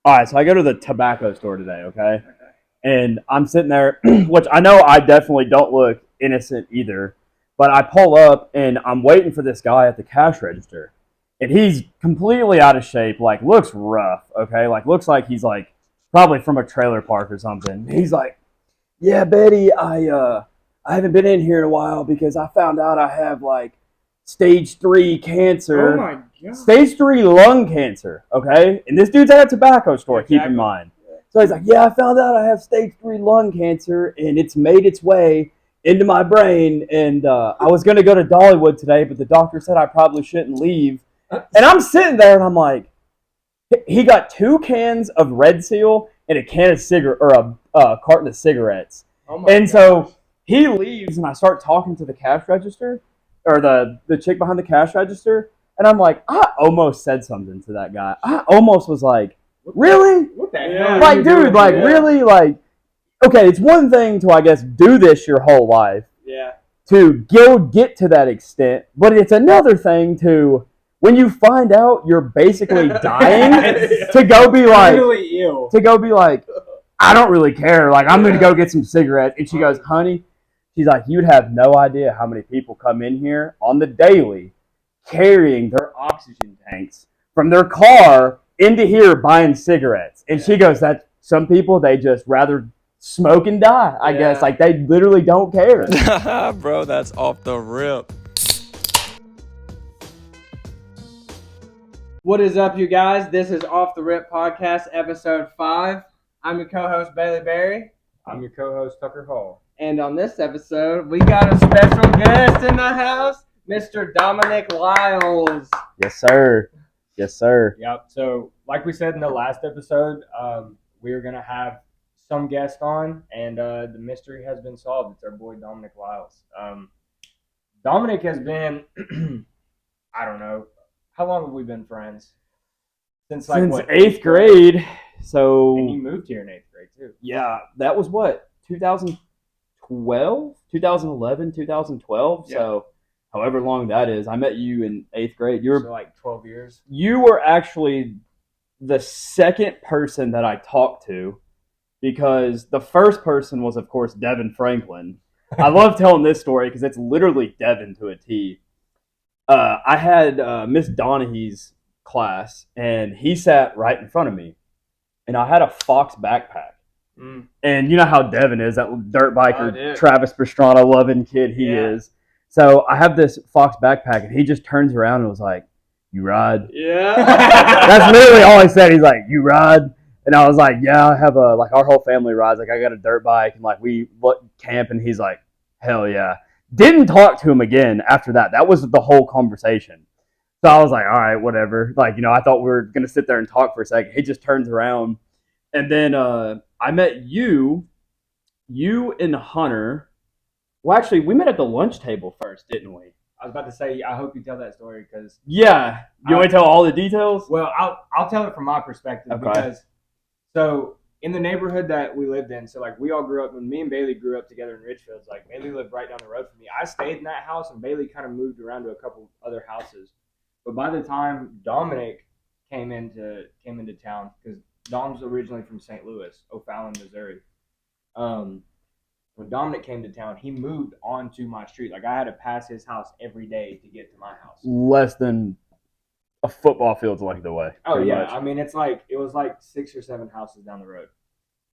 All right, so I go to the tobacco store today, okay? And I'm sitting there, which I know I definitely don't look innocent either, but I pull up and I'm waiting for this guy at the cash register. And he's completely out of shape, like looks rough, okay? Like looks like he's like probably from a trailer park or something. He's like, "Yeah, Betty, I haven't been in here in a while because I found out I have like stage 3 Oh cancer, my god. stage 3 lung cancer, okay? And this dude's at a tobacco store, keep in Exactly. mind. So he's like, "Yeah, I found out I have stage 3 lung cancer and it's made its way into my brain. And I was going to go to Dollywood today, but the doctor said I probably shouldn't leave." And I'm sitting there and I'm like, he got 2 cans of Red Seal and a can of cigarette or a carton of cigarettes. Oh my And gosh. so he leaves and I start talking to the cash register or the chick behind the cash register. And I'm like, I almost said something to that guy. I almost was like, really? What the Yeah. hell? Like, dude, like, really? Like, okay, it's one thing to, I guess, do this your whole life, Yeah. to get to that extent, but it's another thing to, when you find out you're basically dying, to go be like, Really ill. I don't really care. Like, I'm going to go get some cigarettes. And she goes, "Honey," she's like, "you'd have no idea how many people come in here on the daily carrying their oxygen tanks from their car into here buying cigarettes." And she goes, "That some people, they just rather smoke and die, I guess. Like, they literally don't care." Bro, that's off the rip. What is up, you guys? This is Off the Rip Podcast, Episode 5. I'm your co-host, Bailey Berry. I'm your co-host, Tucker Hall. And on this episode, we got a special guest in the house, Mr. Dominic Lyles. Yes, sir. Yes, sir. Yep. So, like we said in the last episode, we were gonna have some guest on, and the mystery has been solved. It's our boy Dominic Lyles. Dominic has been, I don't know, how long have we been friends? Since what, 8th grade. So, And you moved here in 8th grade too. yeah, that was what, 2012, 2011, 2012. Yeah. So, however long that is, I met you in 8th grade. So like 12 years. You were actually the second person that I talked to, because the first person was, of course, Devin Franklin. I love telling this story because it's literally Devin to a T. I had Miss Donaghy's class, and he sat right in front of me, and I had a Fox backpack. And you know how Devin is, that dirt biker, Travis Pastrana loving kid he is. So I have this Fox backpack, and he just turns around and was like, "You ride?" Yeah. That's literally all he said. He's like, "You ride?" And I was like, "Yeah, I have like our whole family rides. Like I got a dirt bike, and like we camp." And he's like, "Hell yeah." Didn't talk to him again after that. That was the whole conversation. So I was like, "All right, whatever." Like, you know, I thought we were going to sit there and talk for a second. He just turns around. And then I met you and Hunter. Well, actually, we met at the lunch table first, didn't we? I was about to say, I hope you tell that story because. Yeah. You want to tell all the details? Well, I'll tell it from my perspective because, so in the neighborhood that we lived in, so like we all grew up, when me and Bailey grew up together in Ridgefield, like Bailey lived right down the road from me. I stayed in that house and Bailey kind of moved around to a couple other houses. But by the time Dominic came into town, because Dom's originally from St. Louis, O'Fallon, Missouri. When Dominic came to town, he moved onto my street. Like I had to pass his house every day to get to my house. Less than a football field's length away. Oh yeah, much. I mean it was like 6 or 7 houses down the road,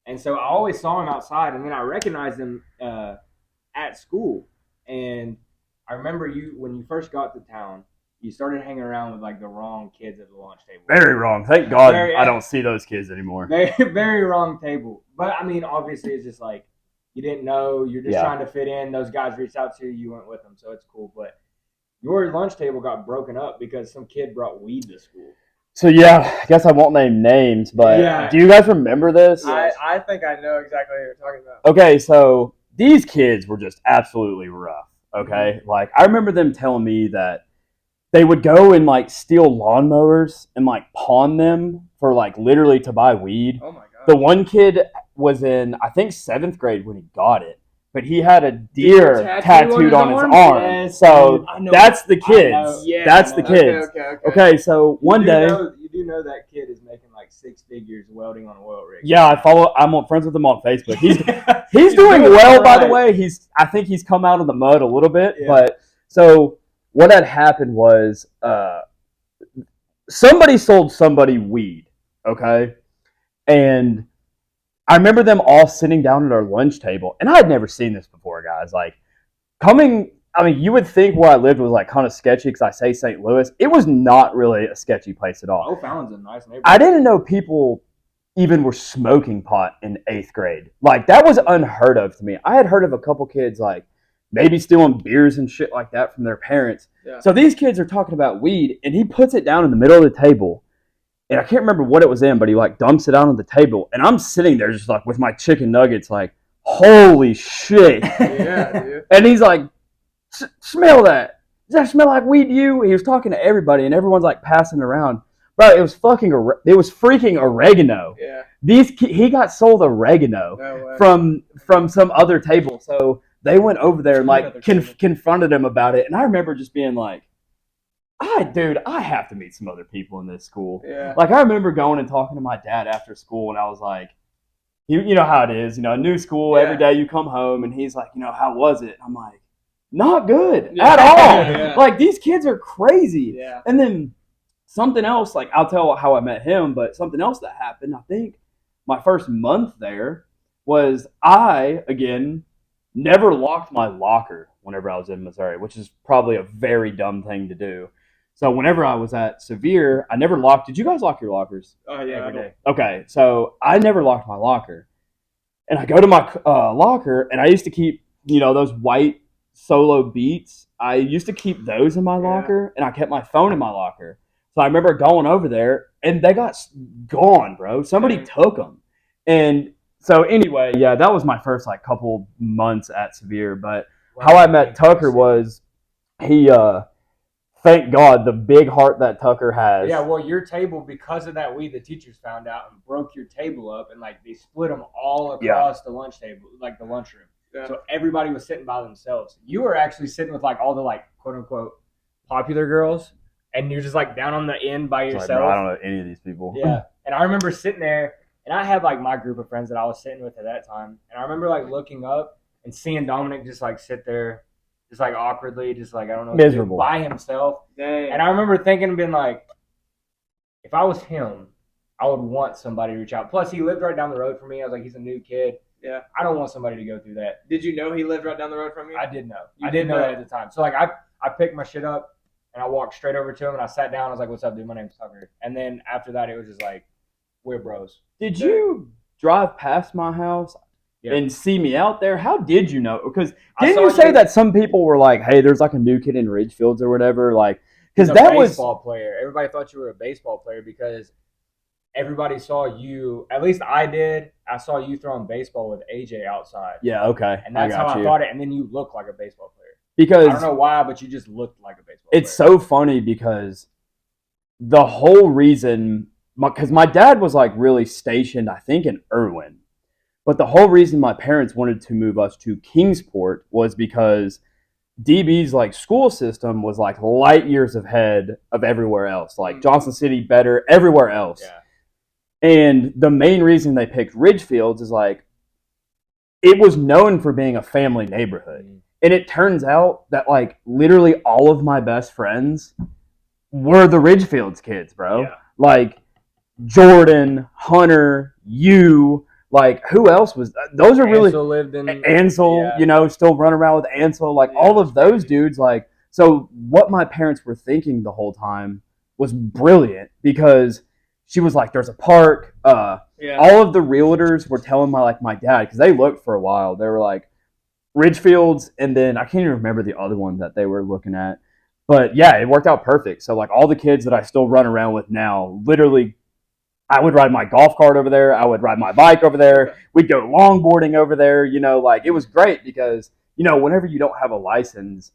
and so I always saw him outside, and then I recognized him at school. And I remember when you first got to town, you started hanging around with like the wrong kids at the lunch table. Very wrong. Thank God I don't see those kids anymore. Very, very wrong table. But I mean, obviously, it's just like you didn't know. You're just trying to fit in. Those guys reached out to you. You went with them, so it's cool. But your lunch table got broken up because some kid brought weed to school. So yeah, I guess I won't name names, but do you guys remember this? I think I know exactly what you're talking about. Okay, so these kids were just absolutely rough. Okay, like I remember them telling me that they would go and like steal lawnmowers and like pawn them for like literally to buy weed. Oh my god. The one kid was in, I think, 7th grade when he got it, but he had a deer tattooed on his arm. Yes, so that's the kids. Yeah, that's the kids. Okay. Okay, so one day. You do know that kid is making like like 6 figures welding on a oil rig. Yeah, I'm friends with him on Facebook. He's doing well, by the way. I think he's come out of the mud a little bit. Yeah. But so what had happened was somebody sold somebody weed, okay? And I remember them all sitting down at our lunch table, and I had never seen this before, guys. Like, you would think where I lived was like kind of sketchy because I say St. Louis. It was not really a sketchy place at all. O'Fallon's a nice neighborhood. I didn't know people even were smoking pot in 8th grade. Like, that was unheard of to me. I had heard of a couple kids, like, maybe stealing beers and shit like that from their parents. Yeah. So these kids are talking about weed, and he puts it down in the middle of the table. And I can't remember what it was in, but he, like, dumps it out on the table. And I'm sitting there just, like, with my chicken nuggets, like, holy shit. Yeah, dude. And he's like, smell that. Does that smell like weed to you? He was talking to everybody, and everyone's, like, passing it around. Bro, it was freaking oregano. Yeah. He got sold oregano from some other table. So they went over there and, like, confronted him about it. And I remember just being like, I have to meet some other people in this school. Yeah. Like, I remember going and talking to my dad after school, and I was like, you know how it is, a new school, every day you come home, and he's like, how was it? I'm like, not good at all. Yeah. Like, these kids are crazy. Yeah. And then something else, like, I'll tell how I met him, but something else that happened, I think my first month there was I, again, never locked my locker whenever I was in Missouri, which is probably a very dumb thing to do. So whenever I was at Sevier, I never locked. Did you guys lock your lockers? Oh, yeah. Every day. Okay, so I never locked my locker. And I go to my locker, and I used to keep, those white Solo Beats. I used to keep those in my locker, and I kept my phone in my locker. So I remember going over there, and they got gone, bro. Somebody took them. And so anyway, yeah, that was my first, like, couple months at Sevier. But how I met Tucker was he thank God, the big heart that Tucker has. Yeah, well, your table, because of that weed, the teachers found out and broke your table up, and, like, they split them all across the lunch table, like the lunchroom. Yeah. So everybody was sitting by themselves. You were actually sitting with, like, all the, like, quote unquote popular girls, and you're just, like, down on the end by yourself. Like, bro, I don't know any of these people. Yeah, and I remember sitting there, and I had, like, my group of friends that I was sitting with at that time, and I remember, like, looking up and seeing Dominic just, like, sit there. Just, like, awkwardly, just, like, I don't know, miserable by himself. Dang. And I remember thinking and being like, if I was him, I would want somebody to reach out. Plus, he lived right down the road from me. I was like, he's a new kid. Yeah. I don't want somebody to go through that. Did you know he lived right down the road from you? I did know. I didn't know that at the time. So, like, I picked my shit up, and I walked straight over to him, and I sat down. I was like, what's up, dude? My name's Tucker. And then after that, it was just like, we're bros. Did you drive past my house? Yeah. And see me out there? How did you know? Because didn't you say that some people were like, "Hey, there's like a new kid in Ridgefields or whatever"? Like, because that was baseball player. Everybody thought you were a baseball player because everybody saw you. At least I did. I saw you throwing baseball with AJ outside. Yeah, okay. And that's how I thought it. And then you look like a baseball player. Because I don't know why, but you just looked like a baseball player. It's so funny because the whole reason, because my dad was like really stationed, I think, in Irwin. But the whole reason my parents wanted to move us to Kingsport was because DB's like school system was like light years ahead of everywhere else. Like Johnson City better, everywhere else. Yeah. And the main reason they picked Ridgefields is like it was known for being a family neighborhood. Mm. And it turns out that like literally all of my best friends were the Ridgefields kids, bro. Yeah. Like Jordan, Hunter, you. Like, who else was – those are really – Ansel lived in – Ansel, still running around with Ansel. Like, all of those dudes, like – so what my parents were thinking the whole time was brilliant because she was like, there's a park. All of the realtors were telling my dad – because they looked for a while. They were like, Ridgefields, and then I can't even remember the other one that they were looking at. But, yeah, it worked out perfect. So, like, all the kids that I still run around with now literally – I would ride my golf cart over there. I would ride my bike over there. We'd go longboarding over there. It was great because, whenever you don't have a license,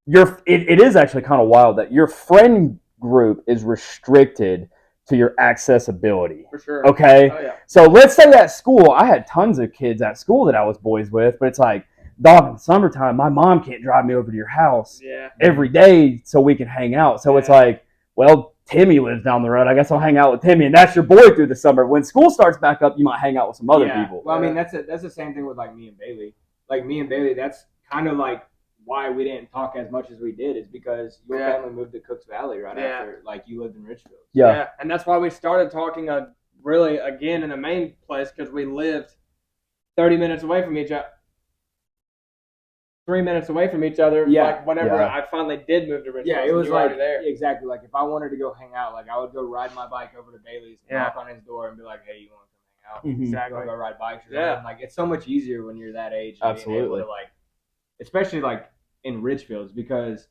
it is actually kind of wild that your friend group is restricted to your accessibility. For sure. Okay? Oh, yeah. So let's say at school, I had tons of kids at school that I was boys with, but it's like, dog, in summertime, my mom can't drive me over to your house every day so we can hang out. So it's like, well, Timmy lives down the road. I guess I'll hang out with Timmy, and that's your boy through the summer. When school starts back up, you might hang out with some other people. Well, I mean, that's the same thing with like me and Bailey. Like me and Bailey, that's kind of like why we didn't talk as much as we did is because your family moved to Cooks Valley right after like you lived in Richfield. Yeah, and that's why we started talking really again in the main place because we lived 30 minutes away from each other. 3 minutes away from each other. Like whenever I finally did move to Richfield. Yeah, it was like there. Exactly. Like if I wanted to go hang out, like I would go ride my bike over to Bailey's, knock on his door, and be like, "Hey, you want to come hang out?" Mm-hmm. Exactly. Go ride bikes. Or something. Like it's so much easier when you're that age. Absolutely. Being able to, like, especially like in Richfields because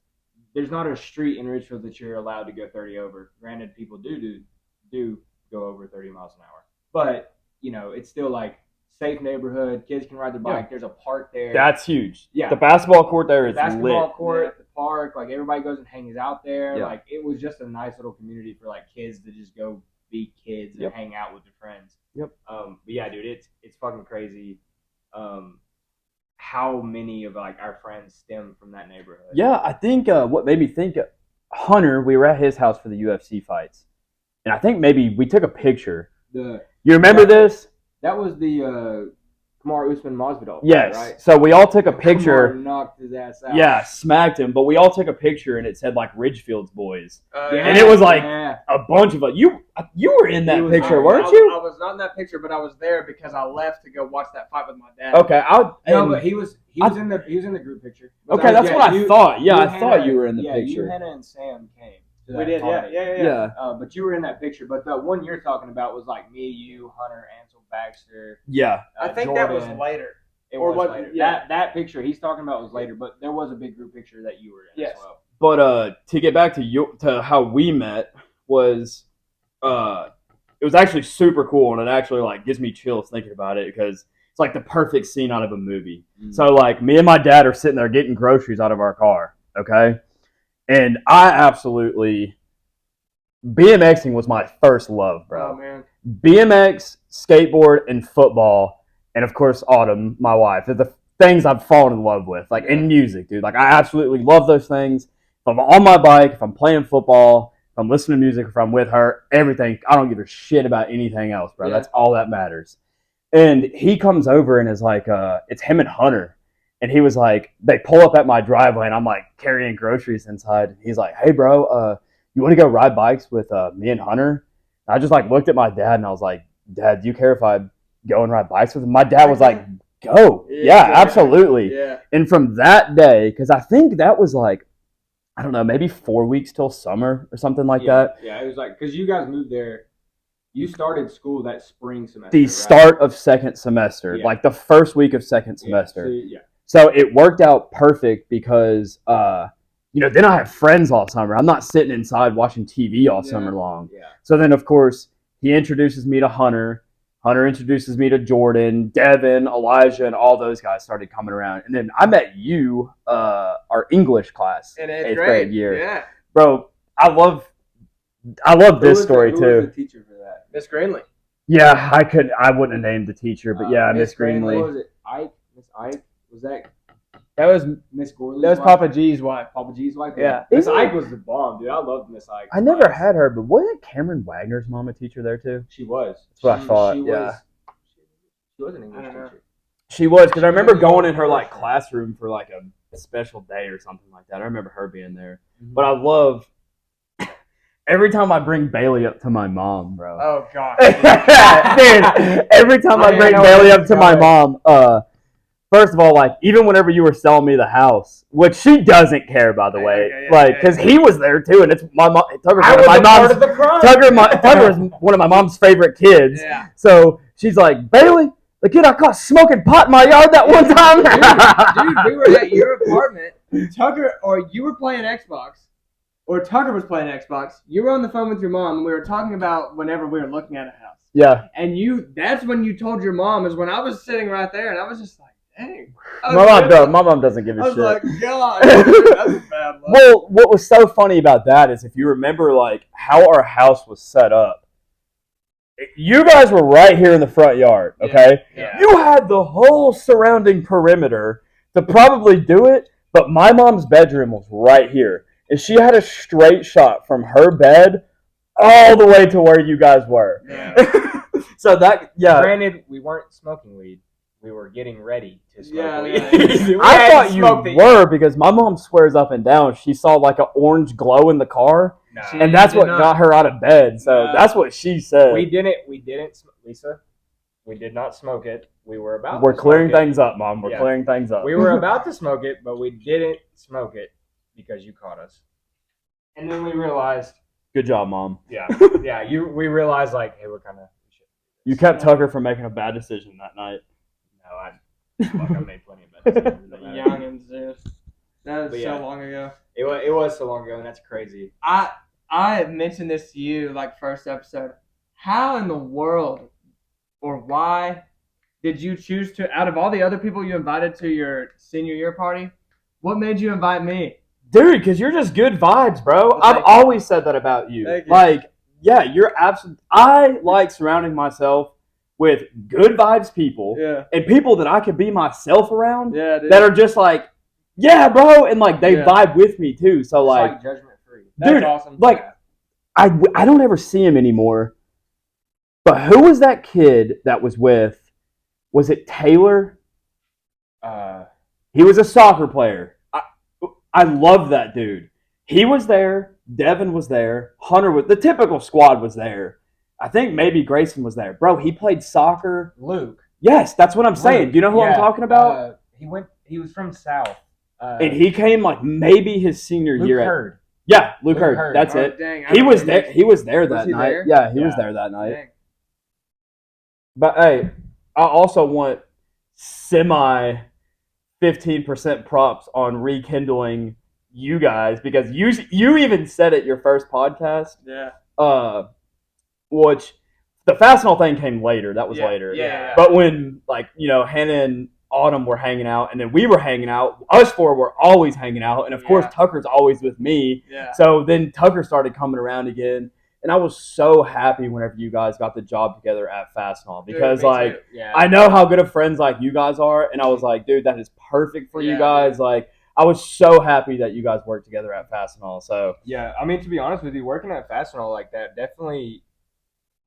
there's not a street in Richfield that you're allowed to go 30 over. Granted, people do go over 30 miles an hour, but you know it's still like. Safe neighborhood. Kids can ride their bike. There's a park there. That's huge. Yeah. The basketball court there is basketball lit. court, the park. Like everybody goes and hangs out there. Yeah. Like it was just a nice little community for like kids to just go be kids and hang out with their friends. Yep. But yeah, dude, it's fucking crazy. How many of like our friends stem from that neighborhood? Yeah, I think what made me think Hunter. We were at his house for the UFC fights, and I think maybe we took a picture. You remember this? That was the Kamaru Usman Masvidal. Yes. Right? So we all took a picture. Kamaru knocked his ass out. Yeah, smacked him. But we all took a picture, and it said like Ridgefield's boys, Yeah, and it was like a bunch of us. You were in that picture, weren't you? I was not in that picture, but I was there because I left to go watch that fight with my dad. Okay, but he was in the group picture. Okay, that's what I thought. Yeah, I thought you were in the picture. You, Hannah, and Sam came. We did, yeah. But you were in that picture. But the one you're talking about was like me, you, Hunter, Ansel, Baxter. Yeah, I think Jordan. that was later. It was later. Yeah. That picture he's talking about was later, but there was a big group picture that you were in as well. But to get back to how we met was, it was actually super cool, and it actually like gives me chills thinking about it because it's like the perfect scene out of a movie. Mm-hmm. So like me and my dad are sitting there getting groceries out of our car, okay. And I absolutely BMXing was my first love, bro. Oh, man. BMX, skateboard, and football, and of course Autumn, my wife, are the things I've fallen in love with. Like in music, dude. Like I absolutely love those things. If I'm on my bike, if I'm playing football, if I'm listening to music, if I'm with her, everything. I don't give a shit about anything else, bro. Yeah. That's all that matters. And he comes over and is like, it's him and Hunter. And he was like, they pull up at my driveway, and I'm like carrying groceries inside. He's like, hey, bro, you want to go ride bikes with me and Hunter? And I just like looked at my dad, and I was like, Dad, do you care if I go and ride bikes with him? My dad was like, go. Yeah, absolutely. Yeah. And from that day, because I think that was like, I don't know, maybe 4 weeks till summer or something like that. Yeah, it was like, because you guys moved there. You started school that spring semester. The start of second semester, like the first week of second semester. So it worked out perfect because, then I have friends all summer. I'm not sitting inside watching TV all summer long. Yeah. So then, of course, he introduces me to Hunter. Hunter introduces me to Jordan, Devin, Elijah, and all those guys started coming around. And then I met you, our English class, in eighth grade year. Yeah. Bro, I love this story too. Who was the teacher for that? Miss Greenlee. Yeah, I wouldn't have named the teacher, but yeah, Miss Greenlee. What was it? Ike? Miss Ike? Was that was Miss Gorley's That was wife? Papa G's wife. Papa G's wife? Yeah. Miss Ike was the bomb, dude. I loved Miss Ike. I never had her, but wasn't Cameron Wagner's mom a teacher there too? She was. That's what I thought. She was an English teacher. She was, because I remember going in her like classroom for like a special day or something like that. I remember her being there. Mm-hmm. But I love every time I bring Bailey up to my mom, bro. Oh God. Dude, every time I bring Bailey up to my mom, first of all, like, even whenever you were selling me the house, which she doesn't care, by the way, because he was there too, and it's my mom. Tucker was one of my mom's favorite kids. Yeah. So she's like, Bailey, the kid I caught smoking pot in my yard that one time. Dude, we were at your apartment. You were playing Xbox, or Tucker was playing Xbox. You were on the phone with your mom, and we were talking about whenever we were looking at a house. Yeah. And that's when you told your mom, is when I was sitting right there, and I was just like, dang. My mom doesn't give a shit. I was like, God, that's a bad luck. Well, what was so funny about that is if you remember, like, how our house was set up, you guys were right here in the front yard, okay? Yeah. You had the whole surrounding perimeter to probably do it, but my mom's bedroom was right here. And she had a straight shot from her bed all the way to where you guys were. Yeah. So that, yeah. Granted, we weren't smoking weed. We were getting ready to smoke weed. I thought you were because my mom swears up and down she saw like an orange glow in the car, and that's what got her out of bed. So that's what she said. We didn't, Lisa. We did not smoke it. We're clearing things up, Mom. We're clearing things up. We were about to smoke it, but we didn't smoke it because you caught us. And then we realized. Good job, Mom. Yeah. We realized like, hey, we're kind of. You kept Tucker from making a bad decision that night. No, I made plenty of bad decisions. Youngins, dude. That was so long ago. It was so long ago, and that's crazy. I mentioned this to you like first episode. How in the world or why did you choose to, out of all the other people you invited to your senior year party, what made you invite me? Dude, because you're just good vibes, bro. Well, I've always said that about you. Like, yeah, you're absolutely. I like surrounding myself with good vibes people and people that I could be myself around that are just like, yeah, bro, and like they vibe with me too. So like judgment free. That's awesome. Like, I don't ever see him anymore. But who was that kid that was with? Was it Taylor? He was a soccer player. I love that dude. He was there. Devin was there. Hunter was. The typical squad was there. I think maybe Grayson was there. Bro, he played soccer. Luke. Yes, that's what I'm saying. Do you know who I'm talking about? He was from South. And he came like maybe his senior year. Hurd. Yeah, Luke Hurd. That's it. Dang, He was there. He was there that night. There? Yeah, he was there that night. Dang. But hey, I also want semi 15% props on rekindling you guys because you even said it your first podcast. Yeah. Which the Fastenal thing came later. That was later. Yeah. But when Hannah and Autumn were hanging out, and then we were hanging out. Us four were always hanging out, and of course Tucker's always with me. Yeah. So then Tucker started coming around again, and I was so happy whenever you guys got the job together at Fastenal because I know how good of friends like you guys are, and I was like, dude, that is perfect for you guys. Dude. Like I was so happy that you guys worked together at Fastenal. So yeah, I mean to be honest with you, working at Fastenal like that definitely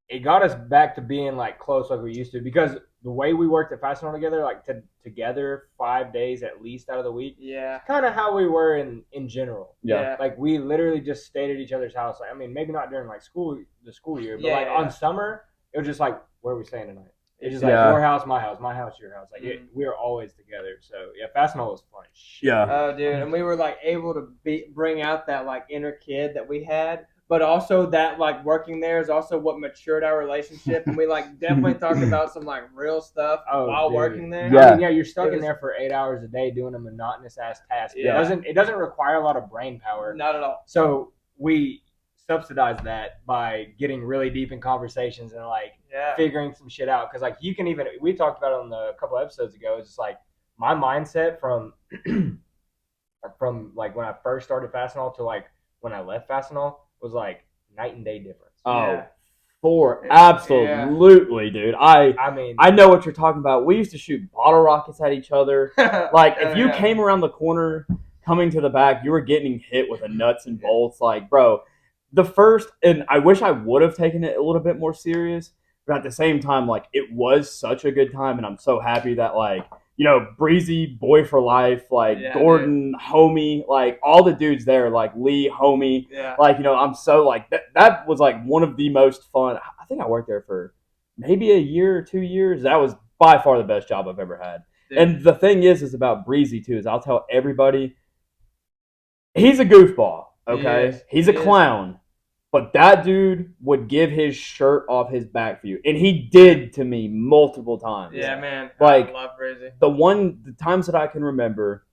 it got us back to being like close like we used to because the way we worked at Fastenal together, like together 5 days at least out of the week. Yeah. Kind of how we were in general. Yeah. Like we literally just stayed at each other's house. Like I mean, maybe not during like the school year, but on summer, it was just like, where are we staying tonight? It's just like your house, my house, your house. Like we were always together. So yeah, Fastenal was fun. Yeah. Oh, dude, and we were like able to bring out that like inner kid that we had. But also that like working there is also what matured our relationship, and we like definitely talked about some like real stuff while working there. Yeah, I mean, you're stuck in there for 8 hours a day doing a monotonous ass task. Yeah. It doesn't require a lot of brain power. Not at all. So we subsidize that by getting really deep in conversations and like figuring some shit out. Because like you can even we talked about it on a couple episodes ago. It's just like my mindset from like when I first started Fastenal to like when I left Fastenal was like night and day difference. Absolutely, dude. I mean, I know what you're talking about. We used to shoot bottle rockets at each other. Like if you came around the corner coming to the back, you were getting hit with a nuts and bolts. Like, bro, and I wish I would have taken it a little bit more serious, but at the same time, like it was such a good time, and I'm so happy that like Breezy, boy for life, like Gordon, homie, like all the dudes there, like Lee, homie, like I'm so like that was like one of the most fun. I think I worked there for maybe a year or 2 years. That was by far the best job I've ever had. Dude. And the thing is about Breezy too is I'll tell everybody, he's a goofball. Okay, he's a clown. But that dude would give his shirt off his back for you. And he did to me multiple times. Yeah, man. Like, I love Breezy. The times that I can remember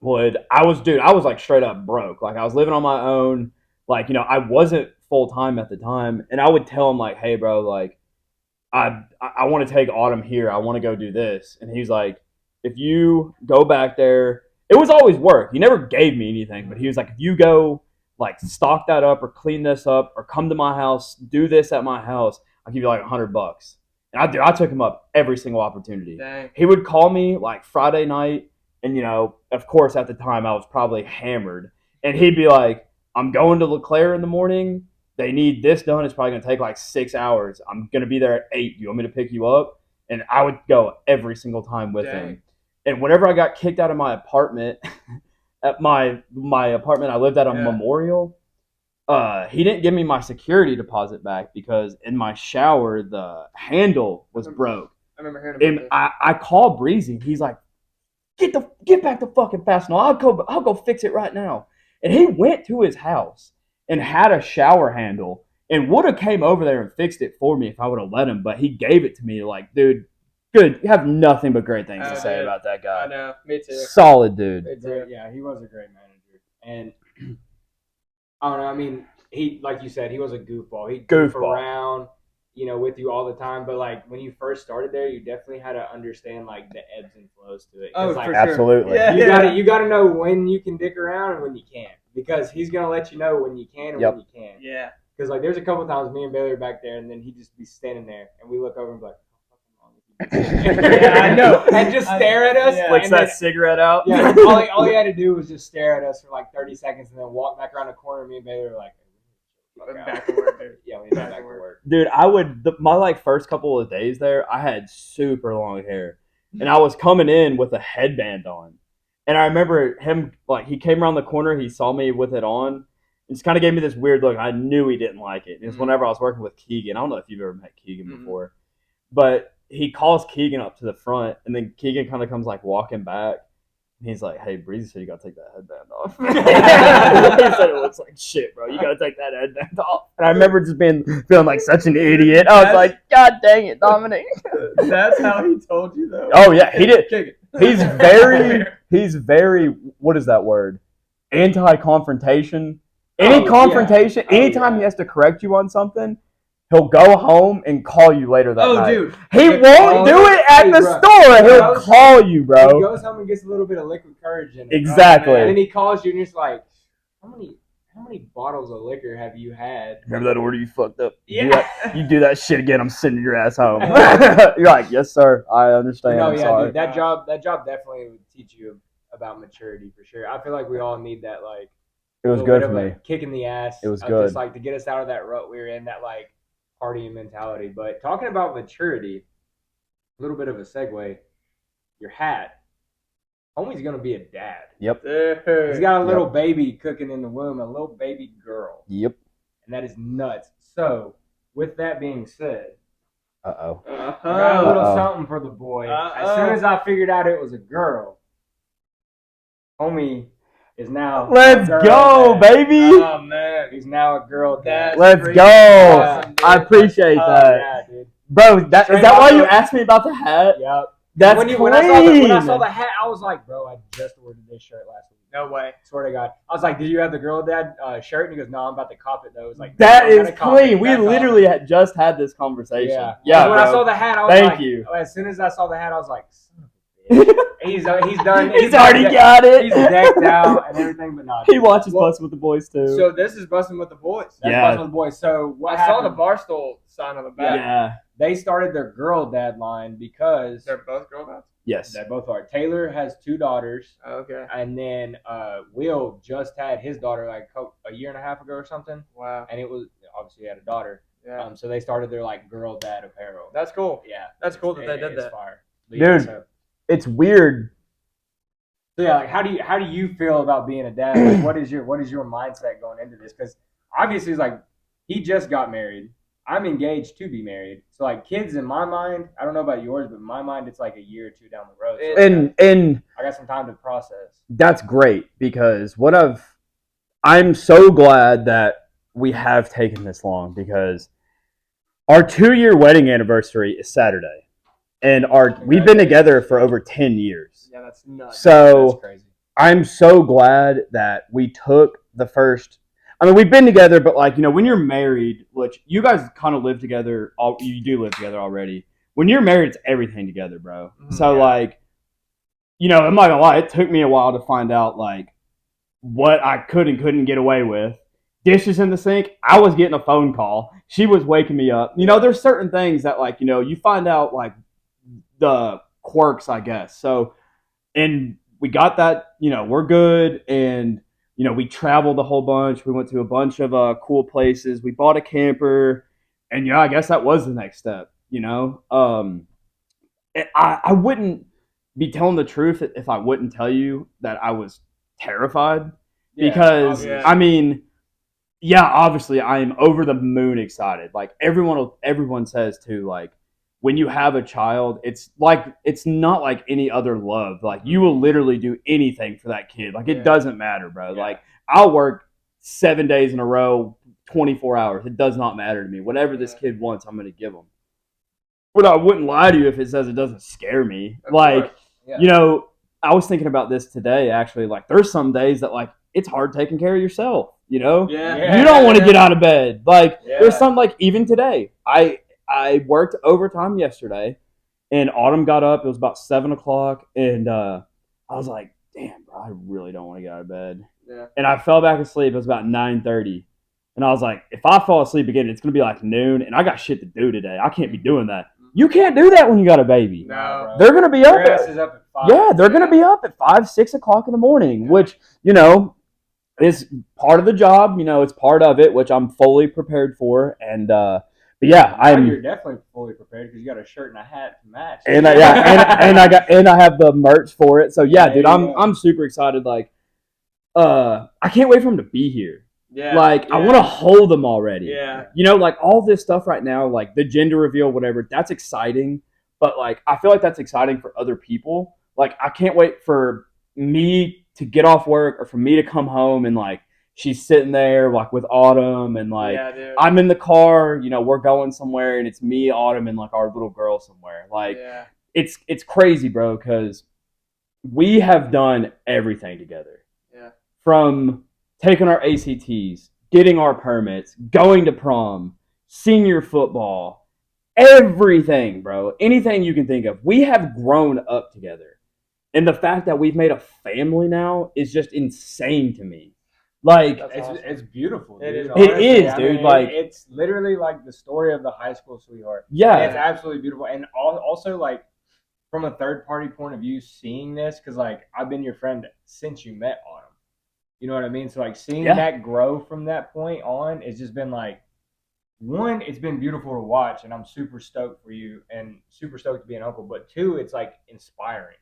I was like straight up broke. Like I was living on my own. Like, I wasn't full time at the time. And I would tell him like, hey bro, like I want to take Autumn here. I want to go do this. And he's like, if you go back there, it was always work. He never gave me anything, but he was like, if you go like stock that up or clean this up or come to my house, do this at my house, I'll give you like $100. And I took him up every single opportunity. Dang. He would call me like Friday night, and of course at the time I was probably hammered, and he'd be like, I'm going to LeClaire in the morning. they need this done. It's probably going to take like 6 hours. I'm going to be there at 8. Do you want me to pick you up? And I would go every single time with him. And whenever I got kicked out of my apartment, at my apartment I lived at on Memorial, he didn't give me my security deposit back because in my shower the handle was broke. I remember hearing about this. I called Breezy. He's like, get back to fucking Fastenal. I'll go fix it right now. And he went to his house and had a shower handle and would have came over there and fixed it for me if I would have let him. But he gave it to me like, dude, good. You have nothing but great things to say about that guy. I know. Me too. Solid dude. Yeah, he was a great manager. And I don't know. I mean, he, like you said, he was a goofball. He'd goof around, with you all the time. But like when you first started there, you definitely had to understand like the ebbs and flows to it. Oh, like, for absolutely. Sure. You gotta know when you can dick around and when you can't, because he's gonna let you know when you can and when you can't. Yeah. Because like there's a couple times me and Bailey are back there, and then he'd just be standing there, and we look over and be like, yeah, I know. And just stare at us. Flicks that cigarette out. Yeah, all he had to do was just stare at us for like 30 seconds and then walk back around the corner. Me and Bailey were like, back to work, dude. Yeah, we went back to work. Dude, my like first couple of days there, I had super long hair. And I was coming in with a headband on. And I remember him, like, he came around the corner, he saw me with it on, and just kind of gave me this weird look. I knew he didn't like it. It was whenever I was working with Keegan. I don't know if you've ever met Keegan before. But he calls Keegan up to the front, and then Keegan kind of comes like walking back, and he's like, "Hey, Breezy said you gotta take that headband off." He said it looks like shit, bro. You gotta take that headband off. And I remember just feeling like such an idiot. I was like, "God dang it, Dominic." That's how he told you though. Oh yeah, he did. He's very. What is that word? Anti-confrontation. Anytime he has to correct you on something, he'll go home and call you later that night. Dude. He won't do it at the store. He'll call you, bro. He goes home and gets a little bit of liquid courage in it. Exactly. Right? And then he calls you and you're just like, how many bottles of liquor have you had? Remember that order you fucked up? Yeah. You do that shit again, I'm sending your ass home. You're like, yes, sir. I understand. No, I'm sorry. dude, that job definitely would teach you about maturity for sure. I feel like we all need that, like, it was good for me. Kick in the ass. It was good. Just like to get us out of that rut we were in, that like partying mentality. But talking about maturity, a little bit of a segue. Your hat. Homie's gonna be a dad. Yep. He's got a little baby cooking in the womb, a little baby girl. Yep. And that is nuts. So, with that being said, I got a little something for the boy. As soon as I figured out it was a girl, homie is now. Let's go, baby. Oh man, he's now a girl dad. Let's go. Awesome, I appreciate that, yeah, dude. bro. Is that why you asked me about the hat? Yep. That's when I saw the hat, I was like, bro, I just ordered this shirt last week. no way. Swear to God. I was like, did you have the girl dad shirt? And he goes, no, I'm about to cop it though. It was like, that is clean. We literally had just had this conversation. Yeah. When I saw the hat, I was Thank like, you. As soon as I saw the hat, I was like, son of a bitch. He's done. He's already got it. He's decked out and everything, but not. He watches Bustin' with the Boys too. So this is Bustin' with the Boys. That's Bustin' with the Boys. So what I saw the Barstool sign on the back. Yeah. They started their girl dad line because they're both girl dads. Yes. They both are. Taylor has 2 daughters. Okay. And then Will just had his daughter like a year and a half ago or something. Wow. And it was obviously he had a daughter. Yeah. So they started their like girl dad apparel. That's cool. Yeah. That's cool that they did that. Fire. Dude, it's weird. So yeah, like how do you feel about being a dad? Like, what is your mindset going into this? Because obviously it's like he just got married. I'm engaged to be married. So like kids in my mind, I don't know about yours, but in my mind it's like a year or 2 down the road. So and I got some time to process. That's great because I'm so glad that we have taken this long because our 2-year wedding anniversary is Saturday. And we've been together for over 10 years. Yeah, that's nuts. So that's crazy. I'm so glad that we took the first. I mean, we've been together, but like, when you're married, which you guys kind of live together, you do live together already. When you're married, it's everything together, bro. So like, I'm not gonna lie, it took me a while to find out like what I could and couldn't get away with. Dishes in the sink, I was getting a phone call. She was waking me up. There's certain things that like, you find out like the quirks, I guess. So, and we got that, we're good. And, we traveled a whole bunch. We went to a bunch of cool places. We bought a camper, and I guess that was the next step. I wouldn't be telling the truth if I wouldn't tell you that I was terrified because I mean, yeah, obviously I am over the moon excited. Like everyone says too, like when you have a child, it's not like any other love. Like you will literally do anything for that kid. Like it doesn't matter, bro. Yeah. Like I'll work 7 days in a row, 24 hours. It does not matter to me. Whatever this kid wants, I'm going to give him. But I wouldn't lie to you if it says it doesn't scare me. Like, I was thinking about this today, actually. Like, there's some days that, like, it's hard taking care of yourself, you know? Yeah. You don't want to get out of bed. Like, there's some, like, even today. I worked overtime yesterday, and Autumn got up. It was about 7 o'clock, and I was like, damn, bro, I really don't want to get out of bed. Yeah. And I fell back asleep. It was about 9:30. And I was like, if I fall asleep again, it's going to be like noon, and I got shit to do today. I can't be doing that. You can't do that when you got a baby. No, they're going to be up. Your ass is up at 5. Yeah, they're going to be up at 5, 6 o'clock in the morning, which, is part of the job. It's part of it, which I'm fully prepared for. And, but yeah, you're definitely fully prepared because you got a shirt and a hat to match. And I have the merch for it. So yeah, dude, I'm super excited. Like, I can't wait for him to be here. Yeah, I want to hold them already. Yeah. Like all this stuff right now, like the gender reveal, whatever, that's exciting. But like, I feel like that's exciting for other people. Like, I can't wait for me to get off work or for me to come home and like, she's sitting there like with Autumn and like, I'm in the car, we're going somewhere and it's me, Autumn, and like our little girl somewhere. Like, it's crazy, bro, because we have done everything together. Yeah. From taking our ACTs, getting our permits, going to prom, senior football, everything, bro. Anything you can think of. We have grown up together. And the fact that we've made a family now is just insane to me. Like, it's beautiful, dude. It is, dude. Like, it's literally like the story of the high school sweetheart. Yeah. And it's absolutely beautiful. And also, like, from a third party point of view, seeing this, because, like, I've been your friend since you met Autumn. You know what I mean? So, like, seeing that grow from that point on, it's just been, like, one, it's been beautiful to watch, and I'm super stoked for you and super stoked to be an uncle. But two, it's, like, inspiring.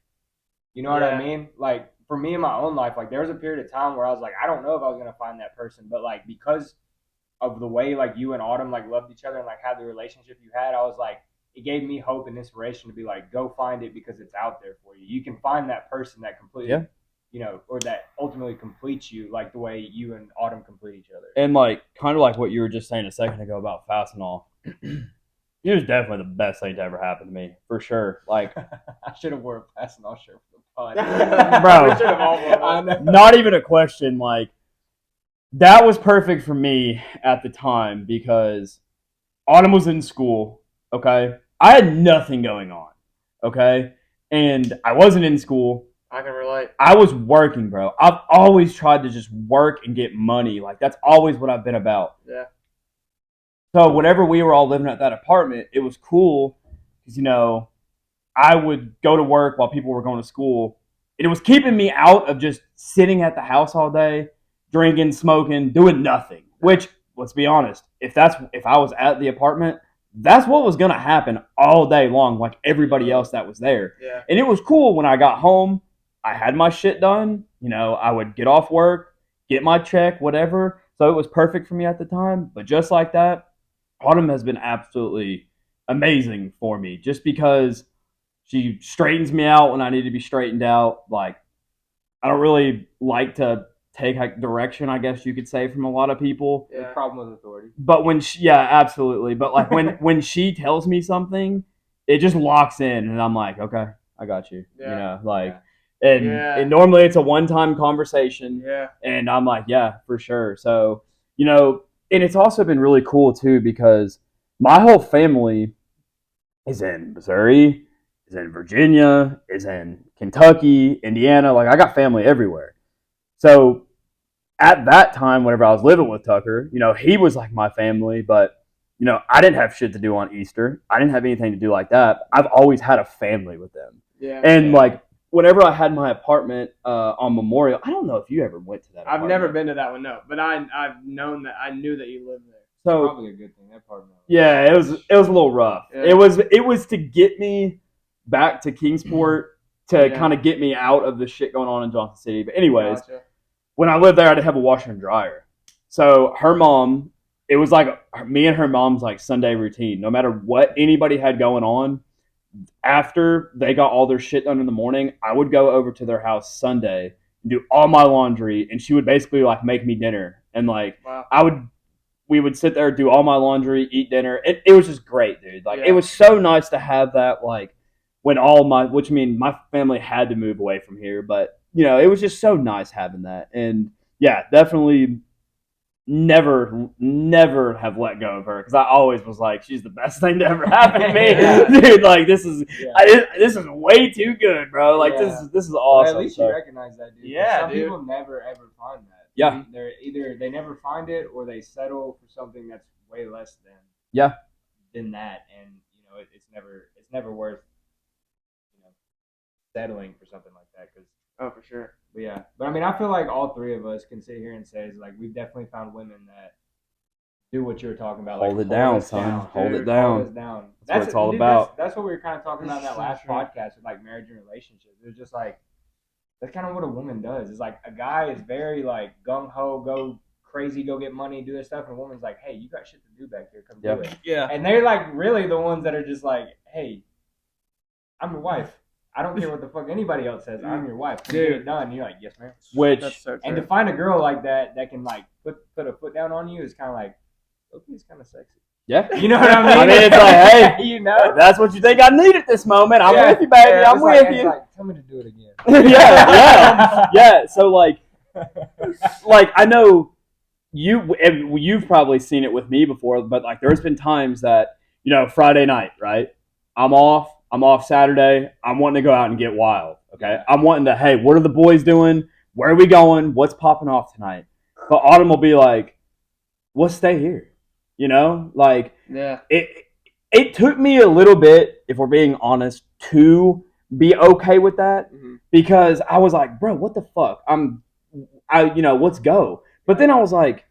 You know what I mean? Like, for me in my own life, like, there was a period of time where I was like, I don't know if I was going to find that person. But, like, because of the way, like, you and Autumn, like, loved each other and, like, had the relationship you had, I was like, it gave me hope and inspiration to be like, go find it because it's out there for you. You can find that person that completely or that ultimately completes you like the way you and Autumn complete each other. And like, kind of like what you were just saying a second ago about Fastenal. It was definitely the best thing to ever happen to me, for sure. Like, I should have wore a Fastenal shirt for the pod. Bro, not even a question. Like, that was perfect for me at the time because Autumn was in school, okay? I had nothing going on, okay? And I wasn't in school. I can relate. I was working, bro. I've always tried to just work and get money. Like, that's always what I've been about. Yeah. So whenever we were all living at that apartment, it was cool because, I would go to work while people were going to school. And it was keeping me out of just sitting at the house all day, drinking, smoking, doing nothing. Which, let's be honest, if I was at the apartment, that's what was going to happen all day long, like everybody else that was there. Yeah. And it was cool when I got home. I had my shit done. I would get off work, get my check, whatever. So it was perfect for me at the time. But just like that, Autumn has been absolutely amazing for me just because she straightens me out when I need to be straightened out. Like, I don't really like to take direction, I guess you could say, from a lot of people. Yeah. Problem with authority. But absolutely. But like when she tells me something, it just locks in and I'm like, okay, I got you. Yeah. And normally it's a one-time conversation. Yeah. And I'm like, yeah, for sure. So, and it's also been really cool too because my whole family is in Missouri, is in Virginia, is in Kentucky, Indiana. Like, I got family everywhere. So at that time, whenever I was living with Tucker, he was like my family, but I didn't have shit to do on Easter. I didn't have anything to do like that. I've always had a family with them. Yeah. And like, whenever I had my apartment on Memorial, I don't know if you ever went to that. I've never been to that one, no. But I've known that. I knew that you lived there. So probably a good thing. That apartment. Yeah, it was a little rough. Yeah. It was to get me back to Kingsport to kind of get me out of the shit going on in Johnson City. But anyways, when I lived there, I had to have a washer and dryer. So her mom, it was like me and her mom's like Sunday routine. No matter what anybody had going on, after they got all their shit done in the morning, I would go over to their house Sunday and do all my laundry, and she would basically like make me dinner. And like we would sit there, do all my laundry, eat dinner. It was just great, dude. Like it was so nice to have that. Like when my family had to move away from here, but it was just so nice having that. And yeah, definitely never have let go of her because I always was like, she's the best thing to ever happen to me, dude. Like this is way too good, bro. Like this is awesome. Well, at least you recognize that, dude. Yeah, some people never ever find that. Yeah, they're either they never find it or they settle for something that's way less than that, and it's never worth settling for something like that. Because for sure. But I mean, I feel like all three of us can sit here and say, like, we've definitely found women that do what you were talking about. Hold it down, son. Hold it down. That's what it's all about. That's what we were kind of talking about in that last podcast with like marriage and relationships. It was just like that's kind of what a woman does. It's like a guy is very like gung ho, go crazy, go get money, do this stuff, and a woman's like, hey, you got shit to do back here, come do it. Yeah. And they're like really the ones that are just like, hey, I'm your wife. I don't care what the fuck anybody else says. I'm your wife. When you get it done, you're like, yes, ma'am. And to find a girl like that can like put a foot down on you is kind of like, okay, it's kind of sexy. Yeah. You know what I mean? I mean, it's like, hey, if that's what you think I need at this moment, I'm with you, baby. I'm with you. It's like, tell me to do it again. Yeah. So like I know you've probably seen it with me before, but like there's been times that Friday night, right? I'm off Saturday. I'm wanting to go out and get wild. Okay. I'm wanting to, hey, what are the boys doing? Where are we going? What's popping off tonight? But Autumn will be like, we'll stay here. Like it took me a little bit, if we're being honest, to be okay with that because I was like, bro, what the fuck? Let's go. But then I was like,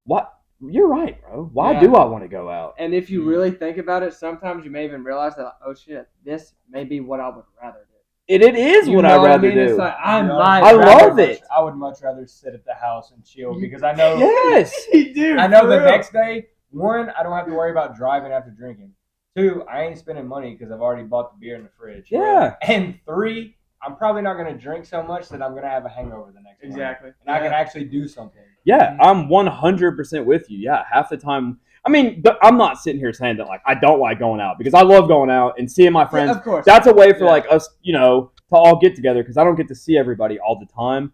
what? You're right, bro. Why do I want to go out? And if you really think about it, sometimes you may even realize that, oh shit, this may be what I would rather do. It is what I'd rather do. It's like, I love it. I would much rather sit at the house and chill because I know. Yes, you do. I know the next day, one, I don't have to worry about driving after drinking. Two, I ain't spending money because I've already bought the beer in the fridge. Yeah. And three, I'm probably not going to drink so much that I'm going to have a hangover the next day. Exactly. And I can actually do something. Yeah, I'm 100% with you. Yeah, half the time. I mean, I'm not sitting here saying that like I don't like going out because I love going out and seeing my friends. Yeah, of course. That's a way for like us, to all get together because I don't get to see everybody all the time.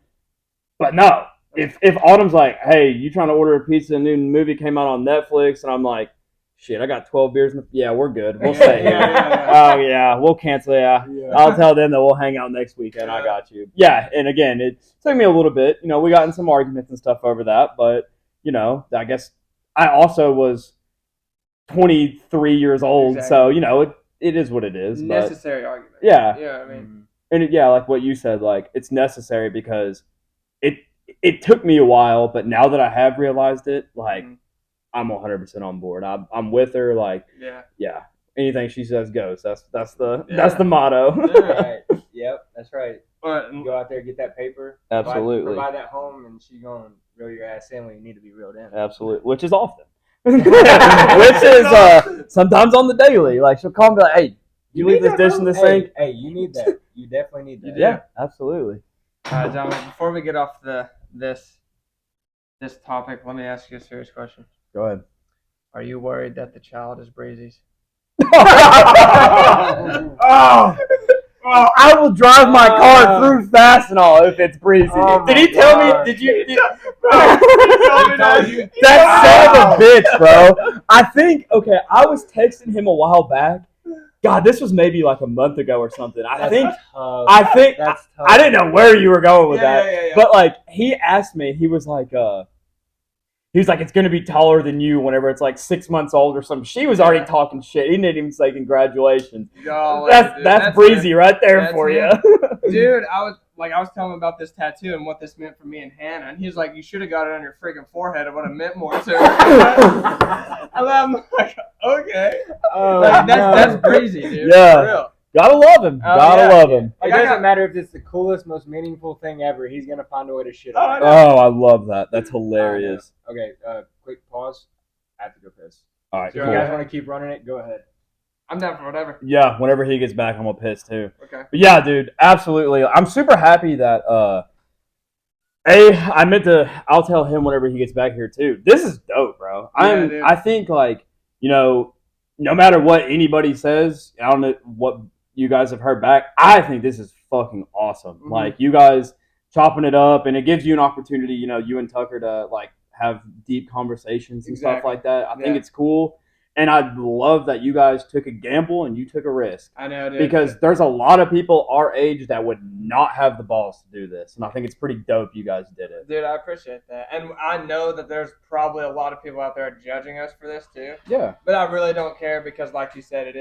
But no, if Autumn's like, hey, you trying to order a pizza? A new movie came out on Netflix, and I'm like, shit, I got 12 beers. Yeah, we're good. We'll stay here. Oh, yeah, we'll cancel. Yeah. I'll tell them that we'll hang out next weekend. I got you. Yeah, and again, it took me a little bit. We got in some arguments and stuff over that, but, I guess I also was 23 years old, so, it is what it is. Necessary argument. Yeah. Yeah, I mean. And, like what you said, like, it's necessary because it took me a while, but now that I have realized it, like, I'm 100% on board. I'm with her. Like, yeah. Anything she says goes. That's the motto. Right. Yep, that's right. But go out there, get that paper. Absolutely. Provide that home, and she going reel your ass in when you need to be reeled in. Absolutely, which is often. Which is sometimes on the daily. Like she'll call me like, "Hey, you leave this dish in the sink." Hey, you need that. You definitely need that. Yeah, absolutely. All right, Dominic. Before we get off this topic, let me ask you a serious question. Go ahead. Are you worried that the child is Breezy's? I will drive my car through Fastenal if it's Breezy. Did he tell me? Did you? That son of a bitch, bro. I think. Okay, I was texting him a while back. God, this was maybe like a month ago or something. I think I didn't know where you were going with that. Yeah. But like he asked me, he was like, he was like, it's going to be taller than you whenever it's like 6 months old or something. She was already talking shit. He didn't even say congratulations. Yo, that's breezy right there for you. Dude, I was telling him about this tattoo and what this meant for me and Hannah, and he's like, you should have got it on your freaking forehead. It would have meant more to her. I'm like, okay. That's breezy, dude. Yeah. For real. Gotta love him. Love him. It doesn't matter if it's the coolest, most meaningful thing ever. He's gonna find a way to shit on it. Oh, I love that. That's hilarious. Okay, quick pause. I have to go piss. All right, So if cool. you guys want to keep running it, go ahead. I'm down for whatever. Yeah, whenever he gets back, I'm gonna piss too. Okay. But yeah, dude, absolutely. I'm super happy that I'll tell him whenever he gets back here too. This is dope, bro. I think like, no matter what anybody says, I don't know what you guys have heard back. I think this is fucking awesome. Mm-hmm. Like you guys chopping it up, and it gives you an opportunity, you and Tucker to like have deep conversations and stuff like that. I think it's cool. And I love that you guys took a gamble and you took a risk. I know, dude. Because there's a lot of people our age that would not have the balls to do this. And I think it's pretty dope you guys did it. Dude, I appreciate that. And I know that there's probably a lot of people out there judging us for this too. Yeah. But I really don't care because, like you said,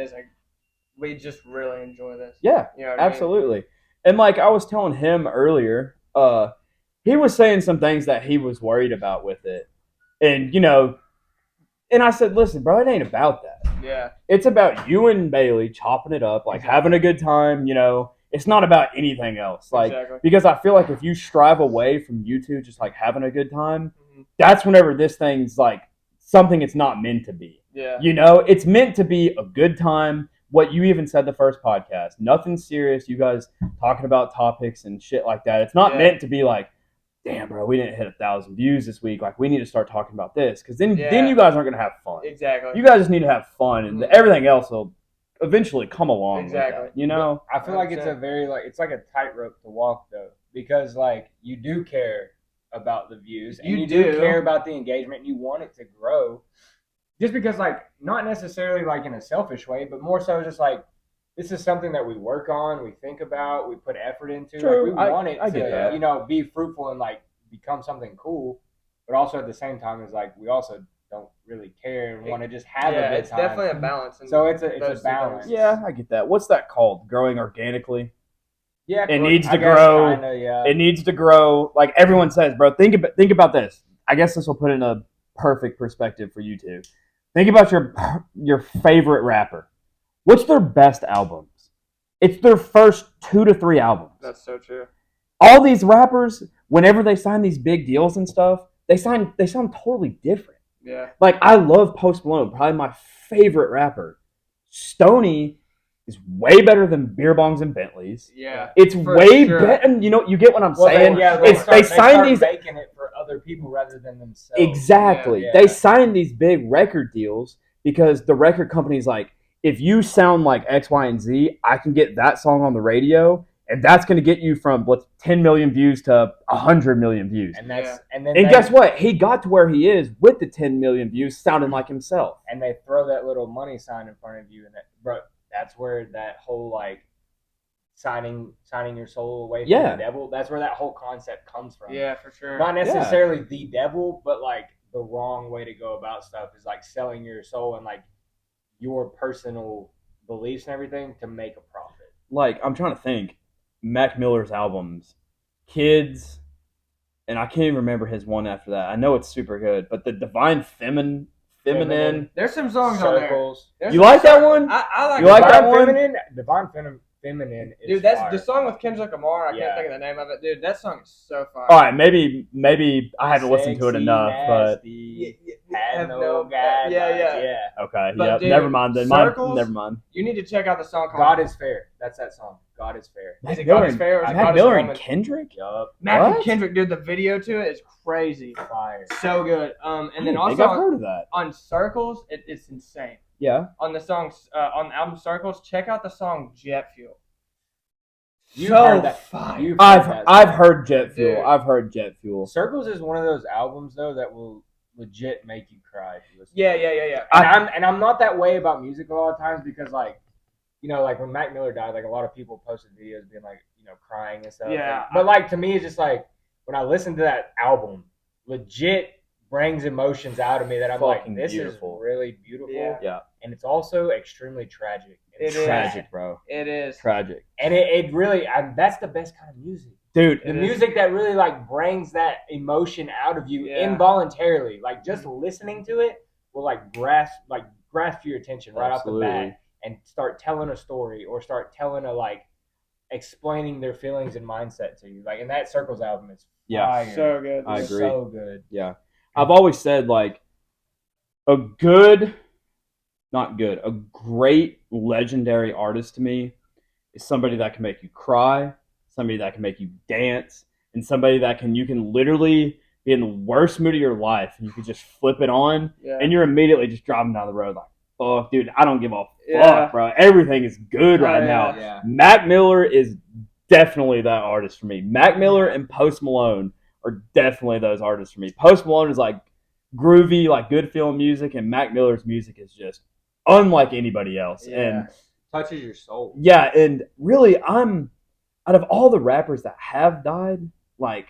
we just really enjoy this. Yeah, absolutely. I mean? And like I was telling him earlier, he was saying some things that he was worried about with it. And, and I said, listen, bro, it ain't about that. Yeah. It's about you and Bailey chopping it up, like having a good time, It's not about anything else. Like, because I feel like if you strive away from you two just like having a good time, that's whenever this thing's like something it's not meant to be. Yeah. It's meant to be a good time. What you even said the first podcast, nothing serious. You guys talking about topics and shit like that. It's not meant to be like, damn, bro, we didn't hit 1,000 views this week. Like, we need to start talking about this because then you guys aren't gonna have fun. Exactly. You guys just need to have fun, and everything else will eventually come along. Exactly. With that, I feel like it's it's like a tightrope to walk though, because like you do care about the views and you do care about the engagement and you want it to grow. Just because, like, not necessarily like in a selfish way, but more so just like this is something that we work on, we think about, we put effort into. True. Like, we want it to, be fruitful and like become something cool. But also at the same time, it's like we also don't really care and want to just have a good time. It's definitely a balance. So it's a balance. Yeah, I get that. What's that called? Growing organically. Yeah, it needs to grow. Kinda. It needs to grow. Like everyone says, bro. Think about this. I guess this will put it in a perfect perspective for you two. Think about your favorite rapper. What's their best albums? It's their first 2 to 3 albums. That's so true. All these rappers, whenever they sign these big deals and stuff, they sound totally different. Yeah. Like, I love Post Malone, probably my favorite rapper. Stoney is way better than Beer Bongs and Bentleys. Yeah. It's way better. You get what I'm saying? They sign these making it for other people rather than themselves. Exactly. Yeah. They sign these big record deals because the record company's like, if you sound like X, Y, and Z, I can get that song on the radio, and that's going to get you from 10 million views to 100 million views. And guess what? He got to where he is with the 10 million views, sounding like himself. And they throw that little money sign in front of you, and that's where that whole like signing your soul away from the devil. That's where that whole concept comes from. Yeah, for sure. Not necessarily the devil, but like the wrong way to go about stuff is like selling your soul and like your personal beliefs and everything to make a profit. Like, I'm trying to think. Mac Miller's albums, Kids, and I can't even remember his one after that. I know it's super good, but the Divine Feminine. There's some songs Circles. On there. You like that one? I like. You like that one? Divine Feminine. Is dude, that's fire. The song with Kendrick Lamar. I can't think of the name of it, dude. That song is so fire. All right, maybe I haven't listened to it enough, but have no guidelines. Yeah. Okay. But, yeah. Dude, never mind. Then never mind. You need to check out the song called "God Is Fair." That's that song. God is fair. Is it God is fair? Or is it Mac Miller and Kendrick? Yup. Mac and Kendrick, dude. The video to it is crazy. Fire. So good. And then also I've heard of that. On Circles, it's insane. Yeah. On the songs, on the album Circles, check out the song Jet Fuel. I've heard Jet Fuel. Dude. I've heard Jet Fuel. Circles is one of those albums though that will legit make you cry. Yeah. And I'm not that way about music a lot of times because like, like when Mac Miller died, like a lot of people posted videos being like, crying and stuff. Yeah. But like to me, it's just like when I listen to that album, legit brings emotions out of me that I'm Fucking like, this beautiful. is really beautiful. Yeah. And it's also extremely tragic. It It's Tragic, sad. bro. It is. Tragic. And it really, that's the best kind of music. Dude, The music that really like brings that emotion out of you Yeah. involuntarily. Like just listening to it will like grasp your attention right Absolutely. off the bat and start telling a story or start telling a like explaining their feelings and mindset to you. Like, and that Circles album is fire. So good. I It's agree. So good. Yeah. I've always said, like, a great legendary artist to me is somebody that can make you cry, somebody that can make you dance, and somebody that you can literally be in the worst mood of your life and you can just flip it on and you're immediately just driving down the road like, fuck, dude, I don't give a fuck, bro. Everything is good right now. Yeah. Mac Miller is definitely that artist for me. Mac Miller and Post Malone are definitely those artists for me. Post Malone is like groovy, like good feeling music, and Mac Miller's music is just unlike anybody else. Yeah. And touches your soul. yeah, and really, I'm out of all the rappers that have died, like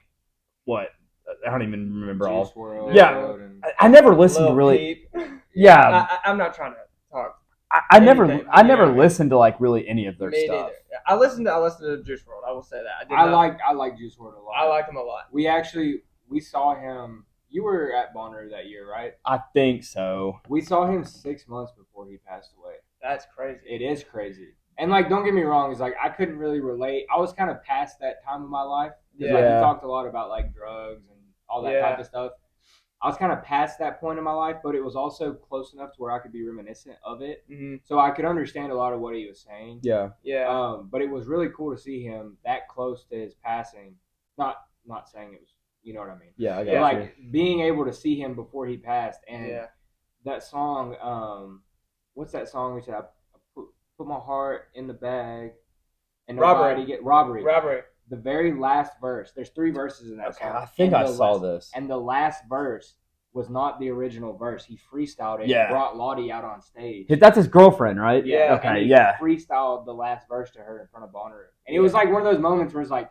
what? I don't even remember all. Juice WRLD. Yeah. I never listened to Lil really. Peep. Yeah, I'm not trying to talk. I never anything. listened to like really any of their Me stuff. neither. I listened to Juice WRLD. I will say that. I like Juice WRLD a lot. I like him a lot. We saw him. You were at Bonner that year, right? I think so. We saw him 6 months before he passed away. That's crazy. It is crazy. And like, don't get me wrong, it's like I couldn't really relate. I was kind of past that time of my life. Yeah. Like, we talked a lot about like drugs and all that Yeah. type of stuff. I was kind of past that point in my life, but it was also close enough to where I could be reminiscent of it. Mm-hmm. So I could understand a lot of what he was saying. Yeah. Yeah. But it was really cool to see him that close to his passing. Not saying it was, you know what I mean? Yeah, I got But you. like being able to see him before he passed, and that song, what's that song we said? I put my heart in the bag, and nobody get robbery. The very last verse. There's 3 verses in that song. I think I saw this. And the last verse was not the original verse. He freestyled it. Yeah. And brought Lottie out on stage. That's his girlfriend, right? Yeah. Okay. And he Yeah. freestyled the last verse to her in front of Bonner, and it was like one of those moments where it's like,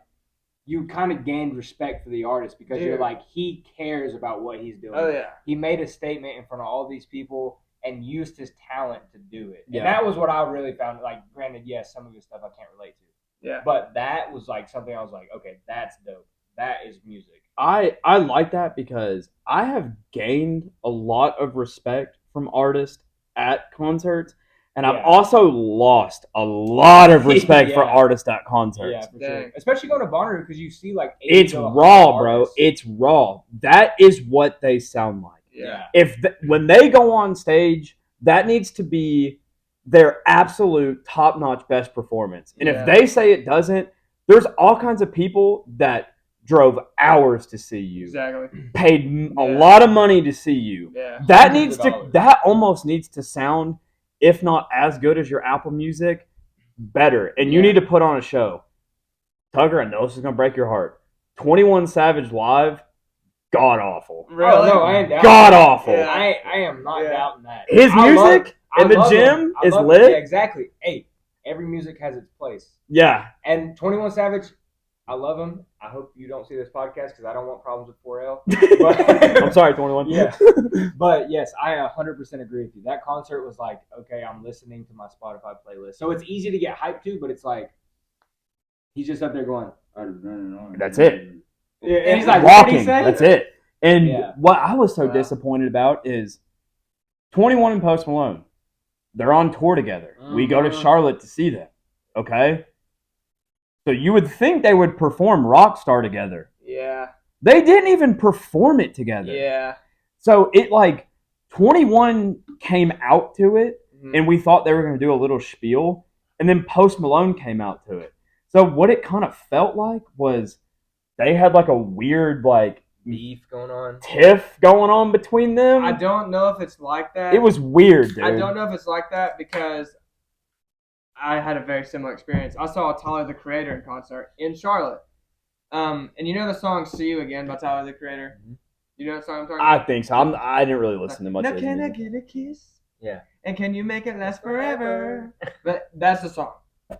you kind of gained respect for the artist because you're like, he cares about what he's doing. Oh yeah. He made a statement in front of all these people and used his talent to do it. Yeah. And that was what I really found. Like, granted, yes, some of his stuff I can't relate to. Yeah. But that was like something I was like, okay, that's dope. That is music. I like that because I have gained a lot of respect from artists at concerts, and I've also lost a lot of respect for artists at concerts. Yeah, for sure. Especially going to Bonner because you see like it's raw, bro. It's raw. That is what they sound like. Yeah. When they go on stage, that needs to be their absolute top-notch best performance. And if they say it doesn't, there's all kinds of people that drove hours to see you. Exactly. Paid a lot of money to see you. Yeah. That almost needs to sound, if not as good as your Apple Music, better. And you need to put on a show. Tucker, I know this is gonna break your heart. 21 Savage live, god awful. Really? Oh, no, I ain't doubting God that. awful. Yeah, I am not doubting that. His music in the gym is lit. Yeah, exactly. Hey, every music has its place. Yeah. And 21 Savage, I love him. I hope you don't see this podcast because I don't want problems with 4L. But, I'm sorry, 21. Yeah. But yes, I 100% agree with you. That concert was like, okay, I'm listening to my Spotify playlist. So it's easy to get hyped to, but it's like, he's just up there going, That's it. and he's like, walking. what did he say? That's it. And what I was so disappointed about is 21 and Post Malone. They're on tour together. We go to Charlotte to see them. Okay? So you would think they would perform Rockstar together. Yeah. They didn't even perform it together. Yeah. So it 21 came out to it, and we thought they were going to do a little spiel, and then Post Malone came out to it. So what it kind of felt like was they had like a weird beef going on, tiff going on between them. I don't know if it's like that. It was weird, dude. I don't know if it's like that because I had a very similar experience. I saw Tyler the Creator in concert in Charlotte. And you know the song "See You Again" by Tyler the Creator. You know what song I'm talking about? I think so. I didn't really listen to much now of his can I music. get a kiss? Yeah. And can you make it last forever? But that's the song.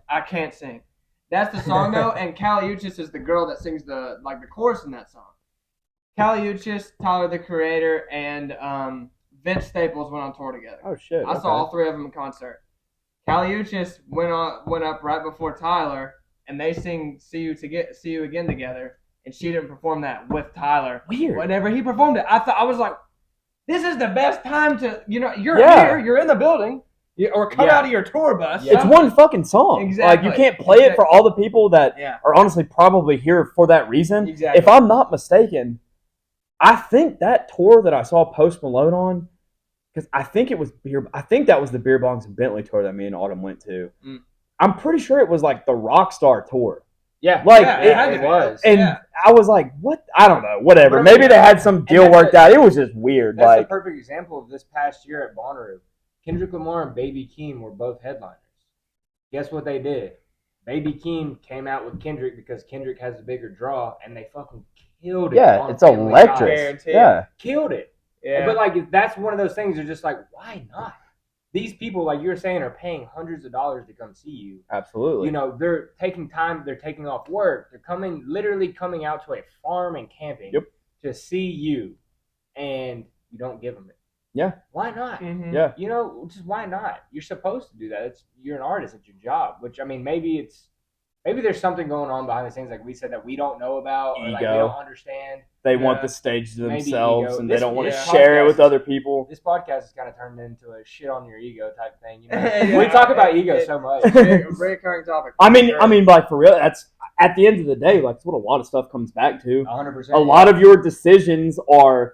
I can't sing. That's the song though, and Callie Uchis is the girl that sings the chorus in that song. Caliuchis, Tyler the Creator, and Vince Staples went on tour together. Oh shit! I saw all three of them in concert. Caliuchis went up right before Tyler, and they sing "See You Again" together, and she didn't perform that with Tyler. Weird. Whenever he performed it, I was like, "This is the best time to you're here, you're in the building, or come out of your tour bus." It's one fucking song. Exactly. Like you can't play it for all the people that are honestly probably here for that reason. Exactly. If I'm not mistaken, I think that tour that I saw Post Malone on. Because I think that was the Beer Bongs and Bentley tour that me and Autumn went to. Mm. I'm pretty sure it was like the Rockstar tour. Yeah, like it was. And I was like, "What? I don't know. Whatever. Maybe they had some deal worked out. It was just weird." That's a perfect example of this past year at Bonnaroo. Kendrick Lamar and Baby Keem were both headliners. Guess what they did? Baby Keem came out with Kendrick because Kendrick has a bigger draw, and they fucking killed it. Yeah, it's electric. Yeah, killed it. Yeah. But like that's one of those things. You're just like, why not? These people, like you were saying, are paying hundreds of dollars to come see you. Absolutely. You know, they're taking time. They're taking off work. They're literally coming out to a farm and camping to see you, and you don't give them it. Yeah. Why not? Mm-hmm. Yeah. You know, just why not? You're supposed to do that. You're an artist. It's your job. Which I mean, maybe there's something going on behind the scenes, like we said, that we don't know about or like we don't understand. They want the stage to themselves, and they don't want to share it with other people. This podcast has kind of turned into a shit on your ego type thing. You know? We talk about ego so much. Recurring topic. I mean, like for real, that's at the end of the day, like it's what a lot of stuff comes back to. 100%. A lot of your decisions are.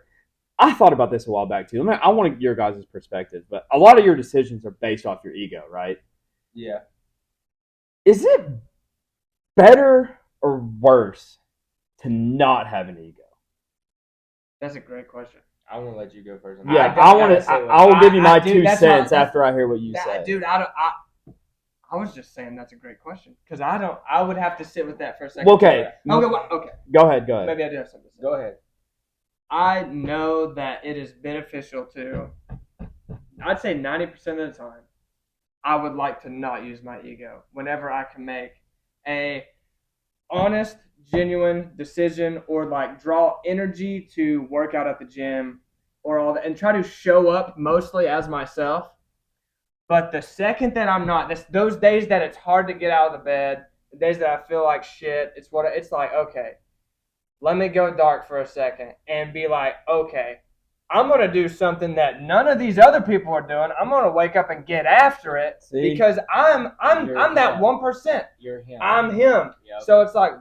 I thought about this a while back too. I want to get your guys' perspective, but a lot of your decisions are based off your ego, right? Yeah. Is it better or worse to not have an ego? That's a great question. I want to let you go first. Yeah, I will give you my 2 cents after I hear what you say. Dude, I was just saying that's a great question because I would have to sit with that for a second. Okay. Okay. Go ahead. Maybe I do have something to say. Go ahead. I know that it is beneficial to, I'd say 90% of the time, I would like to not use my ego whenever I can make a honest, genuine decision or like draw energy to work out at the gym or all that and try to show up mostly as myself. But the second that I'm not, those days that it's hard to get out of the bed, the days that I feel like shit, it's like, okay, let me go dark for a second and be like, okay, I'm going to do something that none of these other people are doing. I'm going to wake up and get after it because I'm that 1%. You're him. I'm him. Yep. So it's like,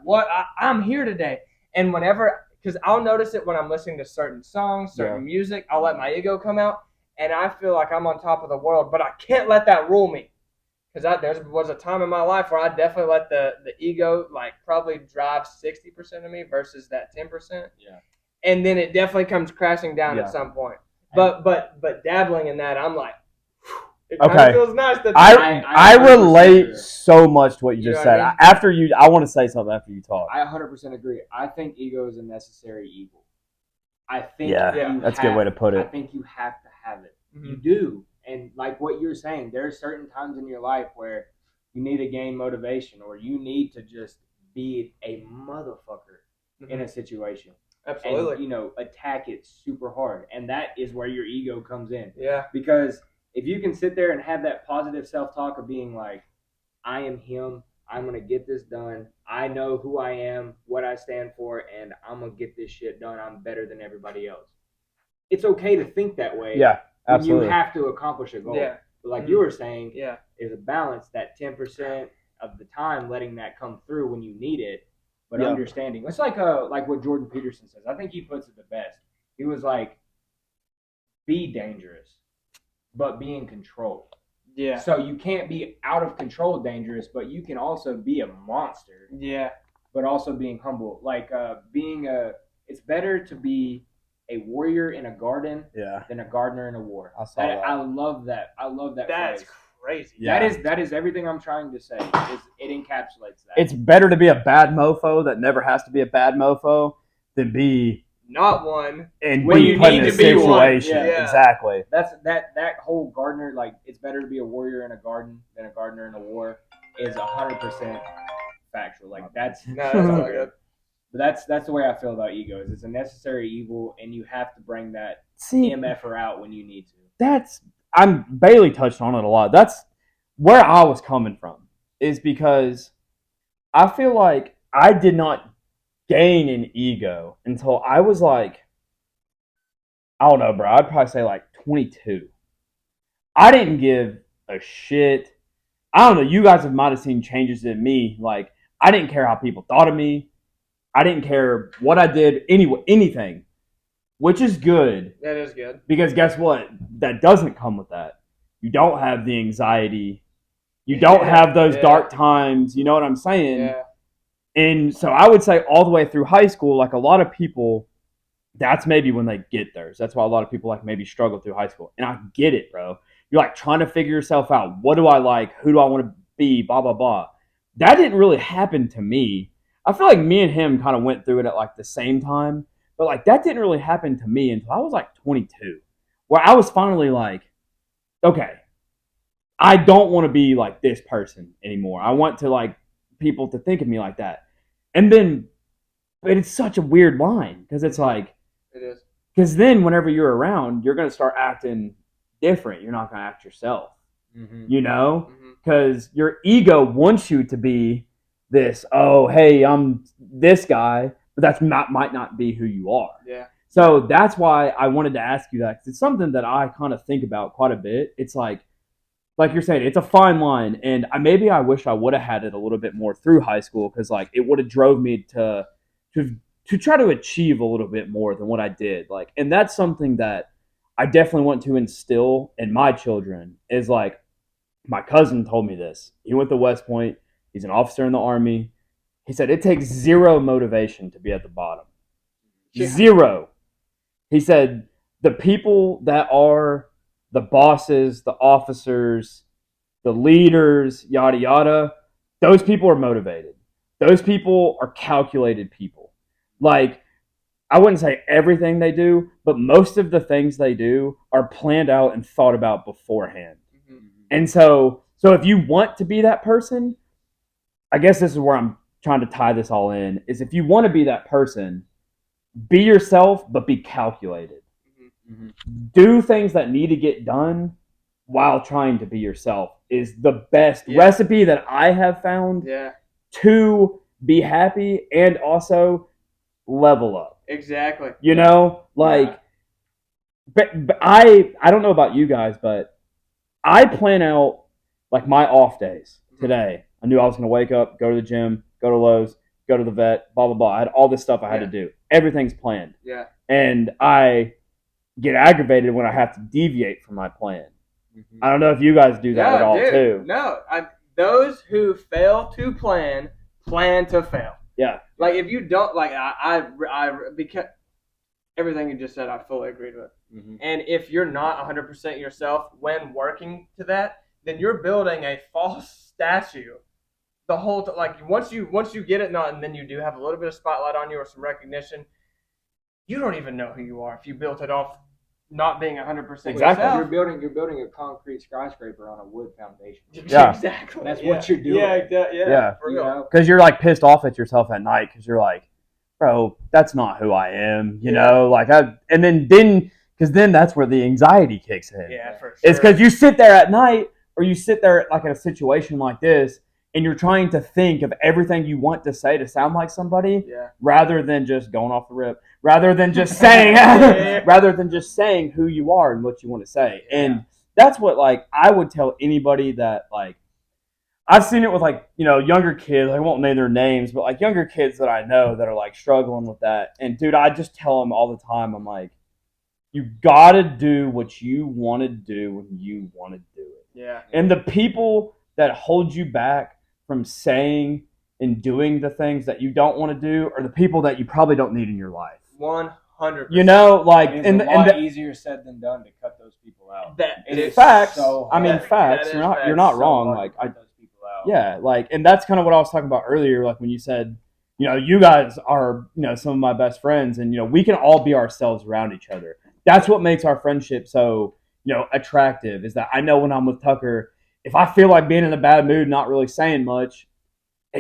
I'm here today. And because I'll notice it when I'm listening to certain songs, certain music, I'll let my ego come out and I feel like I'm on top of the world, but I can't let that rule me. Because there was a time in my life where I definitely let the ego like probably drive 60% of me versus that 10%. Yeah. And then it definitely comes crashing down at some point. But dabbling in that, I'm like, it kind of feels nice. I relate so much to what you just said. I want to say something after you talk. I 100% agree. I think ego is a necessary evil. I think that's a good way to put it. I think you have to have it. Mm-hmm. You do. And like what you're saying, there are certain times in your life where you need to gain motivation or you need to just be a motherfucker in a situation. Absolutely. And, attack it super hard. And that is where your ego comes in. Yeah. Because if you can sit there and have that positive self-talk of being like, I am him, I'm going to get this done, I know who I am, what I stand for, and I'm going to get this shit done, I'm better than everybody else. It's okay to think that way. Yeah. Absolutely. You have to accomplish a goal. Yeah. But like you were saying, there's a balance, that 10% of the time letting that come through when you need it, but understanding. It's like what Jordan Peterson says. I think he puts it the best. He was like, be dangerous, but be in control. Yeah. So you can't be out of control dangerous, but you can also be a monster. Yeah. But also being humble. Like it's better to be a warrior in a garden than a gardener in a war. I love that. I love that That's phrase. Crazy. Yeah. That is everything I'm trying to say. It encapsulates that. It's better to be a bad mofo that never has to be a bad mofo than be not one and when you need to be one. Yeah. Exactly. That's that whole gardener, like it's better to be a warrior in a garden than a gardener in a war is 100% factual. Like that's all good. But that's the way I feel about ego. Is it's a necessary evil, and you have to bring that MFer out when you need to. Bailey touched on it a lot. That's where I was coming from, is because I feel like I did not gain an ego until I was like, I don't know, bro. I'd probably say like 22. I didn't give a shit. I don't know. You guys might have seen changes in me. Like, I didn't care how people thought of me. I didn't care what I did, anything, which is good. That is good. Because guess what? That doesn't come with that. You don't have the anxiety. You don't have those dark times. You know what I'm saying? Yeah. And so I would say all the way through high school, like a lot of people, that's maybe when they get theirs. That's why a lot of people like maybe struggle through high school. And I get it, bro. You're like trying to figure yourself out. What do I like? Who do I want to be? Blah, blah, blah. That didn't really happen to me. I feel like me and him kind of went through it at like the same time. But like that didn't really happen to me until I was like 22. Where I was finally like, okay, I don't want to be like this person anymore. I want to like people to think of me like that. And then, but it's such a weird line because it's like, it is. Because then whenever you're around, you're going to start acting different. You're not going to act yourself, you know? Because your ego wants you to be this, oh, hey, I'm this guy, but that's might not be who you are. Yeah. So that's why I wanted to ask you that. 'Cause it's something that I kind of think about quite a bit. It's like you're saying, it's a fine line. And maybe I wish I would have had it a little bit more through high school because like it would have drove me to try to achieve a little bit more than what I did. Like, and that's something that I definitely want to instill in my children is like, my cousin told me this. He went to West Point. He's an officer in the Army. He said it takes zero motivation to be at the bottom. Yeah. Zero. He said the people that are the bosses, the officers, the leaders, yada, yada, those people are motivated. Those people are calculated people. Like, I wouldn't say everything they do, but most of the things they do are planned out and thought about beforehand. And so if you want to be that person, I guess this is where I'm trying to tie this all in, is if you want to be that person, be yourself, but be calculated. Do things that need to get done while trying to be yourself is the best recipe that I have found to be happy and also level up. Exactly. You know, like, but I don't know about you guys, but I plan out like my off days today. I knew I was going to wake up, go to the gym, go to Lowe's, go to the vet, blah, blah, blah. I had all this stuff I had to do. Everything's planned. Yeah. And I get aggravated when I have to deviate from my plan. I don't know if you guys do that at all, too. No, those who fail to plan to fail. Yeah. Like, if you don't, like, because everything you just said, I fully agreed with. And if you're not 100% yourself when working to that, then you're building a false statue. The whole like once you get it, and then you do have a little bit of spotlight on you or some recognition, you don't even know who you are if you built it off not being 100% exactly. yourself. You're building a concrete skyscraper on a wood foundation. Yeah, exactly. That's what you're doing. Yeah. For real. Because you're like pissed off at yourself at night because you're like, bro, that's not who I am. You know, like because then that's where the anxiety kicks in. Yeah, for sure. It's because you sit there at night or you sit there like in a situation like this and you're trying to think of everything you want to say to sound like somebody rather than just going off the rip, rather than just saying who you are and what you want to say. And that's what like I would tell anybody that like I've seen it with like, you know, younger kids. I won't name their names, but like younger kids that I know that are like struggling with that. And dude, I just tell them all the time, I'm like, you gotta do what you want to do when you want to do it. Yeah. And the people that hold you back from saying and doing the things that you don't want to do are the people that you probably don't need in your life. 100%. You know, like it's a lot easier said than done to cut those people out. Facts. So I mean, facts. You're not wrong. Like those people out. Yeah, like, and that's kind of what I was talking about earlier. Like when you said, you know, you guys are, you know, some of my best friends, and you know, we can all be ourselves around each other. That's what makes our friendship so, you know, attractive. Is that I know when I'm with Tucker, if I feel like being in a bad mood, not really saying much,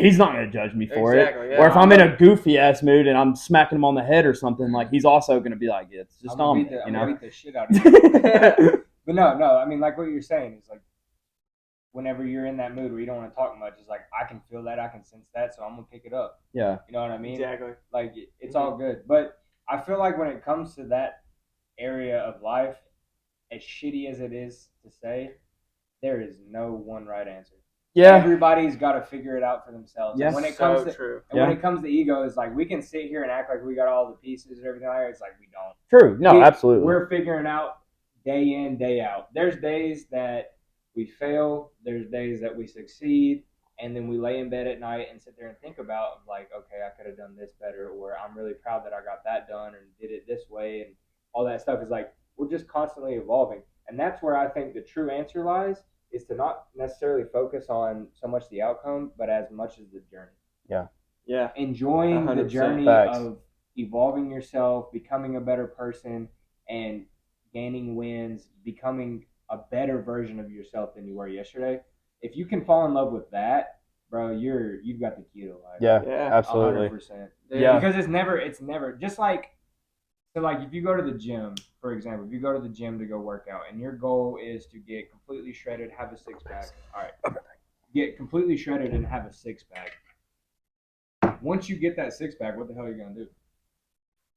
he's not going to judge me for Exactly, it. yeah. Or if I'm in a goofy ass mood and I'm smacking him on the head or something, like he's also going to be like, it's just I'm Dominic, gonna beat the shit out of you. But no, I mean, like what you're saying is like, whenever you're in that mood where you don't want to talk much, it's like I can feel that, I can sense that, so I'm gonna pick it up. Yeah. You know what I mean? Exactly. Like it's all good, but I feel like when it comes to that area of life, as shitty as it is to say, there is no one right answer. Yeah. Everybody's got to figure it out for themselves. Yeah. And when it So comes to true. when it comes to ego, it's like we can sit here and act like we got all the pieces and everything like that. It's like we don't. True. No, absolutely. We're figuring out day in, day out. There's days that we fail. There's days that we succeed. And then we lay in bed at night and sit there and think about like, okay, I could have done this better, or I'm really proud that I got that done and did it this way, and all that stuff is like we're just constantly evolving. And that's where I think the true answer lies, is to not necessarily focus on so much the outcome, but as much as the journey. Yeah. Yeah. Enjoying the 100% journey facts. of evolving yourself, becoming a better person, and gaining wins, becoming a better version of yourself than you were yesterday. If you can fall in love with that, bro, you've got the key to life. Yeah, Yeah. absolutely. 100%. Yeah. Because it's never just like, so like if you go to the gym, for example, if you go to the gym to go work out and your goal is to get completely shredded, have a six pack. All right. Get completely shredded and have a six pack. Once you get that six pack, what the hell are you gonna do?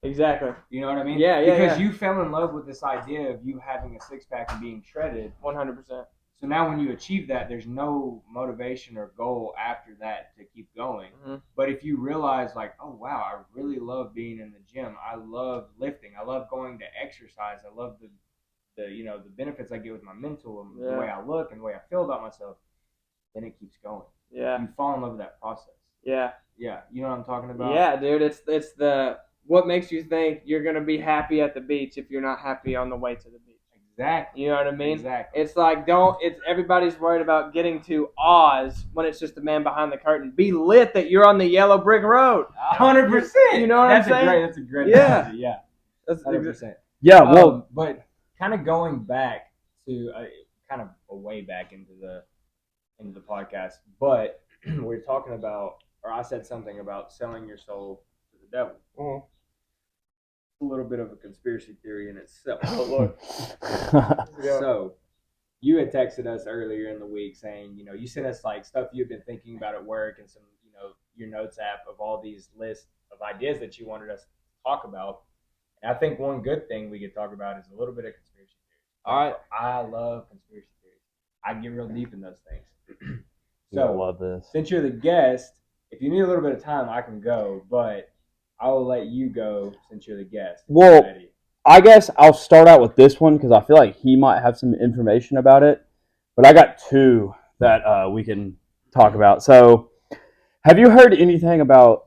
Exactly. You know what I mean? Yeah, Because you fell in love with this idea of you having a six pack and being shredded. 100%. So now when you achieve that, there's no motivation or goal after that to keep going. Mm-hmm. But if you realize like, oh wow, I really love being in the gym. I love lifting. I love going to exercise. I love the the benefits I get with my mental and the way I look and the way I feel about myself. Then it keeps going. Yeah. You fall in love with that process. Yeah. Yeah. You know what I'm talking about? Yeah, dude. It's the what makes you think you're gonna be happy at the beach if you're not happy on the way to the beach. Exactly. You know what I mean? Exactly. It's like it's everybody's worried about getting to Oz when it's just the man behind the curtain. Be lit that you're on the yellow brick road. 100%. You know what I'm saying? That's a great Yeah. analogy. Yeah. That's 100%. Yeah, well, But kind of going back to kind of a way back into the podcast, but we're talking about, or I said something about selling your soul to the devil. Mhm. A little bit of a conspiracy theory in itself. But look, So you had texted us earlier in the week saying, you sent us like stuff you've been thinking about at work and some, your notes app of all these lists of ideas that you wanted us to talk about. And I think one good thing we could talk about is a little bit of conspiracy theory. all right. I love conspiracy theories. I get real deep in those things. I So love this. since you're the guest, if you need a little bit of time, I can go, but I will let you go since you're the guest. Well, I guess I'll start out with this one because I feel like he might have some information about it. But I got two that we can talk about. So, have you heard anything about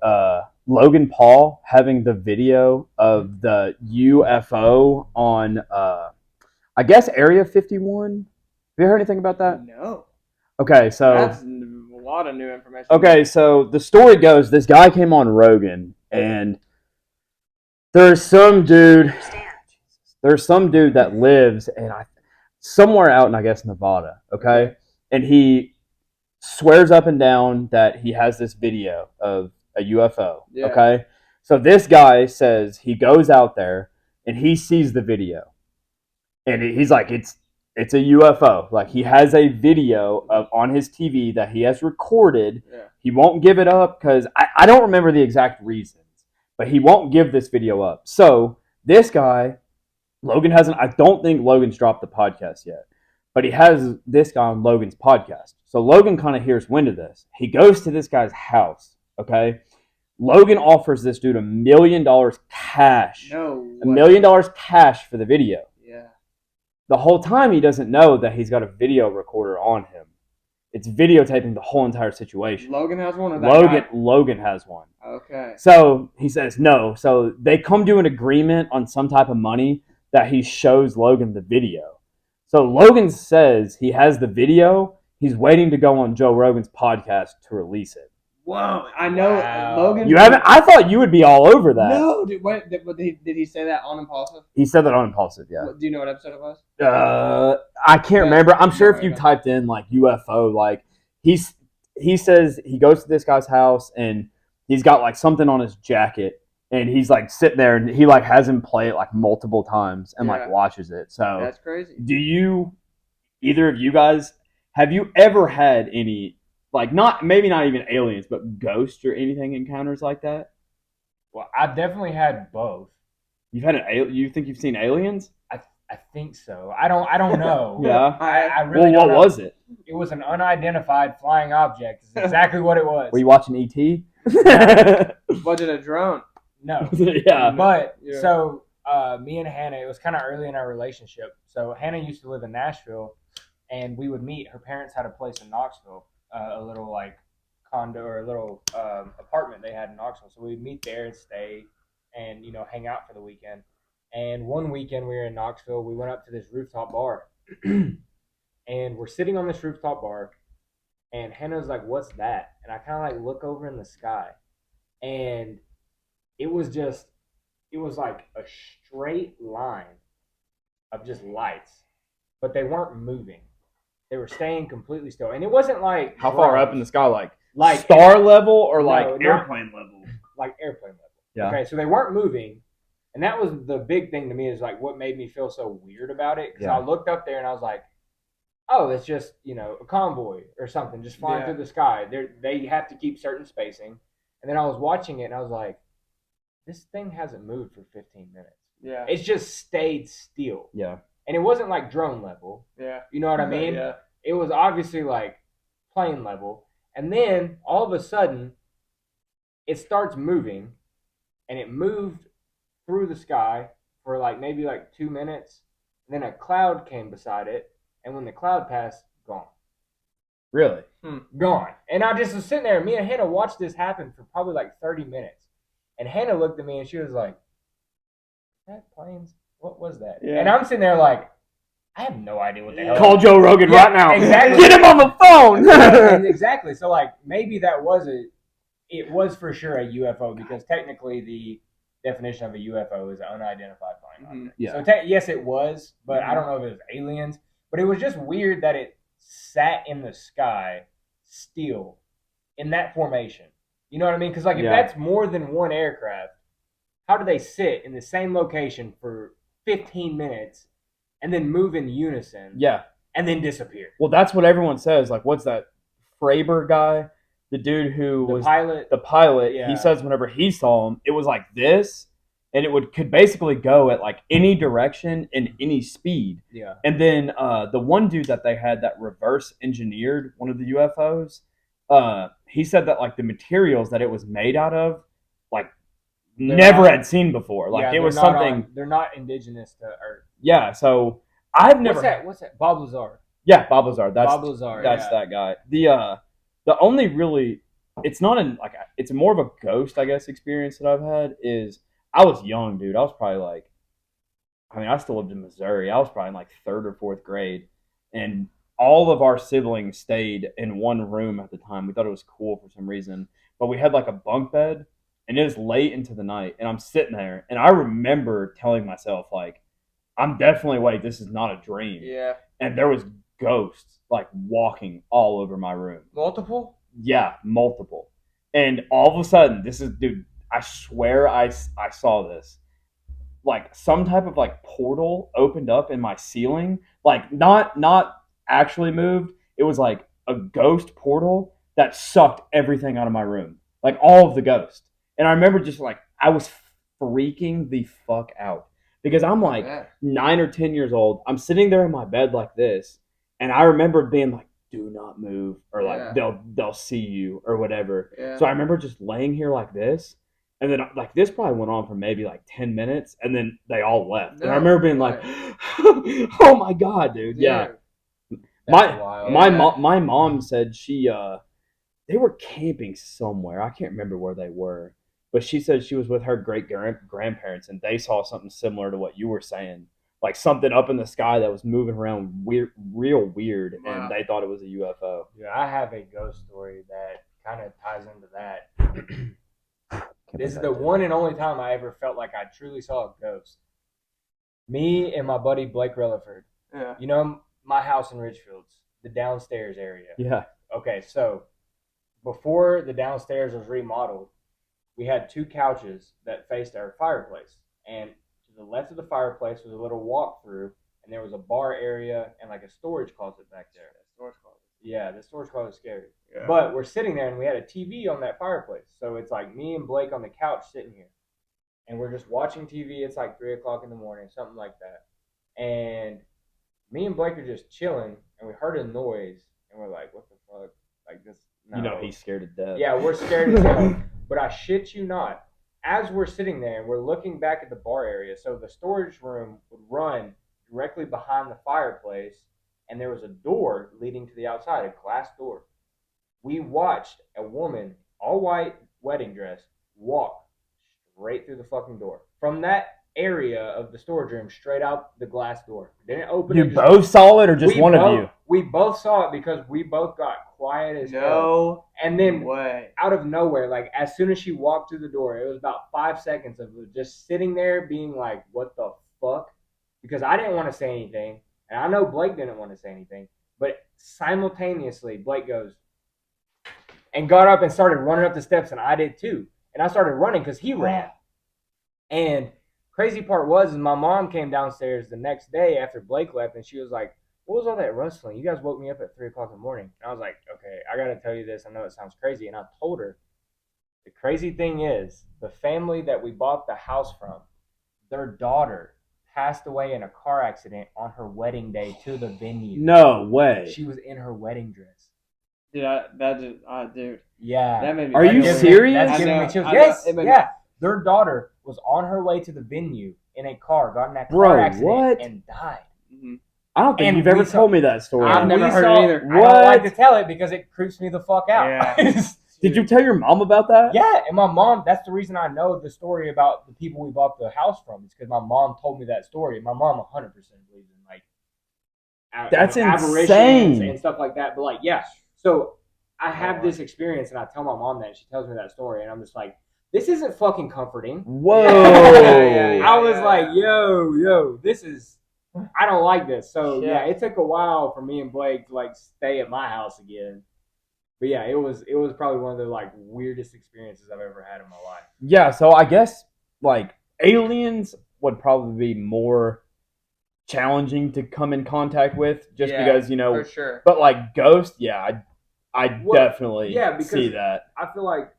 Logan Paul having the video of the UFO on, I guess, Area 51? Have you heard anything about that? No. Okay, so That's a lot of new information. Okay, so the story goes, this guy came on Rogan, and there's some dude that lives somewhere out in, I guess, Nevada, okay? And he swears up and down that he has this video of a UFO, okay? So this guy says he goes out there, and he sees the video. And he's like, it's a UFO. Like, he has a video on his TV that he has recorded. Yeah. He won't give it up because I don't remember the exact reasons, but he won't give this video up. So this guy, Logan I don't think Logan's dropped the podcast yet, but he has this guy on Logan's podcast. So Logan kind of hears wind of this. He goes to this guy's house, okay? Logan offers this dude $1 million cash. No. $1 million cash for the video. Yeah. The whole time he doesn't know that he's got a video recorder on him. It's videotaping the whole entire situation. Logan has one of that. Logan has one. Okay. So he says no. So they come to an agreement on some type of money that he shows Logan the video. So Logan says he has the video. He's waiting to go on Joe Rogan's podcast to release it. Whoa, I know. Wow. Logan. You haven't? I thought you would be all over that. No, dude. Wait, did he say that on Impulsive? He said that on Impulsive, yeah. Do you know what episode it was? I can't remember. I'm sure if you Yeah. typed in like UFO, like he he says he goes to this guy's house and he's got like something on his jacket and he's like sitting there and he like has him play it like multiple times and like watches it. So That's crazy. do you, either of you guys, have you ever had any, like, not even aliens, but ghosts or anything encounters like that? Well, I've definitely had both. You've had you think you've seen aliens? I think so. I don't know. Yeah. I really well, don't what know. was it? It was an unidentified flying object. It's exactly what it was. Were you watching E.T.? Was it a drone? No. Yeah. But so me and Hannah, it was kind of early in our relationship. So Hannah used to live in Nashville, and we would meet. Her parents had a place in Knoxville, a little like condo or a little apartment they had in Knoxville. So we'd meet there and stay, and hang out for the weekend. And one weekend we were in Knoxville. We went up to this rooftop bar, and we're sitting on this rooftop bar. And Hannah's like, "What's that?" And I kind of like look over in the sky, and it was like a straight line of just lights, but they weren't moving. They were staying completely still, and it wasn't like how far up in the sky, like like star level or like no, airplane level? Like airplane level. Yeah. Okay, so they weren't moving, and that was the big thing to me. Is like what made me feel so weird about it, because I looked up there and I was like, oh, it's just a convoy or something just flying through the sky. They have to keep certain spacing, and then I was watching it and I was like, this thing hasn't moved for 15 minutes. Yeah. It's just stayed still. Yeah. And it wasn't like drone level. Yeah. You know what I mean? Yeah. It was obviously like plane level. And then all of a sudden, it starts moving, and it moved through the sky for like maybe like 2 minutes. And then a cloud came beside it, and when the cloud passed, gone. Really? Gone. And I just was sitting there, and me and Hannah watched this happen for probably like 30 minutes. And Hannah looked at me and she was like, that planes? What was that? Yeah. And I'm sitting there like, I have no idea what the hell. Call Joe Rogan right now. Exactly. Get him on the phone. Exactly. So like maybe that was it was for sure a UFO, because technically the definition of a UFO is an unidentified flying object. Yeah. So yes, it was, but I don't know if it was aliens. But it was just weird that it sat in the sky still in that formation. You know what I mean? Because like if that's more than one aircraft, how do they sit in the same location for 15 minutes and then move in unison? Yeah. And then disappear. Well, that's what everyone says. Like, what's that Fravor guy? The dude who was the pilot. Yeah. He says whenever he saw him, it was like this, and it could basically go at like any direction and any speed. Yeah. And then the one dude that they had that reverse engineered one of the UFOs, he said that like the materials that it was made out of, like never had seen before. Like it was something. They're not indigenous to Earth. Yeah. So I've never. What's that? Bob Lazar. Yeah, Bob Lazar. That's Bob Lazar. That's that guy. The only really, it's not it's more of a ghost, I guess, experience that I've had is I was young, dude. I was probably like, I still lived in Missouri. I was probably in like 3rd or 4th grade, and all of our siblings stayed in one room at the time. We thought it was cool for some reason, but we had like a bunk bed, and it was late into the night, and I'm sitting there, and I remember telling myself like, I'm definitely awake. This is not a dream. Yeah. And there was ghosts like walking all over my room. Multiple? Yeah, multiple. And all of a sudden, dude, I swear I saw this. Like some type of like portal opened up in my ceiling. Like not actually moved. It was like a ghost portal that sucked everything out of my room. Like all of the ghosts. And I remember just like I was freaking the fuck out. Because I'm like 9 or 10 years old. I'm sitting there in my bed like this. And I remember being like, do not move. Or like, they'll see you or whatever. Yeah. So I remember just laying here like this. And then like this probably went on for maybe like 10 minutes. And then they all left. And I remember being like, oh my God, dude. Yeah. My mom said they were camping somewhere. I can't remember where they were. But she said she was with her great-grandparents, and they saw something similar to what you were saying. Like something up in the sky that was moving around real weird, and they thought it was a UFO. Yeah, I have a ghost story that kind of ties into that. This is the one and only time I ever felt like I truly saw a ghost. Me and my buddy Blake Relaford. Yeah. You know my house in Richfields, the downstairs area. Yeah. Okay, so before the downstairs was remodeled, we had 2 couches that faced our fireplace, and to the left of the fireplace was a little walk-through, and there was a bar area and like a storage closet back there. Storage closet. Yeah, the storage closet was scary. Yeah. But we're sitting there, and we had a TV on that fireplace, so it's like me and Blake on the couch sitting here, and we're just watching TV. It's like 3:00 in the morning, something like that, and me and Blake are just chilling, and we heard a noise, and we're like, "What the fuck?" Like this. No. You know he's scared to death. Yeah, we're scared as hell. But I shit you not, as we're sitting there and we're looking back at the bar area, so the storage room would run directly behind the fireplace, and there was a door leading to the outside, a glass door. We watched a woman, all white wedding dress, walk straight through the fucking door. From that area of the storage room, straight out the glass door. Didn't open You it. both saw it or just one of you? We both saw it because we both got quiet as hell. No. And then way. out of nowhere, like as soon as she walked through the door, it was about 5 seconds of just sitting there being like, what the fuck? Because I didn't want to say anything. And I know Blake didn't want to say anything. But simultaneously, Blake goes and got up and started running up the steps, and I did too. And I started running because he ran. And crazy part was my mom came downstairs the next day after Blake left, and she was like, "What was all that rustling? You guys woke me up at 3:00 in the morning." And I was like, "Okay, I got to tell you this. I know it sounds crazy." And I told her, the crazy thing is, the family that we bought the house from, their daughter passed away in a car accident on her wedding day to the venue. No way. She was in her wedding dress. Dude, dude. Yeah. That made me Are you serious? That's giving me chills. I know, Yes, it made me- yeah. Their daughter was on her way to the venue in a car, got in that car Bro, accident, what? and died. Mm-hmm. I don't think And you've ever we saw- told me that story. I've never We heard saw- it either. I don't like to tell it because it creeps me the fuck out. Yeah. Did you tell your mom about that? Yeah, and my mom, that's the reason I know the story about the people we bought the house from. It's because my mom told me that story. My mom 100% believes in, like, That's apparitions insane. and stuff like that. But, like, yeah. So I have this experience, and I tell my mom that, and she tells me that story, and I'm just like, this isn't fucking comforting. Whoa. Yeah. I was like, yo, this is, I don't like this. So, Shit. yeah, it took a while for me and Blake to, like, stay at my house again. But yeah, it was probably one of the like weirdest experiences I've ever had in my life. Yeah, so I guess like aliens would probably be more challenging to come in contact with just Yeah, because, for sure. but like ghosts, yeah, I Well, definitely yeah, because see that. I feel like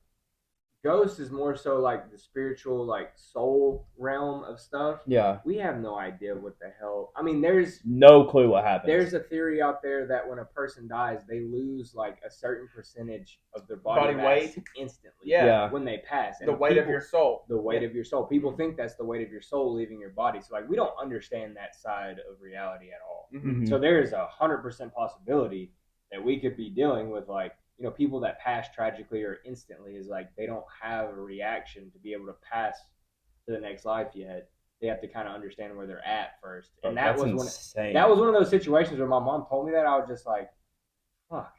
ghosts is more so like the spiritual, like soul realm of stuff. Yeah. We have no idea what the hell. I mean, there's No clue what happens. a theory out there that when a person dies, they lose like a certain percentage of their body mass weight? instantly. Yeah. When they pass, and The weight of people- your soul. the weight of your soul. People think that's the weight of your soul leaving your body. So like we don't understand that side of reality at all. Mm-hmm. Mhm. So there is 100% possibility that we could be dealing with like, people that pass tragically or instantly is like they don't have a reaction to be able to pass to the next life yet. They have to kind of understand where they're at first. And that That's was insane. that was one of those situations where my mom told me that I was just like, fuck,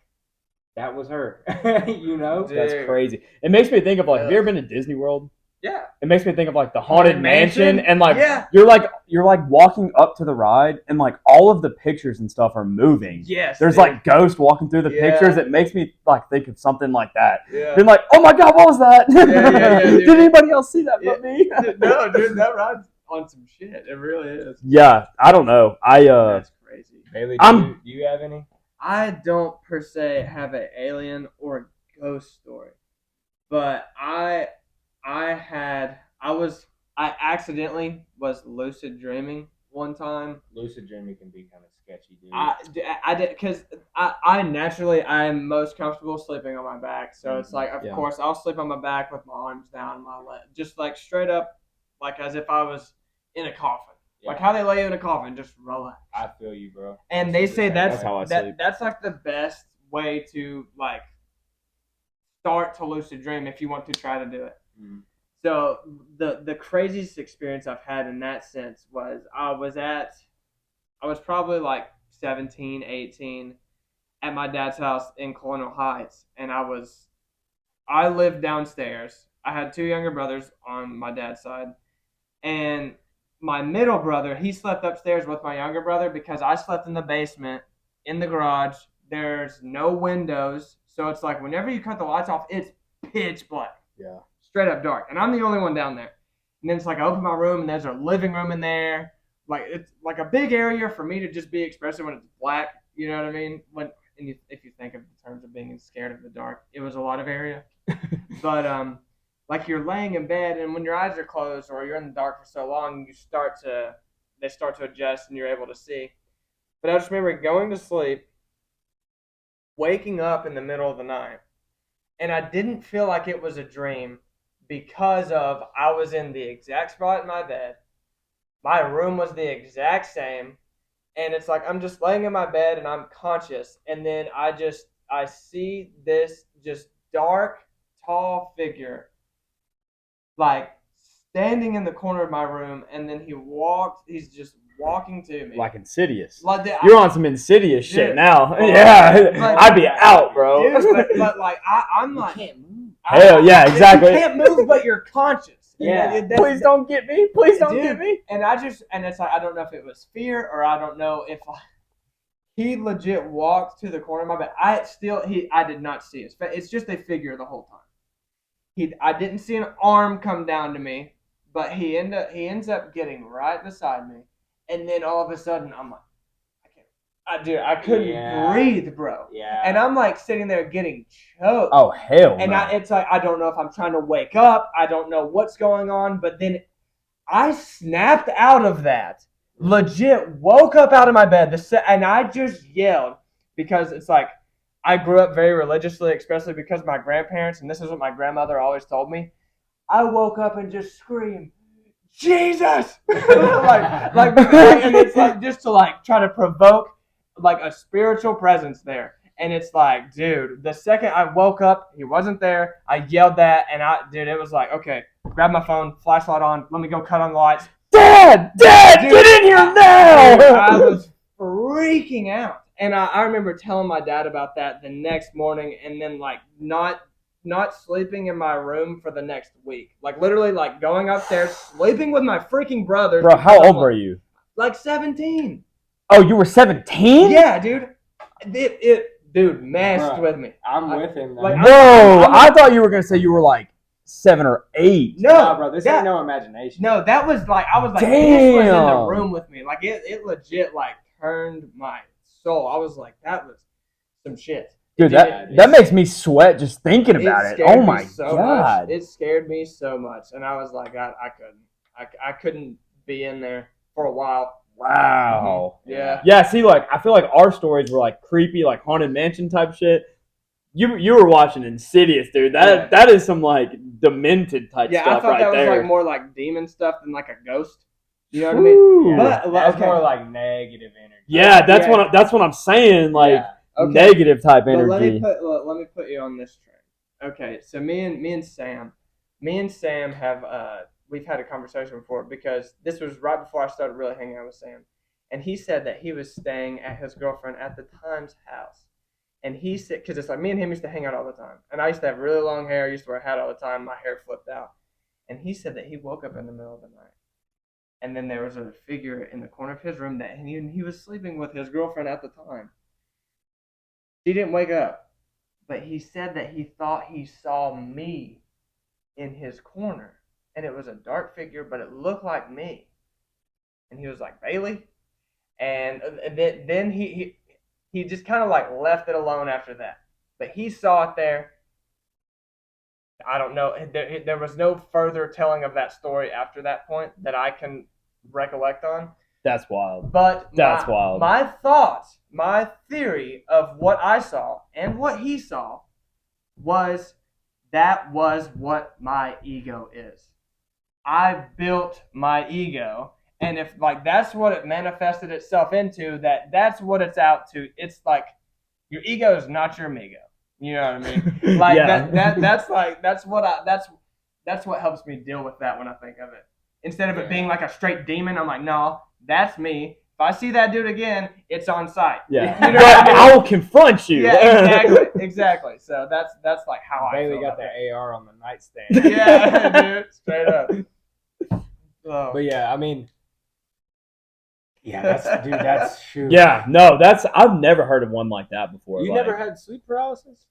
that was her. That's crazy. It makes me think of like, have you ever been to Disney World? Yeah. It makes me think of like the Haunted Mansion, and like Yeah. you're like walking up to the ride, and like all of the pictures and stuff are moving. Yes. There's dude. like ghosts walking through the Yeah. pictures. It makes me like think of something like that. Yeah. Being like, oh my god, what was that? Yeah, dude. Did anybody else see that but me? No, dude, that ride's on some shit. It really is. Yeah, I don't know. That's crazy. Bailey, I'm- do you have any? I don't per se have an alien or a ghost story, but I accidentally was lucid dreaming one time. Lucid dreaming can be kind of sketchy, dude. I did because I naturally I'm most comfortable sleeping on my back, so it's like of Yeah. course I'll sleep on my back with my arms down, my leg just like straight up, like as if I was in a coffin, like how they lay you in a coffin, just relax. I feel you, bro. And they say that's That's how I sleep. that's like the best way to like start to lucid dream if you want to try to do it. Mhm. So the craziest experience I've had in that sense was I was probably like 17, 18 at my dad's house in Colonial Heights, and I lived downstairs. I had 2 younger brothers on my dad's side, and my middle brother, he slept upstairs with my younger brother because I slept in the basement in the garage. There's no windows, So it's like whenever you cut the lights off, it's pitch black. Yeah. Straight up dark. And I'm the only one down there. And then it's like I open my room and there's a living room in there. Like it's like a big area for me to just be, especially when it's black. You know what I mean? If you think of the terms of being scared of the dark, it was a lot of area. But like you're laying in bed and when your eyes are closed or you're in the dark for so long, they start to adjust and you're able to see. But I just remember going to sleep, waking up in the middle of the night, and I didn't feel like it was a dream because of I was in the exact spot in my bed. My room was the exact same. And it's like I'm just laying in my bed and I'm conscious. And then I see this just dark, tall figure like standing in the corner of my room. And then he's just walking to me. Like Insidious. Like You're on some Insidious shit Dude. now. Oh, Yeah. but- I'd be out, bro. Dude, but like I'm like, You can't move. Hell yeah, exactly. You can't move, but you're conscious. Yeah. Please don't get me. Please don't Dude, get me. And it's like I don't know if it was fear or I don't know if he legit walked to the corner of my bed. I did not see his face. It's just a figure the whole time. I didn't see an arm come down to me, but he ends up getting right beside me, and then all of a sudden I'm like, I couldn't breathe, bro. Yeah. And I'm like sitting there getting choked. Oh hell And no. it's like I don't know if I'm trying to wake up. I don't know what's going on. But then I snapped out of that. Legit woke up out of my bed. And I just yelled because it's like I grew up very religiously, especially because of my grandparents. And this is what my grandmother always told me. I woke up and just screamed, Jesus! and it's like just to like try to provoke like a spiritual presence there. And it's like, dude, the second I woke up, he wasn't there. I yelled that, and it was like, okay, grab my phone, flashlight on, let me go cut on the lights. Dad, Dude, get in here now! Dude, I was freaking out. And I remember telling my dad about that the next morning, and then like not sleeping in my room for the next week. Like literally like going upstairs, sleeping with my freaking brothers. Bro, how old were you? Like 17. Oh, you were 17? Yeah, dude. It messed Bruh, with me. I'm with him. like, man. Bro, I thought you were gonna say you were like 7 or 8. No, bro, this ain't no imagination. No, that was like I was like Damn. this was in the room with me. Like it legit like turned my soul. I was like, that was some shit. Dude, Yeah, that makes me sweat just thinking about it. scared Oh me my so god. much. It scared me so much, and I was like, I couldn't be in there for a while. Wow. Yeah. Yeah, see, like I feel like our stories were like creepy, like haunted mansion type shit. You were watching Insidious, dude. That is some like demented type Yeah, stuff I thought right that was there. like more like demon stuff than like a ghost. You know what I mean? Yeah, But that's okay. more like negative energy. Yeah, that's Yeah. what I'm saying. Like Yeah. Okay. negative type But let energy. me put you on this train. Okay, so me and Sam have we've had a conversation before because this was right before I started really hanging out with Sam, and he said that he was staying at his girlfriend at the time's house, and he said because it's like me and him used to hang out all the time, and I used to have really long hair. I used to wear a hat all the time. My hair flipped out, and he said that he woke up in the middle of the night, and then there was a figure in the corner of his room that he was sleeping with his girlfriend at the time. She didn't wake up, but he said that he thought he saw me in his corner, and it was a dark figure, but it looked like me. And he was like, Bailey? And then he just kind of like left it alone after that. But he saw it there. I don't know. There was no further telling of that story after that point that I can recollect on. That's wild. But That's wild. My thoughts, my theory of what I saw and what he saw was that was what my ego is. I built my ego, and if like that's what it manifested itself into, that's what it's out to. It's like your ego is not your amigo. You know what I mean? Like Yeah. that's what helps me deal with that when I think of it. Instead of it being like a straight demon, I'm like, no, that's me. If I see that dude again, it's on sight. Yeah. You know But what I mean? I will confront you. Yeah, exactly. So that's like how I Bailey feel got about the that. AR on the nightstand. Yeah, dude, straight up. Oh. But yeah, I mean, Yeah, that's true. Yeah, no, I've never heard of one like that before. You like, never had sleep paralysis?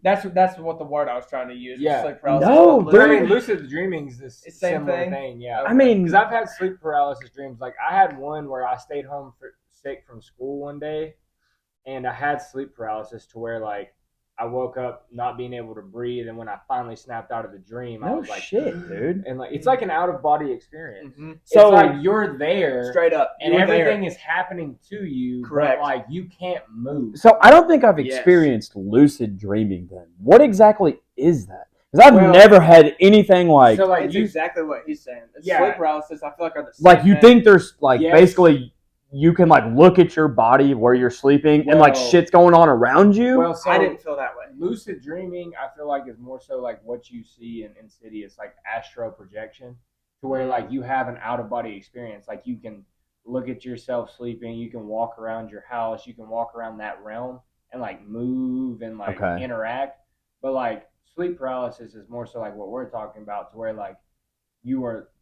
That's what the word I was trying to use. Yeah. Sleep paralysis. No, But I dude. mean, lucid dreaming is this It's same similar thing? Yeah. I mean, because I've had sleep paralysis dreams. Like I had one where I stayed home sick from school one day, and I had sleep paralysis to where like I woke up not being able to breathe, and when I finally snapped out of the dream, I no was like, shit, dude. and like it's like an out of body experience. Mm-hmm. So it's like you're there, Straight up, and everything is happening to you, Correct. but like you can't move. So I don't think I've Yes. experienced lucid dreaming. Then what exactly is that? Because I've Well, never had anything like. So like it's exactly what he's saying. Yeah. Sleep paralysis, I feel like are the same like you thing. think there's like Yes. basically you can like look at your body where you're sleeping and like Well- shit's going on around you. well, so I didn't feel that way. lucid dreaming, I feel like is more so like what you see in Insidious, like astral projection, to where like you have an out of body experience. Like you can look at yourself sleeping, you can walk around your house, you can walk around that realm and like move and like Okay. interact. But like sleep paralysis is more so like what we're talking about, to where like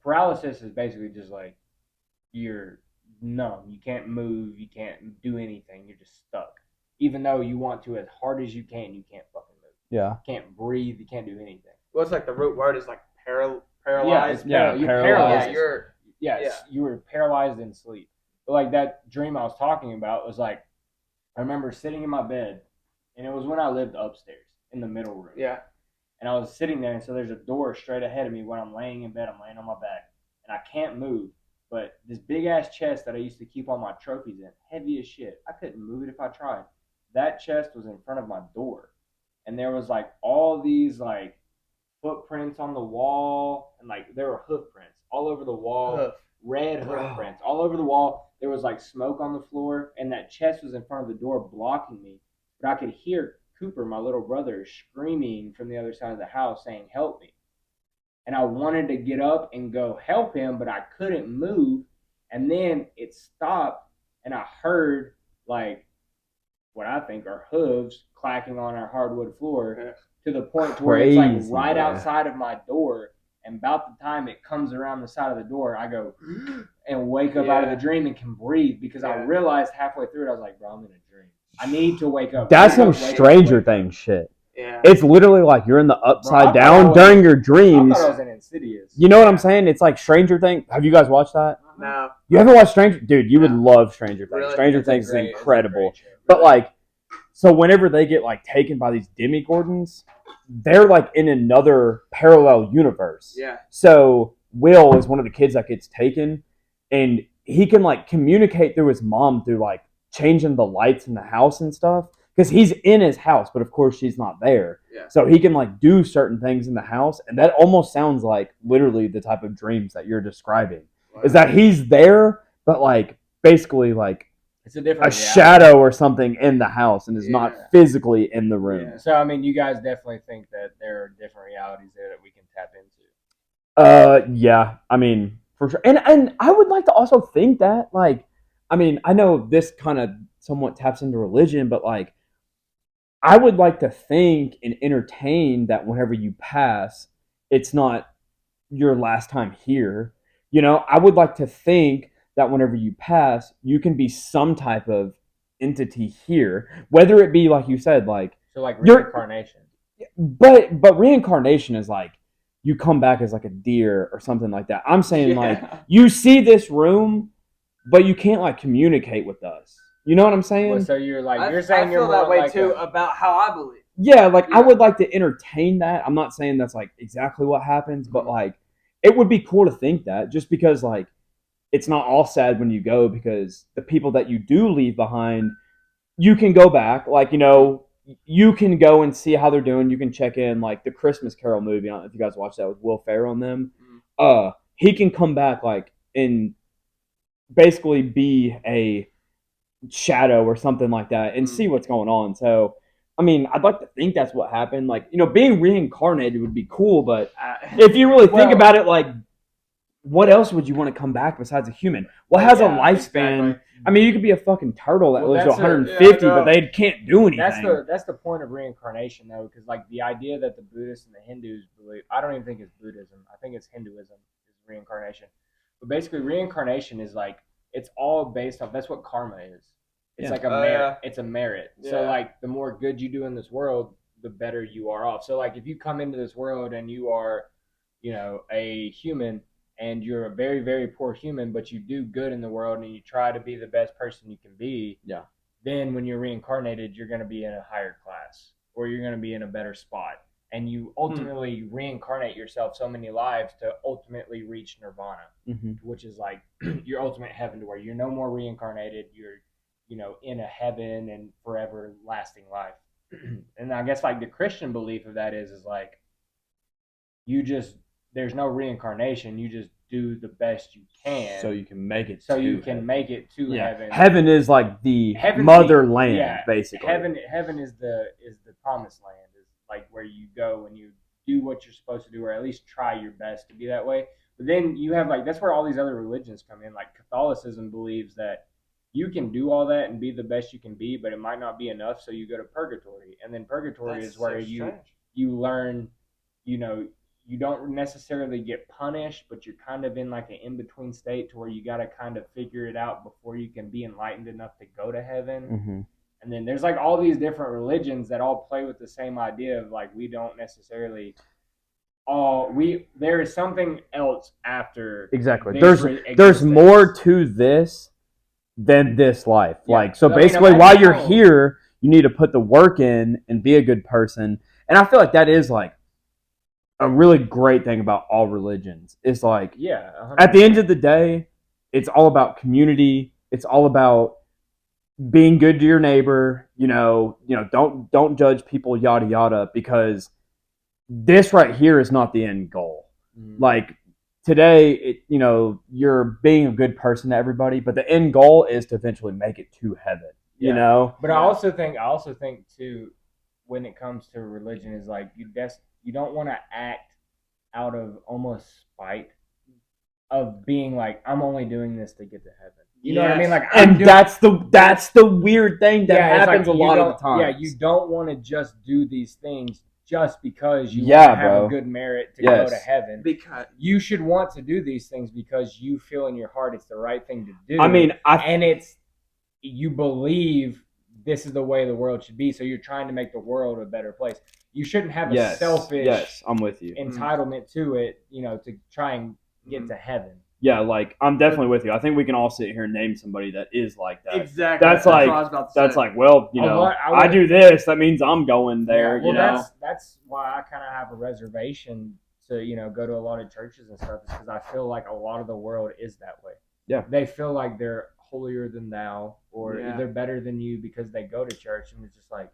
paralysis is basically just like you're numb, you can't move, you can't do anything, you're just stuck. Even though you want to as hard as you can't fucking move. Yeah. You can't breathe, you can't do anything. Well, it's like the root word is like paralyzed. Yeah, you're paralyzed. paralyzed. Yeah, You were paralyzed in sleep. But like that dream I was talking about was like, I remember sitting in my bed, and it was when I lived upstairs in the middle room. yeah. And I was sitting there, and so there's a door straight ahead of me when I'm laying in bed. I'm laying on my back, and I can't move. But this big ass chest that I used to keep all my trophies in, heavy as shit. I couldn't move it if I tried. That chest was in front of my door, and there was like all these like footprints on the wall, and like there were hoof prints all over the wall, Hoof. red hoof prints all over the wall. There was like smoke on the floor, and that chest was in front of the door blocking me. But I could hear Cooper, my little brother, screaming from the other side of the house saying, "Help me." And I wanted to get up and go help him, but I couldn't move. And then it stopped, and I heard like what I think are hooves clacking on our hardwood floor, to the point to where it's like Crazy, right man. outside of my door. And about the time it comes around the side of the door, I go and wake up out of the dream and can breathe, because I realized halfway through it, I was like, bro, I'm in a dream. I need to wake up. That's some Stranger Things shit. Yeah. It's literally like you're in the upside Bro, I down thought during your I dreams. thought I was in Insidious. You know what I'm saying? It's like Stranger Things. Have you guys watched that? No. You haven't watched Stranger? Dude, you would love Stranger Things. Really? Stranger It's a Things is great- it's a incredible. great show. But like, so whenever they get like taken by these demigorgons, they're like in another parallel universe. Yeah. So Will is one of the kids that gets taken, and he can like communicate through his mom through like changing the lights in the house and stuff, because he's in his house, but of course she's not there. Yeah. So he can like do certain things in the house, and that almost sounds like literally the type of dreams that you're describing. Wow. Is that he's there, but like basically like It's a different a reality. shadow or something in the house and is not Yeah. physically in the room. Yeah. So I mean, you guys definitely think that there are different realities there that we can tap into. Yeah, I mean, for sure. And I would like to also think that, like, I mean, I know this kind of somewhat taps into religion, but like, I would like to think and entertain that whenever you pass, it's not your last time here. You know, I would like to think that whenever you pass, you can be some type of entity here, whether it be like you said, like, So like You're- reincarnation. but reincarnation is like you come back as like a deer or something like that. I'm saying like you see this room, but you can't like communicate with us. You know what I'm saying? Well, so you're like I you're saying feel you're that more way like too a- about how I believe. Yeah, like I Yeah. would like to entertain that. I'm not saying that's like exactly what happens, but like it would be cool to think that, just because like it's not all sad when you go, because the people that you do leave behind, you can go back. Like, you know, you can go and see how they're doing. You can check in, like the Christmas Carol movie. I don't know if you guys watched that with Will Ferrell and them. He can come back like and basically be a shadow or something like that and see what's going on. So, I mean, I'd like to think that's what happened. Like, you know, being reincarnated would be cool, but if you really think Well- about it, like, what else would you want to come back besides a human? What has a Yeah, lifespan? exactly. I mean, you could be a fucking turtle that Well, lives to that's a- 150, yeah, I know. but they can't do anything. That's the point of reincarnation, though, because like the idea that the Buddhists and the Hindus believe, I don't even think it's Buddhism. I think it's Hinduism is reincarnation. But basically, reincarnation is like it's all based off. That's what karma is. It's like a Oh, merit. yeah. It's a merit. So Yeah. like the more good you do in this world, the better you are off. So like if you come into this world and you are, a human and you're a very, very poor human, but you do good in the world and you try to be the best person you can be, Yeah. then when you're reincarnated, you're going to be in a higher class or you're going to be in a better spot. And you ultimately reincarnate yourself so many lives to ultimately reach nirvana, which is like your ultimate heaven, to where you're no more reincarnated. You're, in a heaven and forever lasting life. And I guess like the Christian belief of that is like there's no reincarnation. You just do the best you can, so you can make it. Make it to heaven. Heaven is like the motherland, basically. Heaven is the promised land. Is like where you go and you do what you're supposed to do, or at least try your best to be that way. But then you have like that's where all these other religions come in. Like Catholicism believes that you can do all that and be the best you can be, but it might not be enough. So you go to purgatory, and then purgatory is where you learn, you don't necessarily get punished, but you're kind of in like an in-between state to where you got to kind of figure it out before you can be enlightened enough to go to heaven. And then there's like all these different religions that all play with the same idea of like we don't necessarily there is something else after. Exactly. There's more to this than this life. Yeah. Like so basically while you're here, you need to put the work in and be a good person. And I feel like that is like a really great thing about all religions. Is like 100%. At the end of the day, it's all about community. It's all about being good to your neighbor. Don't judge people, yada yada, because this right here is not the end goal. Like today, you're being a good person to everybody, but the end goal is to eventually make it to heaven. But I also think too, when it comes to religion, is like you don't want to act out of almost spite of being like, I'm only doing this to get to heaven. You know what I mean? Like, that's the weird thing that happens like a lot of the time. Yeah, you don't want to just do these things just because you want to have a good merit to go to heaven. Because you should want to do these things because you feel in your heart it's the right thing to do. I mean, you believe this is the way the world should be, so you're trying to make the world a better place. You shouldn't have a selfish I'm with you. entitlement to it, to try and get to heaven. Yeah, like I'm definitely with you. I think we can all sit here and name somebody that is like that. Exactly. That's like, well, I do this. That means I'm going there. That's why I kind of have a reservation to go to a lot of churches and stuff, because I feel like a lot of the world is that way. Yeah, they feel like they're holier than thou, or they're better than you because they go to church, and it's just like,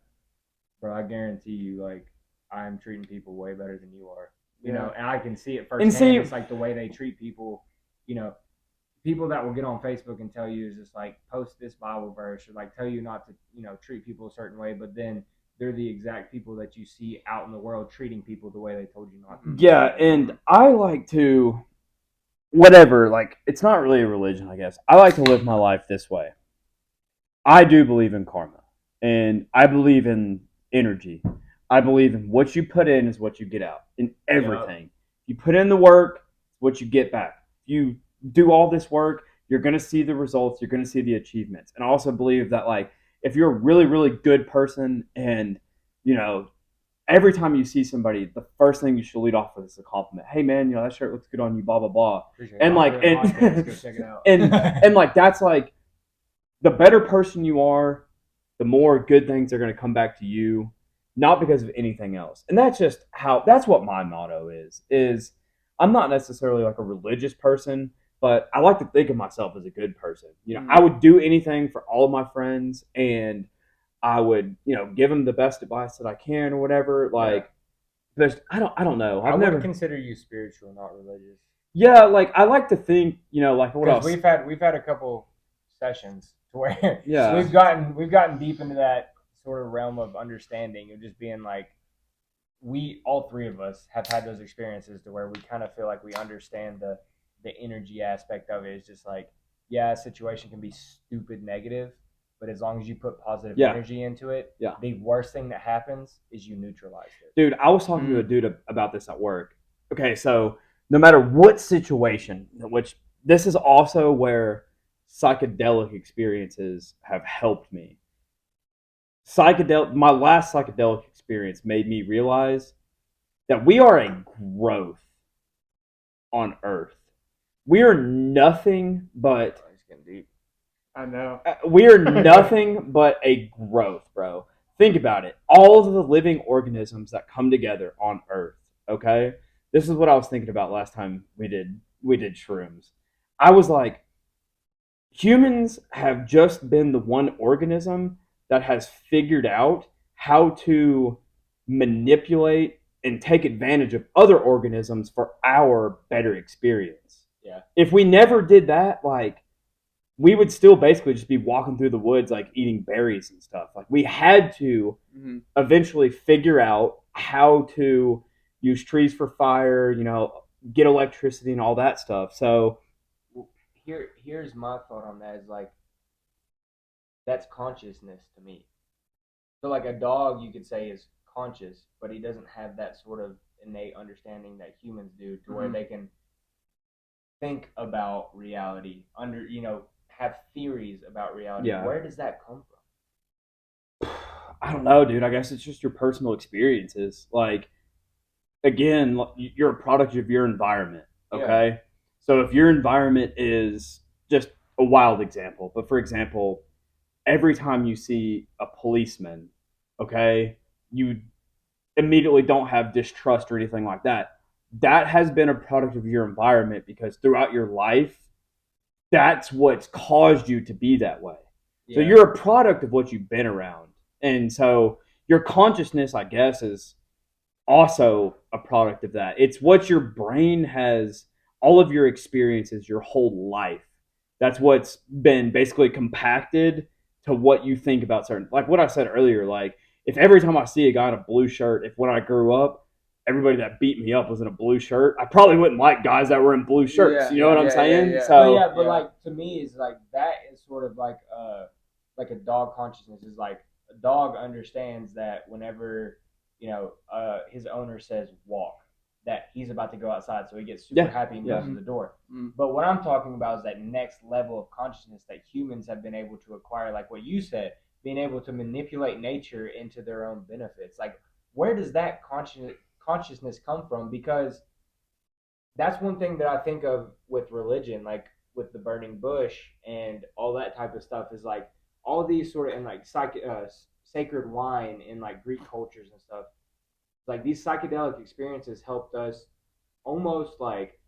bro, I guarantee you, like, I'm treating people way better than you are. And I can see it firsthand. It's like the way they treat people. People that will get on Facebook and tell you is just like, post this Bible verse, or like tell you not to, treat people a certain way, but then they're the exact people that you see out in the world treating people the way they told you not to. Yeah, and I like to, whatever, like, it's not really a religion, I guess. I like to live my life this way. I do believe in karma, and I believe in energy. I believe in what you put in is what you get out in everything. You put in the work, what you get back. You do all this work, you're going to see the results, you're going to see the achievements. And I also believe that, like, if you're a really, really good person and, every time you see somebody, the first thing you should lead off with is a compliment. Hey, man, that shirt looks good on you, blah, blah, blah. And, like, and like, that's, like, the better person you are, the more good things are going to come back to you, not because of anything else. And that's just that's what my motto is I'm not necessarily like a religious person, but I like to think of myself as a good person. I would do anything for all of my friends, and I would, give them the best advice that I can or whatever. Like, I don't know. I would consider you spiritual, not religious. Yeah, like I like to think, like what else? We've had a couple sessions to where we've gotten deep into that sort of realm of understanding of just being like, we all three of us have had those experiences to where we kind of feel like we understand the energy aspect of it. Is just like, a situation can be stupid negative, but as long as you put positive energy into it, the worst thing that happens is you neutralize it. Dude, I was talking to a dude about this at work. Okay, so no matter what situation, which this is also where psychedelic experiences have helped me. My last psychedelic experience made me realize that we are a growth on Earth. We are nothing but It's getting deep. I know. we are nothing but a growth, bro. Think about it. All of the living organisms that come together on Earth, okay? This is what I was thinking about last time we did shrooms. I was like, humans have just been the one organism that has figured out how to manipulate and take advantage of other organisms for our better experience. Yeah. If we never did that, like, we would still basically just be walking through the woods, like eating berries and stuff. Like, we had to eventually figure out how to use trees for fire, get electricity and all that stuff. So here's my thought on that is like, that's consciousness to me. So like a dog, you could say is conscious, but he doesn't have that sort of innate understanding that humans do, to where they can think about reality, have theories about reality. Yeah. Where does that come from? I don't know, dude. I guess it's just your personal experiences. Like, again, you're a product of your environment, okay? Yeah. So if your environment is just a wild example, but for example, every time you see a policeman, okay, you immediately don't have distrust or anything like that. That has been a product of your environment, because throughout your life, that's what's caused you to be that way. Yeah. So you're a product of what you've been around. And so your consciousness, I guess, is also a product of that. It's what your brain has, all of your experiences, your whole life. That's what's been basically compacted to what you think about certain, like what I said earlier, like if every time I see a guy in a blue shirt, if when I grew up, everybody that beat me up was in a blue shirt, I probably wouldn't like guys that were in blue shirts. You know what I'm saying? Yeah. So, but like, to me, is like, that is sort of like a dog consciousness. Is like, a dog understands that whenever his owner says walk, that he's about to go outside, so he gets super happy and goes to the door. But what I'm talking about is that next level of consciousness that humans have been able to acquire, like what you said, being able to manipulate nature into their own benefits. Like, where does that consciousness come from? Because that's one thing that I think of with religion, like with the burning bush and all that type of stuff, is like all these sort of, and like sacred wine in like Greek cultures and stuff. Like, these psychedelic experiences helped us almost like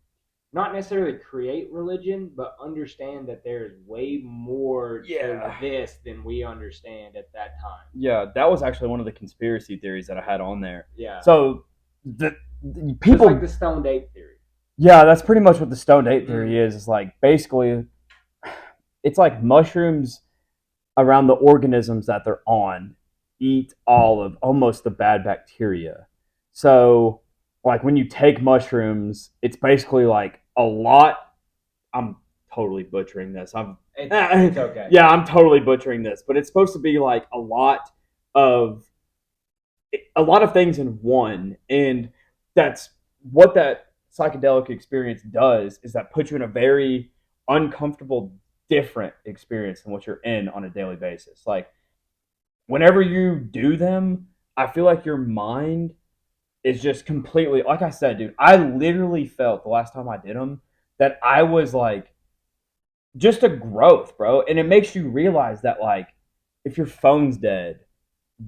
not necessarily create religion, but understand that there's way more to this than we understand at that time. Yeah, that was actually one of the conspiracy theories that I had on there. Yeah. So the people, it's like the stoned ape theory. Yeah, that's pretty much what the stoned ape theory is. It's like, basically, it's like mushrooms around the organisms that they're on eat all of almost the bad bacteria. So, like, when you take mushrooms, it's basically like a lot. I'm totally butchering this. It's okay. Yeah, I'm totally butchering this, but it's supposed to be like a lot of things in one, and that's what that psychedelic experience does, is that puts you in a very uncomfortable, different experience than what you're in on a daily basis. Like, whenever you do them, I feel like your mind is just completely, like I said, dude, I literally felt the last time I did them that I was like, just a growth, bro. And it makes you realize that, like, if your phone's dead,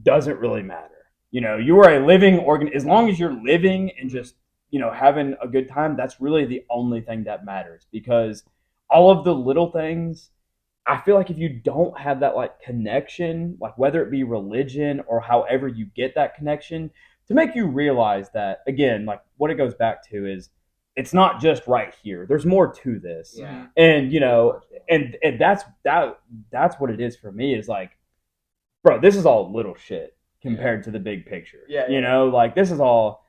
doesn't really matter. You are a living organ. As long as you're living and just, having a good time, that's really the only thing that matters. Because all of the little things, I feel like if you don't have that, like, connection, like whether it be religion or however you get that connection, to make you realize that, again, like, what it goes back to is, it's not just right here. There's more to this. Yeah. And and that's what it is for me, is like, bro, this is all little shit compared to the big picture. Yeah. Like, this is all,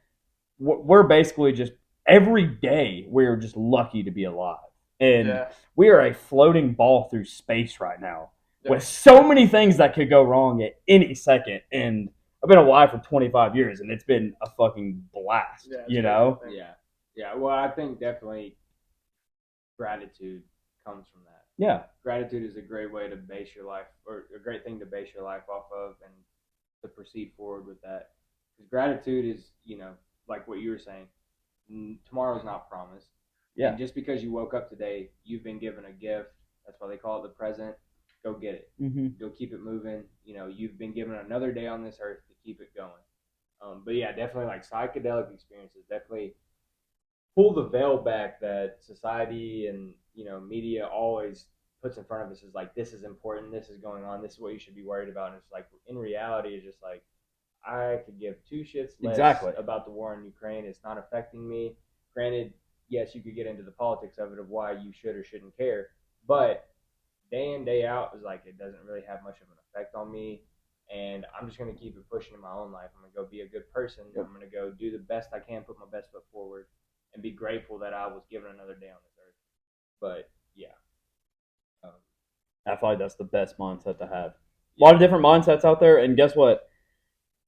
we're basically just, every day we're just lucky to be alive. And we are a floating ball through space right now with so many things that could go wrong at any second. And I've been alive for 25 years, and it's been a fucking blast, Yeah. Well, I think definitely gratitude comes from that. Yeah. Gratitude is a great way to base your life, or a great thing to base your life off of, and to proceed forward with that. Because gratitude is, like what you were saying, tomorrow's not promised. Yeah. And just because you woke up today, you've been given a gift. That's why they call it the present. Go get it. Mm-hmm. Go keep it moving. You've been given another day on this earth to keep it going. But yeah, definitely like psychedelic experiences definitely pull the veil back that society and media always puts in front of us is like, this is important, this is going on, this is what you should be worried about. And it's like, in reality, it's just like, I could give two shits less about the war in Ukraine. It's not affecting me. Granted, yes, you could get into the politics of it, of why you should or shouldn't care, but day in, day out is like, it doesn't really have much of an effect on me. And I'm just going to keep it pushing in my own life. I'm going to go be a good person. Yep. I'm going to go do the best I can, put my best foot forward, and be grateful that I was given another day on this earth. But yeah, I feel like that's the best mindset to have. A lot of different mindsets out there, and guess what?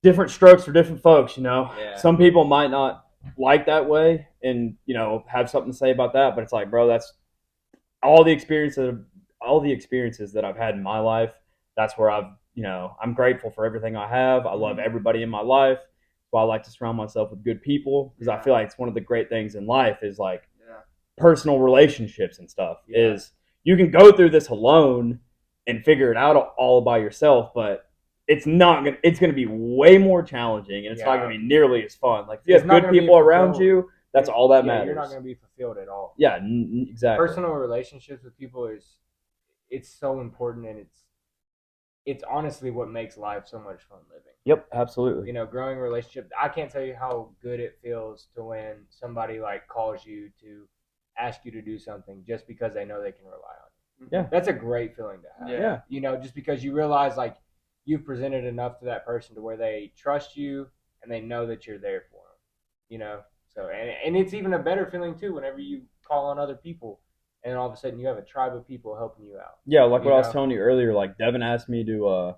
Different strokes for different folks. Yeah. Some people might not like that way, and have something to say about that. But it's like, bro, that's all the experiences that I've had in my life. That's where I'm grateful for everything I have. I love everybody in my life. So I like to surround myself with good people, because I feel like it's one of the great things in life is like personal relationships and stuff. Is you can go through this alone and figure it out all by yourself, but it's going to be way more challenging, and it's not going to be nearly as fun. Like if you have good people around you, that's all that matters. You're not going to be fulfilled at all. Yeah, exactly. Personal relationships with people it's so important, and it's honestly what makes life so much fun living. Yep, absolutely. Growing a relationship. I can't tell you how good it feels to when somebody like calls you to ask you to do something just because they know they can rely on you. Yeah. That's a great feeling to have. Yeah. Just because you realize like you've presented enough to that person to where they trust you and they know that you're there for them. So and it's even a better feeling too whenever you call on other people and all of a sudden you have a tribe of people helping you out. Yeah, like what I was telling you earlier, like Devin asked me to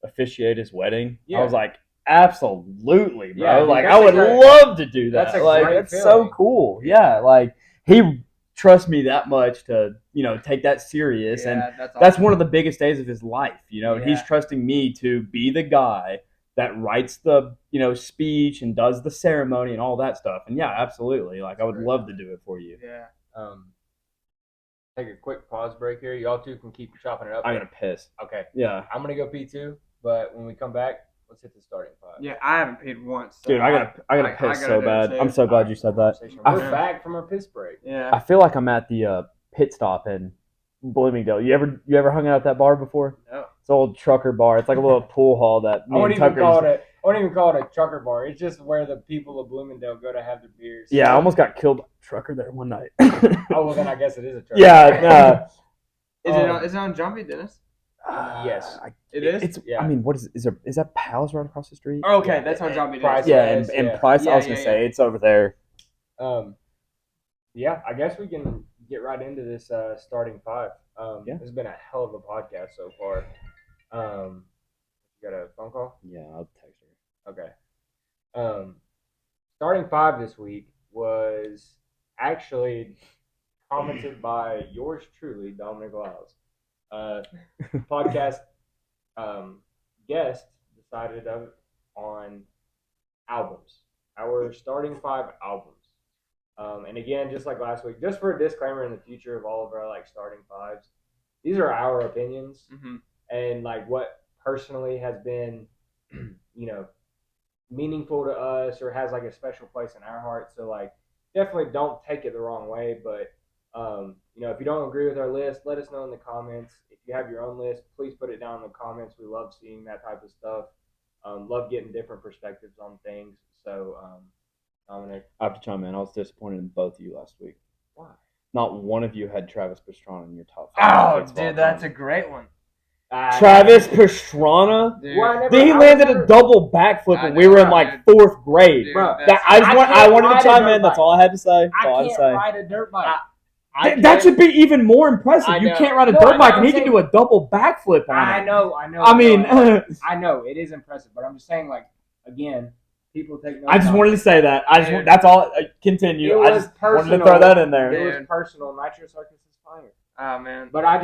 officiate his wedding. Yeah. I was like, absolutely, bro. Yeah, like I would love to do that. That's so cool. Yeah, like he trusts me that much to, take that serious. Yeah, and that's one of the biggest days of his life, and he's trusting me to be the guy that writes the, speech and does the ceremony and all that stuff. And yeah, absolutely. Like I would love to do it for you. Yeah. Take a quick pause break here. Y'all two can keep chopping it up. I'm gonna piss. Okay. Yeah. I'm gonna go pee too, but when we come back, let's hit the starting 5. Yeah, I haven't peed once. So dude, I gotta piss so bad. I'm so glad you said that. We're back from our piss break. Yeah. I feel like I'm at the pit stop in Bloomingdale. You ever hung out at that bar before? No. It's an old trucker bar. It's like a little pool hall that I wouldn't even call it a trucker bar. It's just where the people of Bloomingdale go to have their beers. Yeah, I almost got killed by a trucker there one night. Oh, well then I guess it is a trucker. Yeah. Is it on John B. Dennis? Yes. It is? I mean, what is that Pals right across the street? Oh, okay, that's on John B. Dennis. And Price, I was going to say, it's over there. Yeah, I guess we can get right into this starting 5. This has been a hell of a podcast so far. You got a phone call? Yeah, I'll text her. Okay. Starting 5 this week was actually commented by yours truly, Dominic Lyles. Podcast guest decided on albums. Our starting 5 albums. And again, just like last week, just for a disclaimer in the future of all of our like starting 5s, these are our opinions and like what personally has been, meaningful to us or has like a special place in our heart. So like, definitely don't take it the wrong way. But if you don't agree with our list, let us know in the comments. If you have your own list, please put it down in the comments. We love seeing that type of stuff. Love getting different perspectives on things. So, Dominic, I have to chime in. I was disappointed in both of you last week. Why? Not one of you had Travis Pastrana in your top 5. Oh, dude, that's a great one. Travis Pastrana? Dude. He landed a double backflip when we were in like 4th grade. Dude, bro, I wanted to chime in. That's all I had to say. I can't ride a dirt bike. That should be even more impressive. You can't ride a dirt bike, and he can do a double backflip on it. I know. I mean, I know it is impressive, but I'm just saying, like, again, people take. I just wanted to say that. That's all. Continue. I just wanted to throw that in there. It was personal. Nitro Circus is fire. Oh man. But I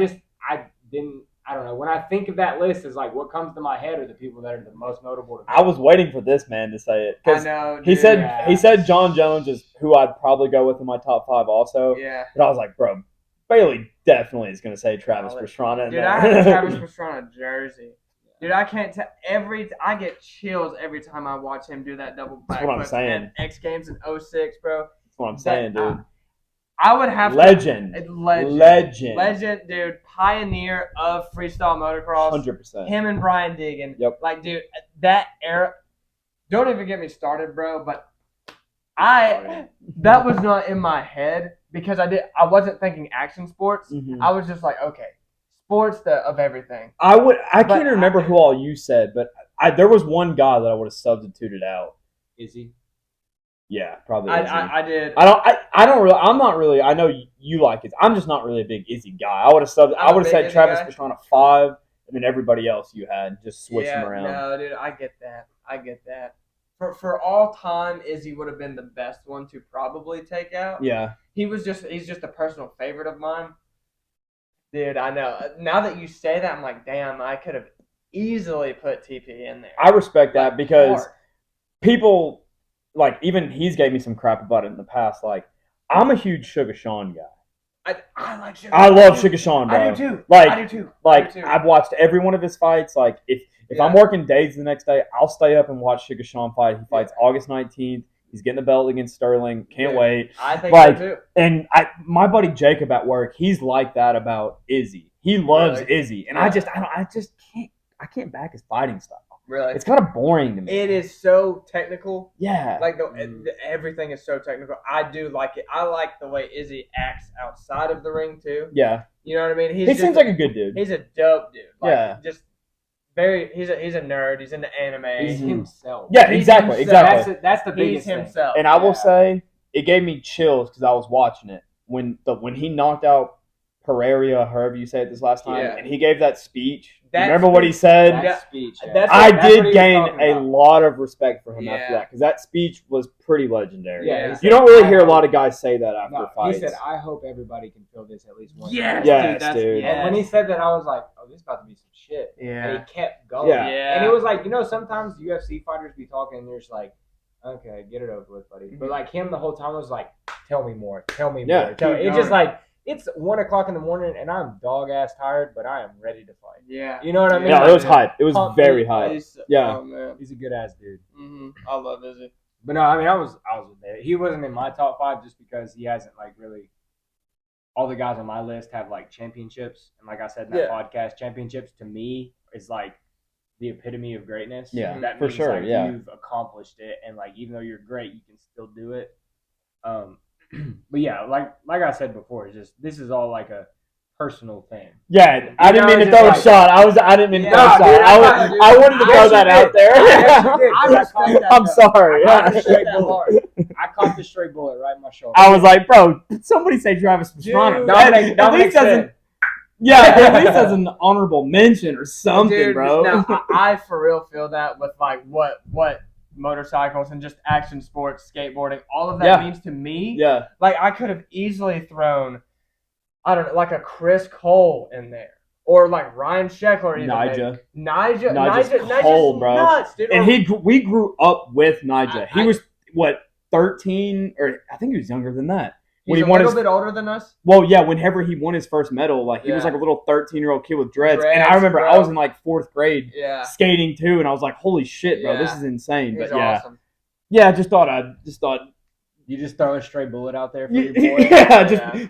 didn't. I don't know. When I think of that list, is like what comes to my head are the people that are the most notable to me. I was waiting for this man to say it I because know. he Dude. said John Jones is who I'd probably go with in my top 5 also. Yeah. But I was like, bro, Bailey definitely is going to say Travis Pastrana. Dude, I have a Travis Pastrana jersey. Dude, I can't tell. I get chills every time I watch him do that double backflip. That's what I'm saying. At X Games in 06, bro. That's what I'm saying, dude. I would have legend, dude, pioneer of freestyle motocross. 100%. Him and Brian Deegan. Yep. Like, dude, that era. Don't even get me started, bro. But that was not in my head because I wasn't thinking action sports. Mm-hmm. I was just like, okay, sports of everything. I can't remember who all you said, but there was one guy that I would have substituted out. Is he? Yeah, probably. I did. I don't really. I'm not really. I know you like it. I'm just not really a big Izzy guy. I would have said Travis Pastrana 5, and then everybody else you had just switch them around. No, dude, I get that. For all time, Izzy would have been the best one to probably take out. Yeah. He's just a personal favorite of mine. Dude, I know. Now that you say that, I'm like, damn, I could have easily put TP in there. I respect that because people. Like, even he's gave me some crap about it in the past. Like, I'm a huge Sugar Sean guy. I like Sugar. I love Sugar Sean, bro. I do too. I do too. I've watched every one of his fights. Like, if I'm working days the next day, I'll stay up and watch Sugar Sean fight. He fights August 19th. He's getting the belt against Sterling. Can't wait. I think so too. And my buddy Jacob at work, he's like that about Izzy. He loves Izzy, and I can't back his fighting style. Really? It's kind of boring to me. It is so technical. Yeah. Like, everything is so technical. I do like it. I like the way Izzy acts outside of the ring, too. Yeah. You know what I mean? He seems like a good dude. He's a dope dude. Like, yeah. Just very – he's a nerd. He's into anime. He's himself. Yeah, exactly. That's the biggest thing. Himself. And I will say, it gave me chills because I was watching it. When he knocked out Pereira, however you say it this last time, and he gave that speech. Remember what he said? That speech. I did gain a lot of respect for him after that because that speech was pretty legendary. Yeah, you don't really hear a lot of guys say that after fights. He said, "I hope everybody can feel this at least once." Yes, dude. And when he said that, I was like, "Oh, this is about to be some shit." Yeah. And he kept going. Yeah. And it was like, sometimes UFC fighters be talking, and you're just like, "Okay, get it over with, buddy." But like him, the whole time was like, "Tell me more. Tell me more." It's just like. It's 1:00 in the morning, and I'm dog ass tired, but I am ready to fight. Yeah, you know what I mean. Yeah, it was hype. It was very hype. Yeah, oh, man. He's a good ass dude. Mm-hmm. I love Izzy. But no, I mean, I was there. He wasn't in my top 5 just because he hasn't like really. All the guys on my list have like championships, and like I said in that podcast, championships to me is like the epitome of greatness. Yeah, that for means, sure. Like, yeah, you've accomplished it, and like even though you're great, you can still do it. But yeah, like I said before, this is all like a personal thing. Yeah, I didn't mean to throw a shot. I didn't mean to throw a shot. Dude, I wanted to throw that out there. I'm sorry. I caught the straight bullet right in my shoulder. I was like, bro, somebody say Travis Pastrana. Dominic said. Yeah, at least as an honorable mention or something, dude, bro. Now, I for real feel that with like what motorcycles and just action sports, skateboarding, all of that means to me. Yeah. Like I could have easily thrown, I don't know, like a Chris Cole in there. Or like Ryan Sheckler even. Nyjah's cold, bro. Nuts, dude. And we grew up with Nyjah. He was, 13? Or I think he was younger than that. He's a little bit older than us? Well, yeah, whenever he won his first medal, like he was like a little 13-year-old kid with dreads. And I remember I was in like 4th grade skating too, and I was like, holy shit, bro, this is insane. He's but yeah. Awesome. Yeah, I just thought you just throw a stray bullet out there for your boy.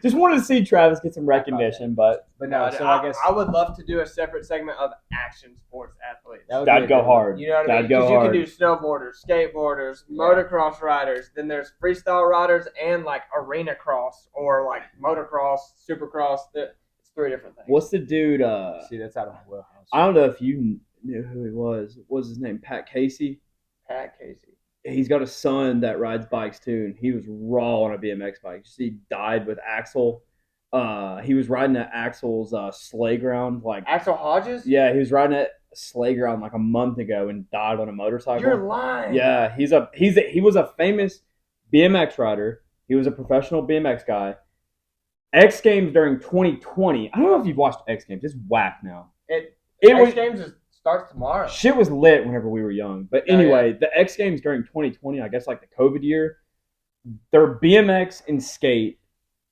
Just wanted to see Travis get some recognition, but no. So I guess I would love to do a separate segment of action sports athletes. That'd go hard. You know what I mean? Because you can do snowboarders, skateboarders, motocross riders. Then there's freestyle riders and like arena cross or like motocross, supercross. It's 3 different things. What's the dude? See, that's out of my wheelhouse. I don't know if you knew who he was. What was his name? Pat Casey. Pat Casey. He's got a son that rides bikes too, and he was raw on a BMX bike. He died with Axel. He was riding at Axel's sleigh ground, like Axel Hodges. Yeah, he was riding at sleigh ground like a month ago and died on a motorcycle. You're lying. Yeah, he was a famous BMX rider. He was a professional BMX guy. X Games during 2020. I don't know if you've watched X Games. It's whack now. X was Games starts tomorrow. Shit was lit whenever we were young. But anyway, the X Games during 2020, I guess like the COVID year, their BMX and skate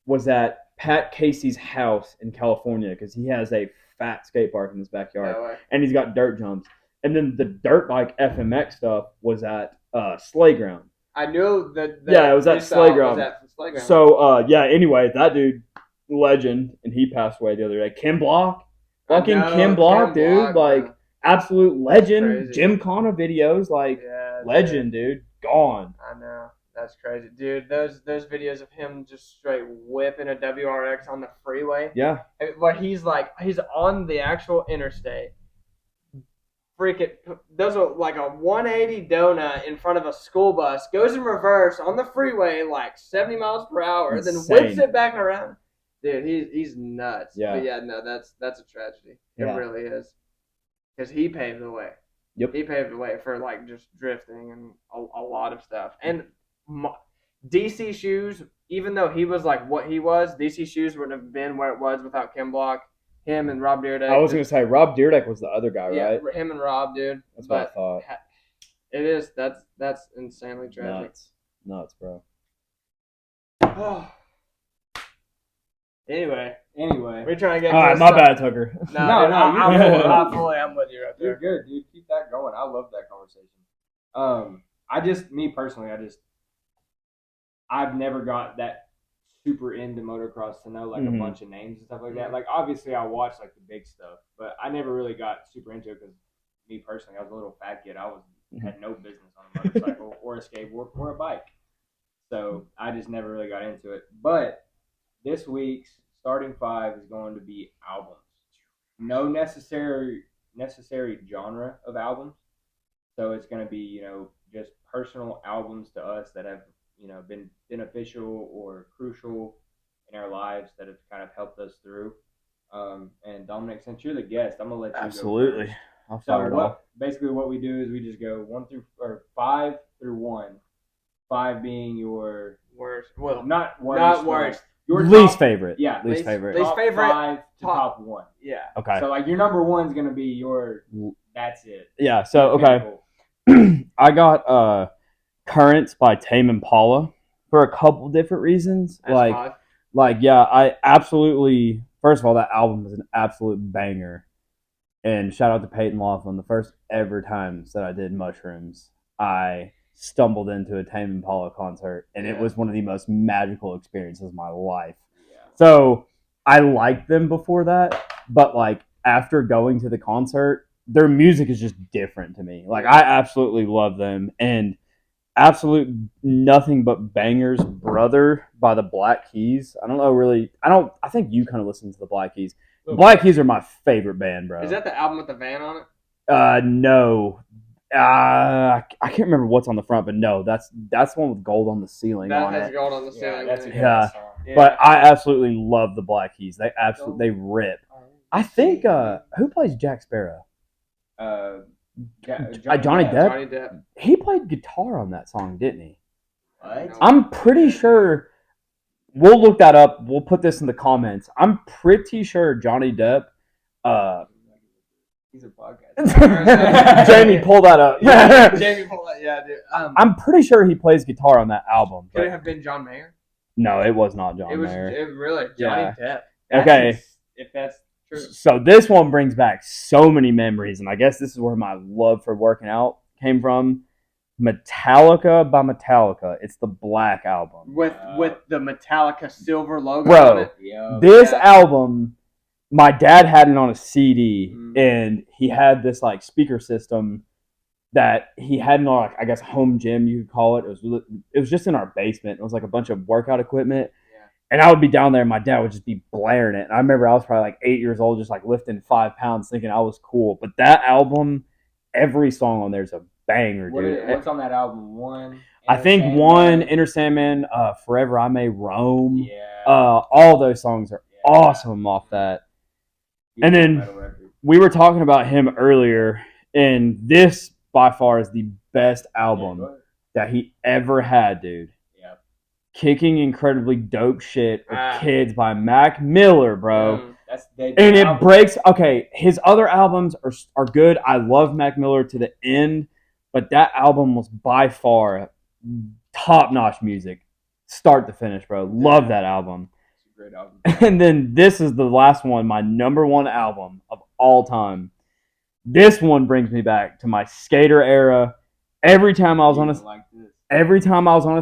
was at Pat Casey's house in California because he has a fat skate park in his backyard, and he's got dirt jumps. And then the dirt bike FMX stuff was at Slayground. I knew that. It was at Slayground. So anyway, that dude, legend, and he passed away the other day. Kim Block, fucking Kim Block, dude, like absolute legend. Gymkhana videos, like legend, dude, gone. I know. That's crazy, dude. Those videos of him just straight whipping a WRX on the freeway. Yeah. But he's on the actual interstate. Freaking does like a 180 donut in front of a school bus, goes in reverse on the freeway like 70 miles per hour, then whips it back around. Dude, he's nuts. Yeah. But yeah, no, that's a tragedy. It really is. Because he paved the way. Yep. He paved the way for like just drifting and a lot of stuff. And DC Shoes, even though he was like what he was, DC Shoes wouldn't have been where it was without Kim Block. Him and Rob Dyrdek. I was going to say, Rob Dyrdek was the other guy, right? Yeah, him and Rob, dude. That's what I thought. It is. That's insanely tragic. Nuts, bro. Anyway. We're trying to get. All right, my bad, Tucker. No, I'm with you right there. You're good, dude. Keep that going. I love that conversation. Me personally, I've never got that super into motocross to know like a bunch of names and stuff like that. Like obviously I watched like the big stuff, but I never really got super into it because me personally, I was a little fat kid. I had no business on a motorcycle or a skateboard or a bike. So I just never really got into it. But this week's starting 5 is going to be albums. No necessary genre of albums. So it's going to be, just personal albums to us that have been beneficial or crucial in our lives that have kind of helped us through. And Dominic, since you're the guest, I'm gonna let you Absolutely. go first. I'll fire it off. Basically, what we do is we just go 5 through 1. 5 being your worst. Well, not worst. Your least favorite. Yeah, least favorite. Least favorite. 5 to top 1. Yeah. Okay. So like your number 1 is gonna be your. That's it. Yeah. So okay. I got Currents by Tame Impala for a couple different reasons. S5. I absolutely. First of all, that album is an absolute banger. And shout out to Peyton Laughlin. The first ever times that I did mushrooms, I stumbled into a Tame Impala concert, and it was one of the most magical experiences of my life. Yeah. So I liked them before that, but like after going to the concert, their music is just different to me. Like I absolutely love them, and absolute nothing but bangers. Brother by the Black Keys. I don't know really. I think you kind of listen to the Black Keys. The Black Keys are my favorite band, bro. Is that the album with the van on it? No. I can't remember what's on the front, but no, that's the one with gold on the ceiling. That has gold on the ceiling. That's a good song. Yeah. But I absolutely love the Black Keys. They rip. I think who plays Jack Sparrow? Johnny Depp. He played guitar on that song, didn't he? What? I'm pretty sure. We'll look that up. We'll put this in the comments. I'm pretty sure Johnny Depp. He's a podcast. Jamie, pull that up. Jamie, pull that. Yeah, dude. I'm pretty sure he plays guitar on that album. Could it have been John Mayer? No, it was not John Mayer. It really Johnny Depp. Okay. If that's true. So this one brings back so many memories, and I guess this is where my love for working out came from. Metallica by Metallica. It's the Black Album. With the Metallica silver logo on it. Bro, this album, my dad had it on a CD, and he had this like speaker system that he had in our, I guess, home gym, you could call it. It was just in our basement. It was like a bunch of workout equipment. And I would be down there, and my dad would just be blaring it. And I remember I was probably like 8 years old, just like lifting 5 pounds, thinking I was cool. But that album, every song on there is a banger, dude. What's on that album? One. I think one, Enter Sandman, Forever I May Roam. Yeah. All those songs are awesome off that. And then we were talking about him earlier, and this by far is the best album that he ever had, dude. Kicking Incredibly Dope Shit or Kids by Mac Miller, bro. That's and it breaks. Okay, his other albums are good. I love Mac Miller to the end, but that album was by far top-notch music, start to finish, bro. Love that album. It's a great album. And then this is the last one, my number one album of all time. This one brings me back to my skater era. Every time I was on a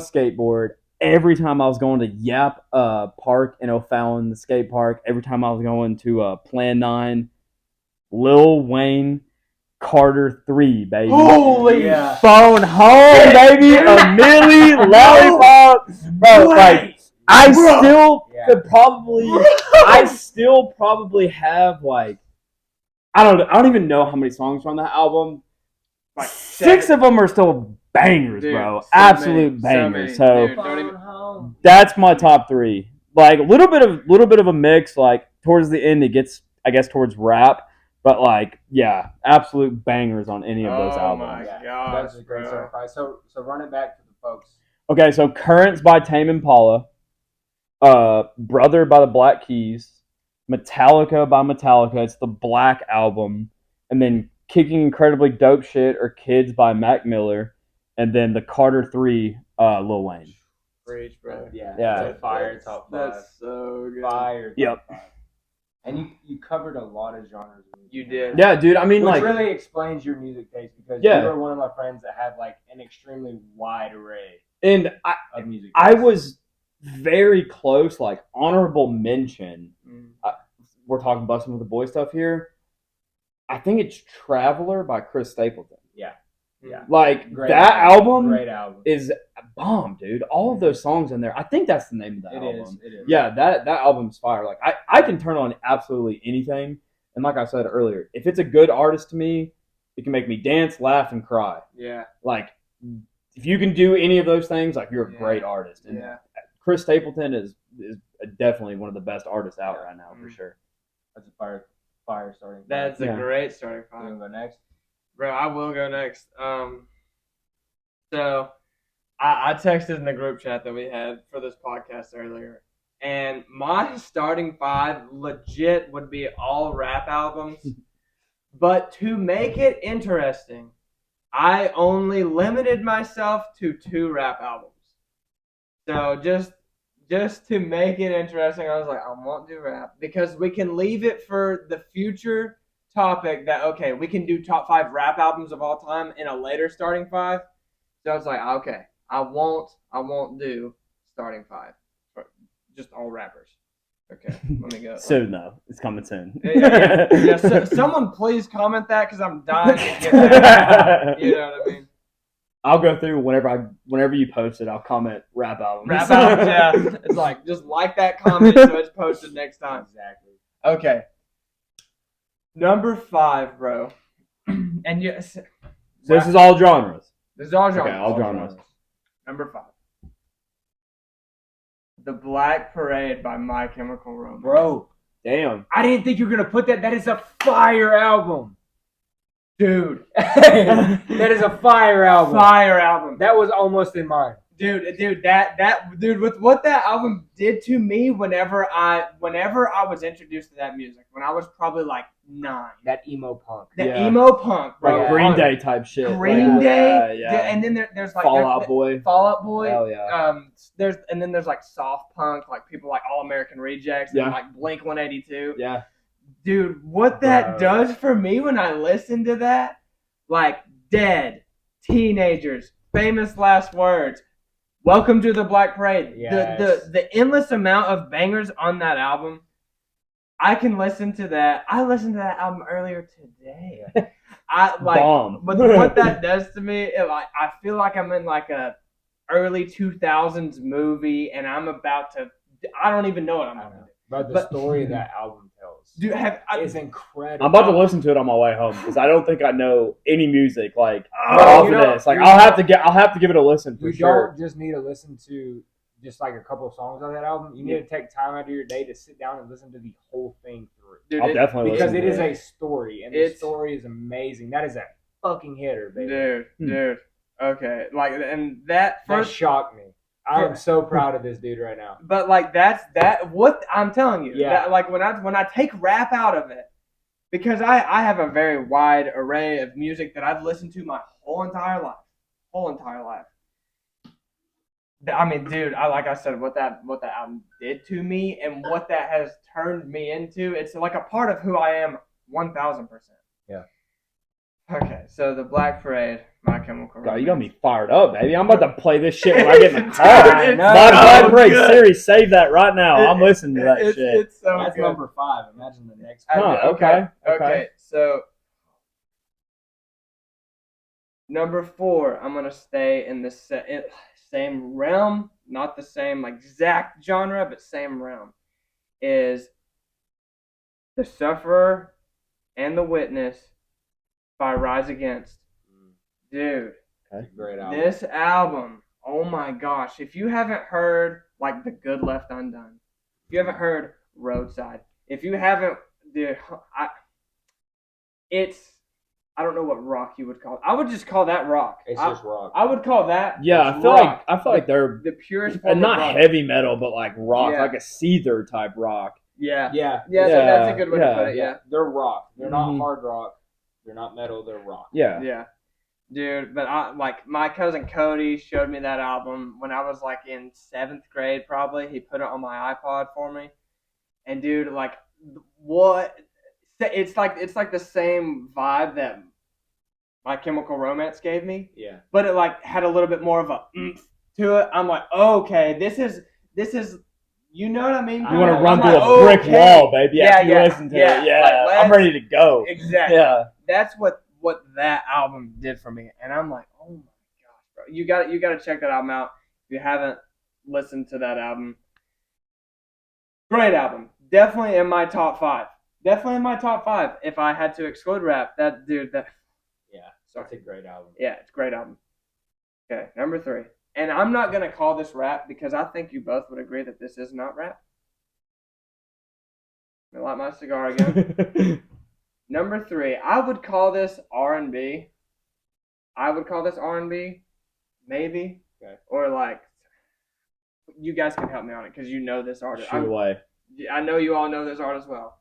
skateboard, every time I was going to Yap Park in O'Fallon, the skate park, every time I was going to Plan 9, Lil Wayne, Carter 3, baby. Holy Phone home, baby. A Millie Lollipop. Bro, like, I still probably have, like, I don't even know how many songs are on that album. Like 6 of them are still bangers, dude, bro. Absolute bangers. So that's my top 3. Like a little bit of a mix. Like towards the end, it gets, I guess, towards rap. But like, yeah, absolute bangers on any of those albums. Oh my god, that's a great surprise. So run it back to the folks. Okay, so Currents by Tame Impala, Brother by the Black Keys, Metallica by Metallica. It's the Black Album, and then Kicking Incredibly Dope Shit or Kids by Mac Miller, and then the Carter 3, Lil Wayne. Preach, bro. Yeah. Yeah. Fire top 5. That's so good. Fire. Yep. 5. And you covered a lot of genres. You did. Yeah, dude. I mean, which like, really explains your music taste because yeah, you were one of my friends that had like an extremely wide array of music taste. I was very close, like honorable mention. We're talking Bustin' with the Boy stuff here. I think it's Traveler by Chris Stapleton. Yeah. Like great that album great album is a bomb, dude. All of those songs in there. I think that's the name of that album. It is. Yeah, that album's fire. Like I can turn on absolutely anything. And like I said earlier, if it's a good artist to me, it can make me dance, laugh, and cry. Yeah. Like if you can do any of those things, like you're a great artist. And Chris Stapleton is definitely one of the best artists out right now, for sure. That's a fire starting. That's a great starting point. You want to go next? Bro, I will go next. So I texted in the group chat that we had for this podcast earlier, and my starting 5 legit would be all rap albums. But to make it interesting, I only limited myself to 2 rap albums. So just to make it interesting, I was like, I won't do rap because we can leave it for the future topic that, okay, we can do top 5 rap albums of all time in a later starting 5. So I was like, okay, I won't do starting 5 for just all rappers. Okay, let me go. Soon though, it's coming soon. So, someone please comment that because I'm dying to get that. You know what I mean? I'll go through whenever you post it. I'll comment rap albums. Rap albums, yeah. It's like just like that comment so it's posted next time. Exactly. Okay. Number 5, bro. And yes, this is all genres. This is all genres. Okay, all genres. Number 5. The Black Parade by My Chemical Romance. Bro, damn. I didn't think you were gonna put that. That is a fire album. Dude. That is a fire album. Fire album. That was almost in mine. Dude, with what that album did to me whenever I was introduced to that music, when I was probably like 9. That emo punk. Emo punk, bro. Like Green Day type shit. Green Day. Yeah. And then there's like Fall Out Boy. Hell yeah. There's like soft punk, like people like All American Rejects, and like Blink 182. Yeah. Dude, what that does for me when I listen to that, like Dead, Teenagers, Famous Last Words, Welcome to the Black Parade. Yes. The endless amount of bangers on that album. I can listen to that. I listened to that album earlier today. Bomb. But what that does to me, I feel like I'm in like a early 2000s movie, and I'm about to. I don't even know what I'm about to do. But the story that album tells, dude, is incredible. I'm about to listen to it on my way home because I don't think I know any music like off of this. Like I'll have to give it a listen for sure. You don't just need to listen to just like a couple of songs on that album. You need to take time out of your day to sit down and listen to the whole thing through. Dude, I'll definitely because listen it to is a story, and the story is amazing. That is a fucking hitter, baby. Dude. Okay, like, and that shocked me. I'm so proud of this dude right now. But like what I'm telling you. Yeah. That, like when I take rap out of it, because I have a very wide array of music that I've listened to my whole entire life. I mean, dude, like I said, what that album did to me and what that has turned me into, it's like a part of who I am 1,000%. Yeah. Okay, so the Black Parade, My Chemical Romance. God, you got me fired up, baby. I'm about to play this shit when I get in the car. Dude, My Black Parade good. series, save that right now. I'm listening to that shit. It's so That's good. number 5. Imagine the next I- one. Okay. So number 4, I'm gonna stay in the same realm, not the same exact genre, but same realm. Is The Sufferer and the Witness by Rise Against. Dude, Great album. this album, oh my gosh, if you haven't heard like The Good Left Undone, if you haven't heard Roadside, if you haven't, dude, I don't know what rock you would call it. I would just call that rock. It's just rock. I would call that. Yeah, I feel like they're the purest form not of rock. heavy metal, but like rock, Yeah. like a Seether type rock. Yeah. Yeah. So that's a good way to Yeah. put it. Yeah. They're rock. They're Mhm. not hard rock. They're not metal. They're rock. Yeah. Yeah. Dude, but my cousin Cody showed me that album when I was like in 7th grade probably. He put it on my iPod for me. And dude, like what it's like the same vibe that My Chemical Romance gave me, Yeah. but it like had a little bit more of a oomph to it. I'm like, okay, this is you know what I mean? You want to I'm run like, through a brick okay. wall, baby. Yeah, after you yeah, listen to yeah. it. Yeah, Like, I'm ready to go. Exactly. Yeah. That's what that album did for me, and I'm like, oh my gosh, bro, you got to check that album out if you haven't listened to that album. Great album, definitely in my top 5. If I had to exclude rap, Yeah. That's a great album. Yeah, it's a great album. Okay, number 3, and I'm not gonna call this rap because I think you both would agree that this is not rap. I light my cigar again. Number 3, I would call this R&B. Maybe. Okay. Or like, you guys can help me on it because you know this artist. Shoot away. I know you all know this artist well.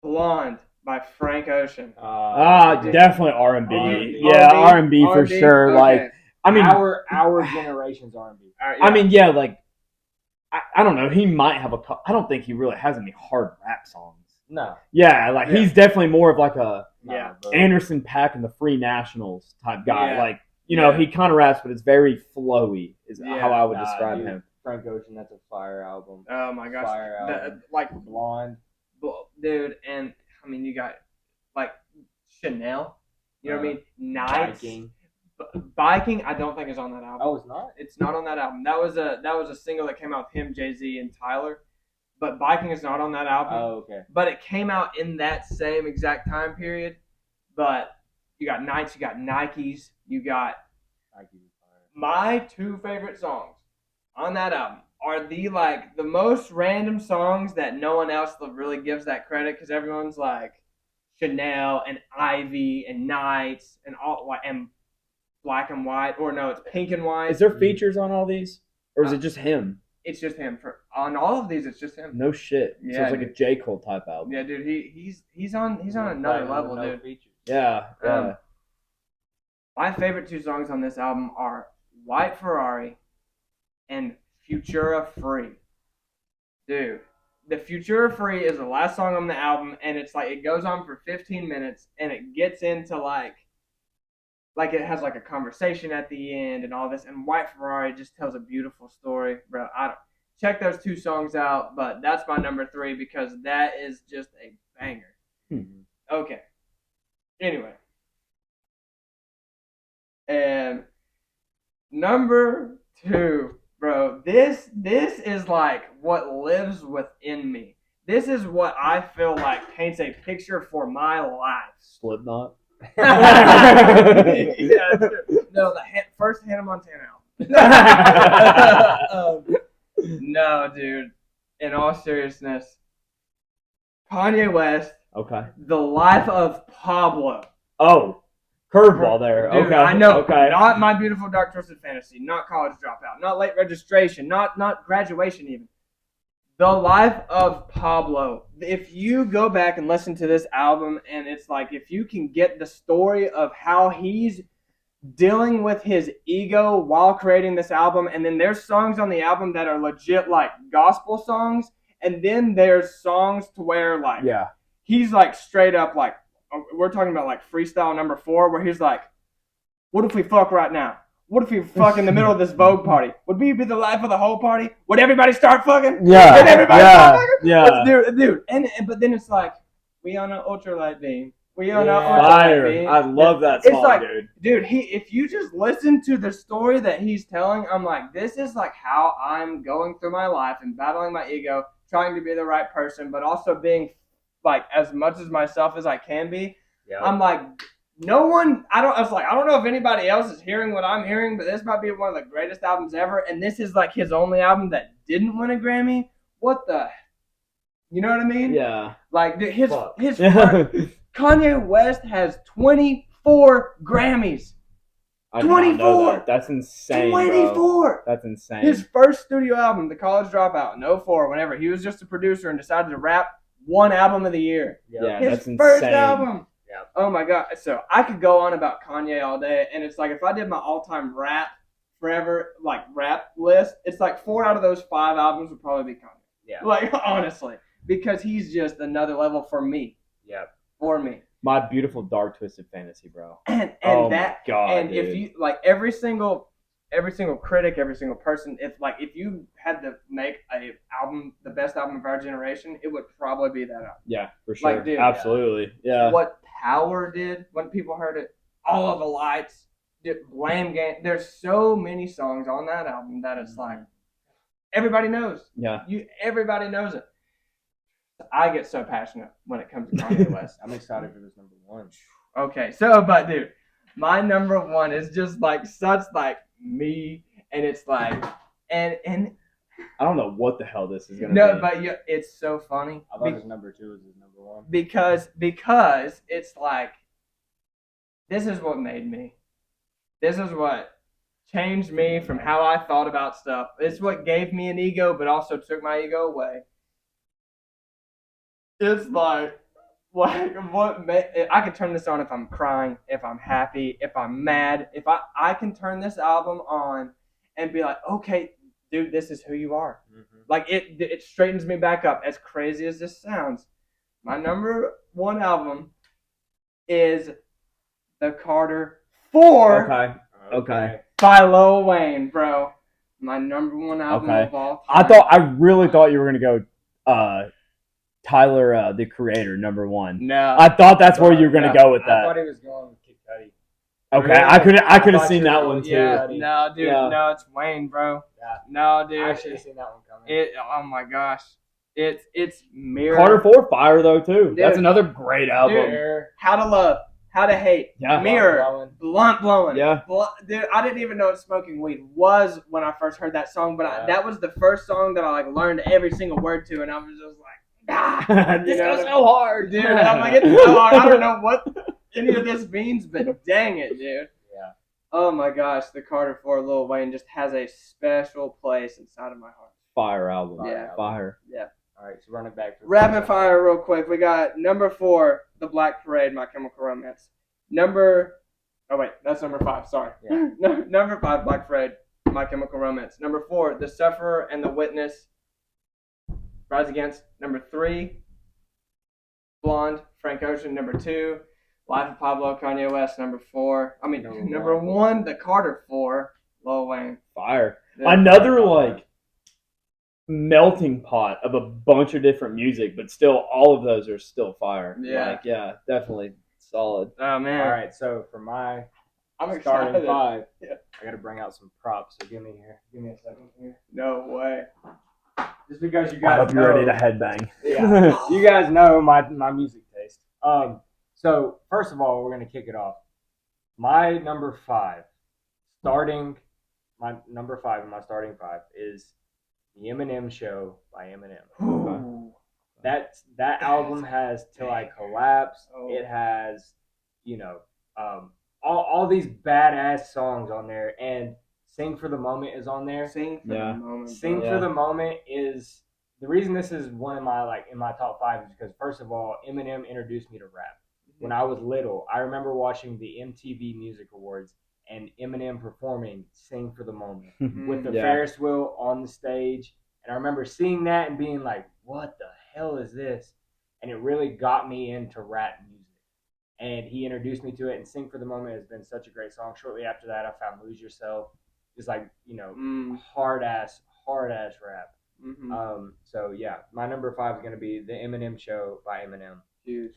Blonde by Frank Ocean. Definitely R&B. R&B. Yeah, R&B for R&B? sure. Okay. Like, I mean, our generation's R&B. All right, I mean, yeah, like, I don't know. He might have I don't think he really has any hard rap songs. No. Yeah, like he's definitely more of like a Yeah. Anderson .Paak and the Free Nationals type guy. Yeah. Like, you know, he kind of raps, but it's very flowy. Is how I would Nah, describe dude. him. Frank Ocean, that's a fire album. oh my gosh, Fire album. like Blonde. dude, and I mean you got like Chanel. You know what I mean? Nights. Biking, I don't think is on that album. Oh, it's not? It's not on that album. That was a single that came out with him, Jay-Z, and Tyler. But Biking is not on that album. Oh, okay. But it came out in that same exact time period. But you got Nights, you got Nikes, you got my 2 favorite songs on that album are the most random songs that no one else really gives that credit because everyone's like Chanel and Ivy and Nights and all and Black and White, or no, it's Pink and White. Is there features on all these, or is it just him? It's just him. On all of these, it's just him. No shit. Yeah, So it's like a J. Cole type album. Yeah, dude, he's on another level, dude. Features. Yeah. My favorite 2 songs on this album are White Ferrari and Futura Free. Dude, the Futura Free is the last song on the album, and it's like it goes on for 15 minutes, and it gets into like it has like a conversation at the end and all this. And White Ferrari just tells a beautiful story, bro. Check those 2 songs out, but that's my number 3 because that is just a banger. Okay. Anyway. And number 2, bro, this is like what lives within me. This is what I feel like paints a picture for my life. Slipknot. Yeah, no, the first Hannah Montana album. No, dude. In all seriousness, Kanye West, Okay. The Life of Pablo. Oh, Curveball there. Dude, Okay. I know. Okay. Not My Beautiful Dark Twisted Fantasy. Not College Dropout. Not Late Registration. Not Graduation even. The Life of Pablo. If you go back and listen to this album, and it's like if you can get the story of how he's dealing with his ego while creating this album, and then there's songs on the album that are legit like gospel songs, and then there's songs to where like he's like straight up like we're talking about like freestyle number 4 where he's like, what if we fuck right now? What if we fuck in the middle of this Vogue party? Would we be the life of the whole party? Would everybody start fucking? Yeah. Would everybody start fucking? Yeah. Dude. And but then it's like, we on an ultralight beam. We on an Fire. ultralight beam. I love that song, it's like, dude. If you just listen to the story that he's telling, I'm like, this is like how I'm going through my life and battling my ego, trying to be the right person, but also being like as much as myself as I can be. Yep. I'm like, I don't know if anybody else is hearing what I'm hearing, but this might be one of the greatest albums ever. And this is like his only album that didn't win a Grammy. What the? You know what I mean? Yeah. Like his Kanye West has 24 Grammys. 24. That's insane. 24. Bro. That's insane. His first studio album, The College Dropout, in 2004, whenever he was just a producer and decided to rap, won album of the year. Yeah, his that's insane. first album. Yeah. Oh my God. So I could go on about Kanye all day, and it's like if I did my all-time rap list, it's like 4 out of those 5 albums would probably be Kanye. Yeah. Like honestly, because he's just another level for me. Yeah. For me. My Beautiful Dark Twisted Fantasy, bro. And oh that, my God, and dude. if you like every single critic, every single person, if you had to make the best album of our generation, it would probably be that album. Yeah, for sure. Like, dude, absolutely. Yeah. What Power did when people heard it, All of the Lights, Blame Game. There's so many songs on that album that it's like everybody knows. Yeah. Everybody knows it. I get so passionate when it comes to Kanye West. I'm excited for this number 1. Okay, so but dude, my number 1 is just like such like me, and it's like and I don't know what the hell this is gonna be. No, but it's so funny. I thought his number 2 was his number 1. Because it's like this is what made me. This is what changed me from how I thought about stuff. It's what gave me an ego, but also took my ego away. It's like what I can turn this on if I'm crying, if I'm happy, if I'm mad. If I can turn this album on and be like, okay, dude, this is who you are. Mm-hmm. Like it straightens me back up. As crazy as this sounds, my number 1 album is The Carter 4. Okay. By Lil Wayne, bro. My number 1 album of all time. I really thought you were gonna go Tyler, the Creator, number 1. No, I thought that's where you were gonna go with that. I thought he was going with Kid Cudi. Okay, really? I could have seen that one too. Yeah, no, dude, no, it's Wayne, bro. Yeah. No, dude, I should have seen that one coming. Oh my gosh, it's Mirror. Carter 4 fire though too. Dude, that's another great album. Dude, How to Love, How to Hate, Mirror, Blunt Blowing. Yeah, dude, I didn't even know what smoking weed was when I first heard that song, but that was the first song that I like learned every single word to, and I was just like. This goes so hard, dude. I'm like, it's so hard. I don't know what any of this means, but dang it, dude. Yeah. Oh my gosh, the Carter 4 Lil Wayne just has a special place inside of my heart. Fire album. Yeah. Fire. Yeah. All right, so run it back. Rapid fire real quick. We got number 4, The Black Parade, My Chemical Romance. That's number 5. Sorry. Yeah. Number 5, Black Parade, My Chemical Romance. Number 4, The Sufferer and the Witness, Rise Against. Number 3, Blonde, Frank Ocean. Number 2, Life of Pablo, Kanye West. Number 1, The Carter 4, Lil Wayne. Fire. Another like melting pot of a bunch of different music, but still all of those are still fire. Yeah. Definitely solid. Oh man. All right, so for my starting excited. 5, I got to bring out some props. So give me a second here. No way. Just because you guys I hope you're ready to headbang. Yeah, you guys know my music taste. So first of all, we're gonna kick it off. My number 5 in my starting 5 is The Eminem Show by Eminem. That album has Till I Collapse. It has, all these badass songs on there, and "Sing for the Moment" is on there. Sing for the moment. "Sing bro. for the Moment" is the reason this is one of my in my top 5 is because first of all, Eminem introduced me to rap. When I was little, I remember watching the MTV Music Awards and Eminem performing "Sing for the Moment" with the Ferris wheel on the stage, and I remember seeing that and being like, "What the hell is this?" And it really got me into rap music. And he introduced me to it, and "Sing for the Moment" has been such a great song. Shortly after that, I found "Lose Yourself." It's hard ass rap. Mm-hmm. So yeah, my number 5 is gonna be "The Eminem Show" by Eminem. Huge.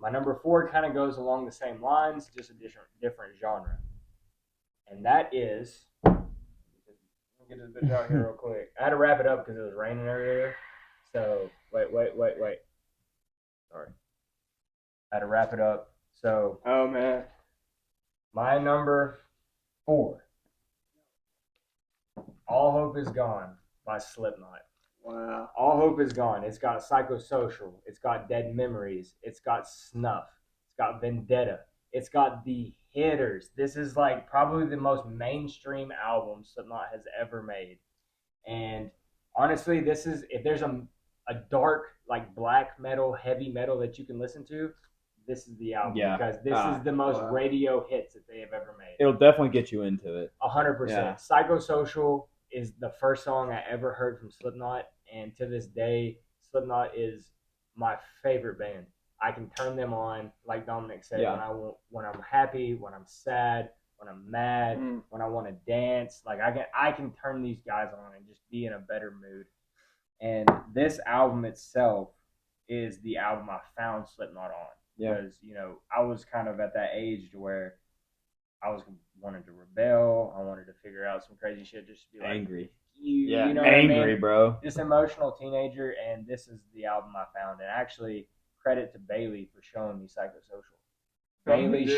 My number 4 kind of goes along the same lines, just a different genre, and that is. Let me get this bitch out here real quick. I had to wrap it up because it was raining earlier. So wait. Sorry, I had to wrap it up. So Oh man. my number 4, "All Hope Is Gone" by Slipknot. Wow. All Hope Is Gone. It's got Psychosocial. It's got Dead Memories. It's got Snuff. It's got Vendetta. It's got The Hitters. This is like probably the most mainstream album Slipknot has ever made. And honestly, this is if there's a dark like black metal, heavy metal that you can listen to, this is the album because this is the most radio hits that they have ever made. It'll definitely get you into it. 100%. Psychosocial is the first song I ever heard from Slipknot, and to this day, Slipknot is my favorite band. I can turn them on, like Dominic said, when I'm happy, when I'm sad, when I'm mad, when I want to dance. Like I can turn these guys on and just be in a better mood. And this album itself is the album I found Slipknot on. Because, I was kind of at that age to where I was wanted to rebel. I wanted to figure out some crazy shit just to be like angry. You know angry, what I mean? Bro. This emotional teenager, and this is the album I found. And actually, credit to Bailey for showing me Psychosocial. Bailey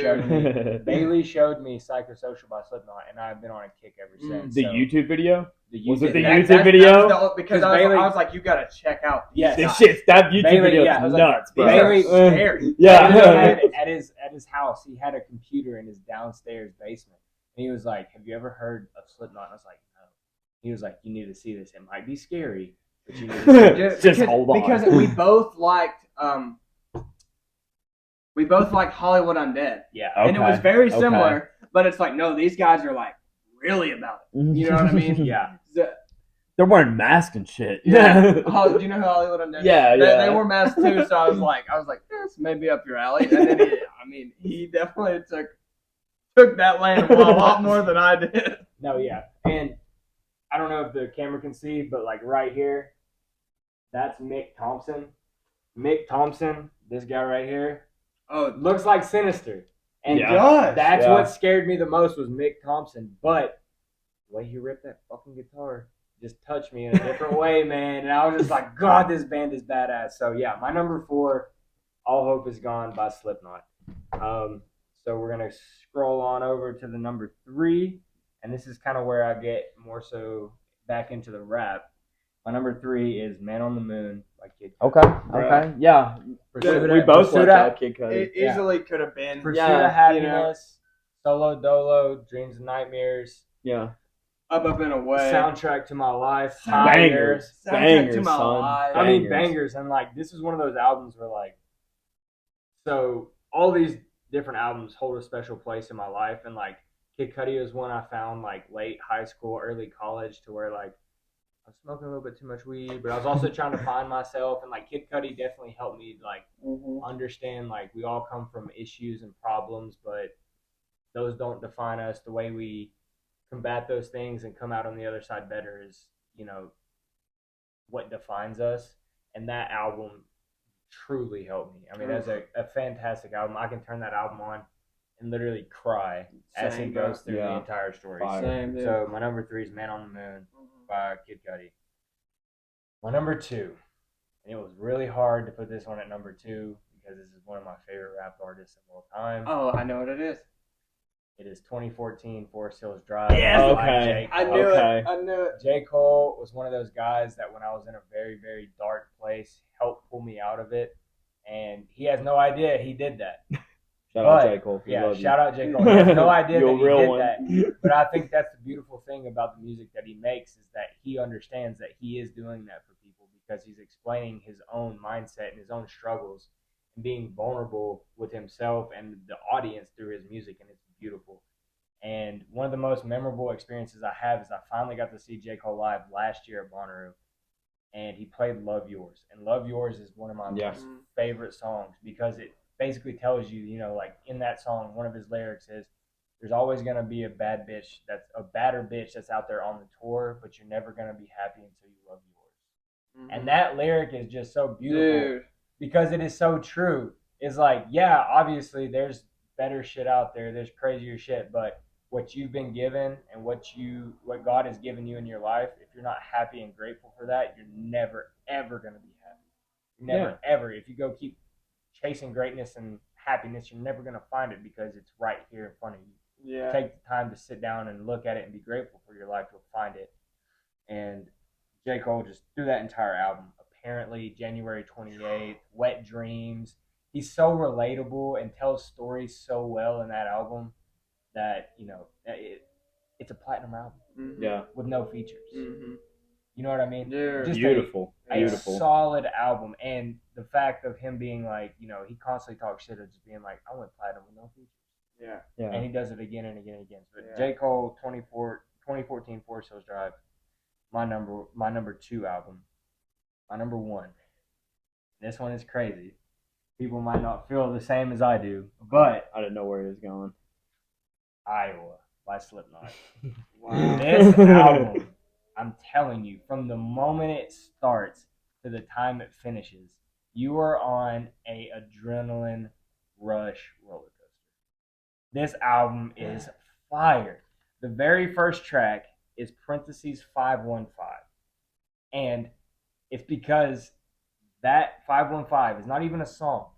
showed me Psychosocial by Slipknot, and I've been on a kick ever since. The YouTube video? Was it the YouTube video? Because I was like, you gotta check out. Yes, that YouTube video is nuts, bro. Bailey, scary. at his house, he had a computer in his downstairs basement, and he was like, "Have you ever heard of Slipknot?" And I was like, "No." He was like, "You need to see this. It might be scary, but you need to see this." Just hold on. Because we both liked Hollywood Undead. Yeah, and it was very similar, but it's like, no, these guys are like really about it. You know what I mean? Yeah. They're wearing masks and shit. Yeah. Do you know who Hollywood Undead is? Yeah. They wore masks too, so I was like, this may be up your alley. And then he definitely took that lane a lot more than I did. No, yeah. And I don't know if the camera can see, but like right here, that's Mick Thompson. Mick Thompson, this guy right here, looks like Sinister. And that's what scared me the most was Mick Thompson. But the way he ripped that fucking guitar just touched me in a different way, man. And I was just like, God, this band is badass. So yeah, my number 4, "All Hope Is Gone" by Slipknot. So we're gonna scroll on over to the number 3, and this is kind of where I get more so back into the rap. My number 3 is "Man on the Moon" by Kid Cudi. Okay, yeah. We both Pursuit out Kid Cudi. It easily could have been "Pursuit of Happiness," "Solo Dolo," "Dreams and Nightmares." Yeah. Up and Away. "Soundtrack to My Life." Bangers. Soundtrack to My Life. I mean, bangers. And like, this is one of those albums where like, so all these different albums hold a special place in my life. And like, Kid Cudi was one I found like late high school, early college, to where like I was smoking a little bit too much weed, but I was also trying to find myself. And like, Kid Cudi definitely helped me like understand like we all come from issues and problems, but those don't define us. The way we combat those things and come out on the other side better is, what defines us. And that album truly helped me. I mean, that's a fantastic album. I can turn that album on and literally cry as it goes through the entire story. Same, so my number 3 is "Man on the Moon" by Kid Cudi. My number 2, and it was really hard to put this one at number 2 because this is one of my favorite rap artists of all time. Oh, I know what it is. It is 2014 Forest Hills Drive. Yes. Okay. I knew it. J. Cole was one of those guys that when I was in a very, very dark place, helped pull me out of it. And he has no idea he did that. Shout out J. Cole. Yeah, shout out J. Cole. He has no idea that he did that. But I think that's the beautiful thing about the music that he makes is that he understands that he is doing that for people because he's explaining his own mindset and his own struggles and being vulnerable with himself and the audience through his music, and it's beautiful. And one of the most memorable experiences I have is I finally got to see J. Cole live last year at Bonnaroo, and he played Love Yours. And Love Yours is one of my most favorite songs because it basically tells you, you know, like in that song, one of his lyrics is, there's always going to be a bad bitch that's a badder bitch that's out there on the tour, but you're never going to be happy until you love yours. And that lyric is just so beautiful because it is so true. It's like, yeah, obviously there's better shit out there. There's crazier shit, but what you've been given and what God has given you in your life, if you're not happy and grateful for that, you're never ever going to be happy. Never ever. If you go keep chasing greatness and happiness, you're never going to find it because it's right here in front of you. Yeah. Take the time to sit down and look at it and be grateful for your life. You'll find it. And J. Cole just threw that entire album. Apparently, January 28th, Wet Dreams. He's so relatable and tells stories so well in that album that, you know, it's a platinum album. Yeah. With no features. You know what I mean? Yeah. Just Beautiful. A solid album. And the fact of him being like, you know, he constantly talks shit of just being like, I went platinum with no features. Yeah. And he does it again and again and again. But J. Cole, 2014 Forest Hills Drive, my number 2 album. My number 1. This one is crazy. People might not feel the same as I do, but I didn't know where he was going. Iowa by Slipknot. Wow. This album, I'm telling you, from the moment it starts to the time it finishes, you are on a adrenaline rush roller coaster. This album is fire. The very first track is parentheses 515. And it's because that 515 is not even a song.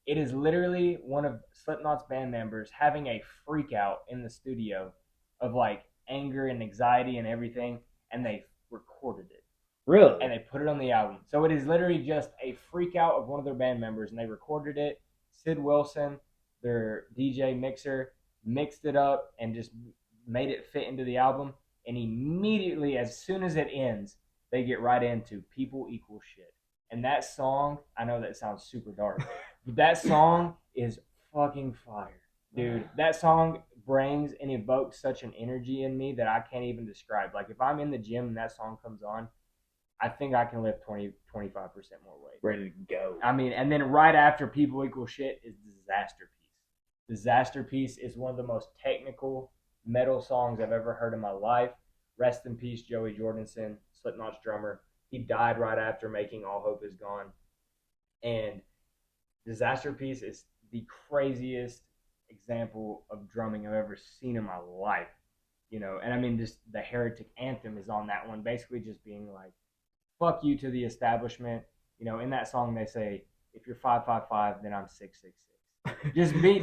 It is literally one of Slipknot's band members having a freak out in the studio of like anger and anxiety and everything, and they recorded it. Really? And they put it on the album. So it is literally just a freak out of one of their band members, and they recorded it. Sid Wilson, their DJ mixer, mixed it up and just made it fit into the album. And immediately, as soon as it ends, they get right into People Equal Shit. And that song, I know that sounds super dark, but that song is fucking fire, dude. That song brings and evokes such an energy in me that I can't even describe. Like, if I'm in the gym and that song comes on, I think I can lift 20-25% more weight. Ready to go. I mean, and then right after People Equal Shit is Disaster Piece. Disaster Piece is one of the most technical metal songs I've ever heard in my life. Rest in peace, Joey Jordison, Slipknot's drummer. He died right after making All Hope Is Gone. And Disaster Piece is the craziest example of drumming I've ever seen in my life. You know, and I mean, just the Heretic Anthem is on that one, basically just being like, fuck you to the establishment. You know, in that song they say, if you're 555, then I'm 666.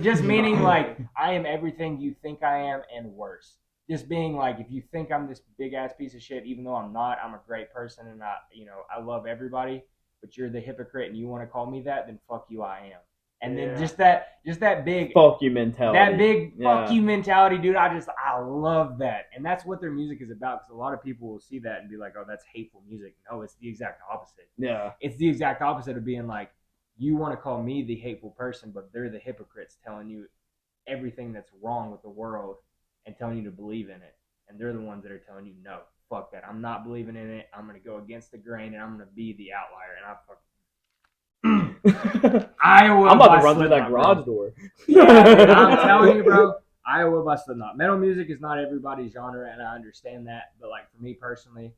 Just meaning like, I am everything you think I am and worse. Just being like, if you think I'm this big ass piece of shit, even though I'm not, I'm a great person and I love everybody, but you're the hypocrite and you want to call me that, then fuck you, I am. And then just that big fuck you mentality. That big fuck you mentality, dude. I love that. And that's what their music is about, because a lot of people will see that and be like, oh, that's hateful music. No, it's the exact opposite. Yeah. It's the exact opposite of being like, you want to call me the hateful person, but they're the hypocrites telling you everything that's wrong with the world and telling you to believe in it. And they're the ones that are telling you, no, fuck that. I'm not believing in it. I'm going to go against the grain and I'm going to be the outlier. And Iowa. I'm about to run through that garage door. Yeah, man, I'm telling you, bro. Iowa by Slipknot. Metal music is not everybody's genre, and I understand that. But like for me personally,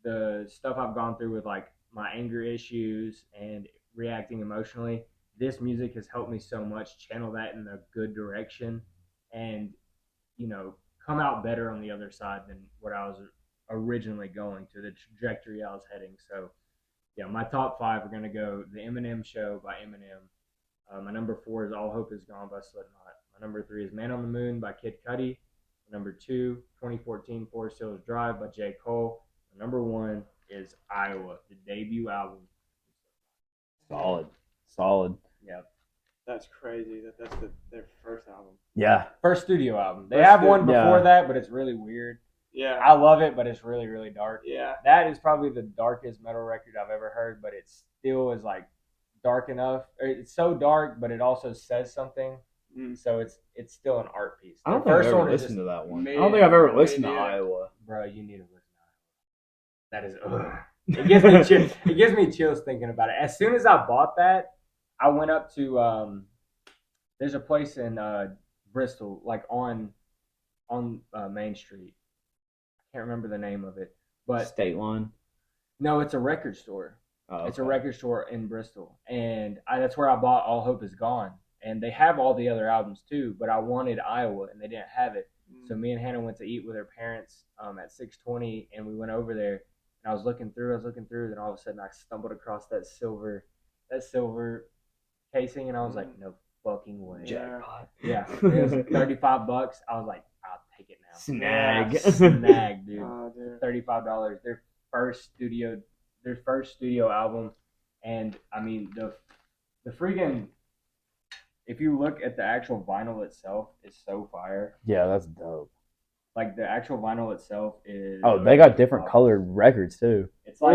the stuff I've gone through with like my anger issues and reacting emotionally, this music has helped me so much channel that in a good direction, and come out better on the other side than what I was originally going to, the trajectory I was heading. So. Yeah, my top 5 are going to go The Eminem Show by Eminem. My number 4 is All Hope Is Gone by Slipknot. My number 3 is Man on the Moon by Kid Cudi. My number 2, 2014 Forest Hills Drive by J. Cole. My number 1 is Iowa, the debut album. Solid. Yeah. That's crazy. That's their first album. Yeah. First studio album. They First have studio- one before Yeah. that, but it's really weird. Yeah. I love it, but it's really, really dark. Yeah. That is probably the darkest metal record I've ever heard, but it still is like dark enough. It's so dark, but it also says something. So it's still an art piece. I don't The think first I've ever one is listened just, to that one. Me I don't think I've ever neither. listened to Me neither. Iowa. bro, you need to listen to it. That is it gives me chills. It gives me chills thinking about it. As soon as I bought that, I went up to there's a place in Bristol, like on Main Street. I can't remember the name of it, but State Line. no, it's a record store. Oh, It's a okay. record store in Bristol, and that's where I bought All Hope Is Gone. And they have all the other albums too, but I wanted Iowa, and they didn't have it. So me and Hannah went to eat with her parents at 620, and we went over there. And I was looking through, then all of a sudden I stumbled across that silver casing, and I was like, no fucking way. Jackpot. Yeah, it was $35. I was like, I'll take it now. Snag. Snag, dude. Oh, dude. $35. Their first studio album, and I mean the freaking. If you look at the actual vinyl itself, it's so fire. Yeah, that's dope. Like the actual vinyl itself is. Oh, they got different colored records too. It's like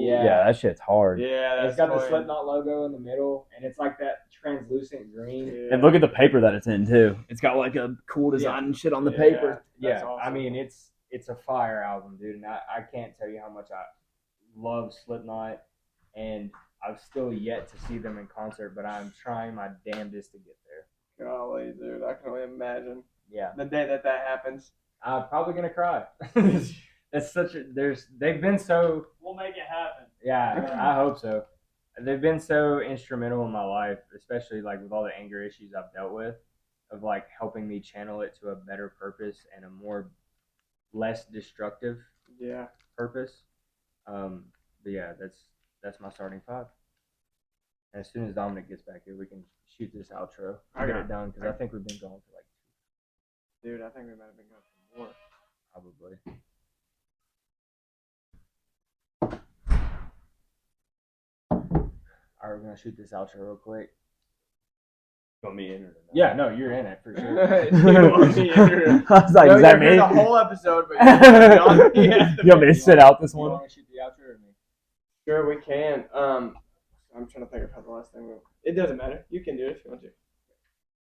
Yeah, that shit's hard. Yeah. it's got the fire. Slipknot logo in the middle, and it's like that translucent green. Yeah. And look at the paper that it's in too. It's got like a cool design and shit on the paper. That's Yeah, awesome. I mean it's a fire album, dude, and I can't tell you how much I love Slipknot, and I've still yet to see them in concert, but I'm trying my damnedest to get there. Golly, dude. I can only imagine Yeah, the day that happens. I'm probably gonna cry. It's such a they've been so. We'll make it happen. Yeah, I hope so. They've been so instrumental in my life, especially like with all the anger issues I've dealt with, of like helping me channel it to a better purpose and a more less destructive Yeah. purpose. But yeah, that's my starting five. And as soon as Dominic gets back here, we can shoot this outro. I Get got it done because I think we've been going for like Dude, I think we might have been going for more. probably. All right, we're gonna shoot this outro real quick. Want me in or Yeah, no, you're in it for sure. You want me in or- I was like, No, is that you're me? the whole episode, but you're on the end. You want me to sit out this You one? want to shoot the outro or me? Sure, we can. I'm trying to think of how the last thing went. It doesn't matter. You can do it if you want to.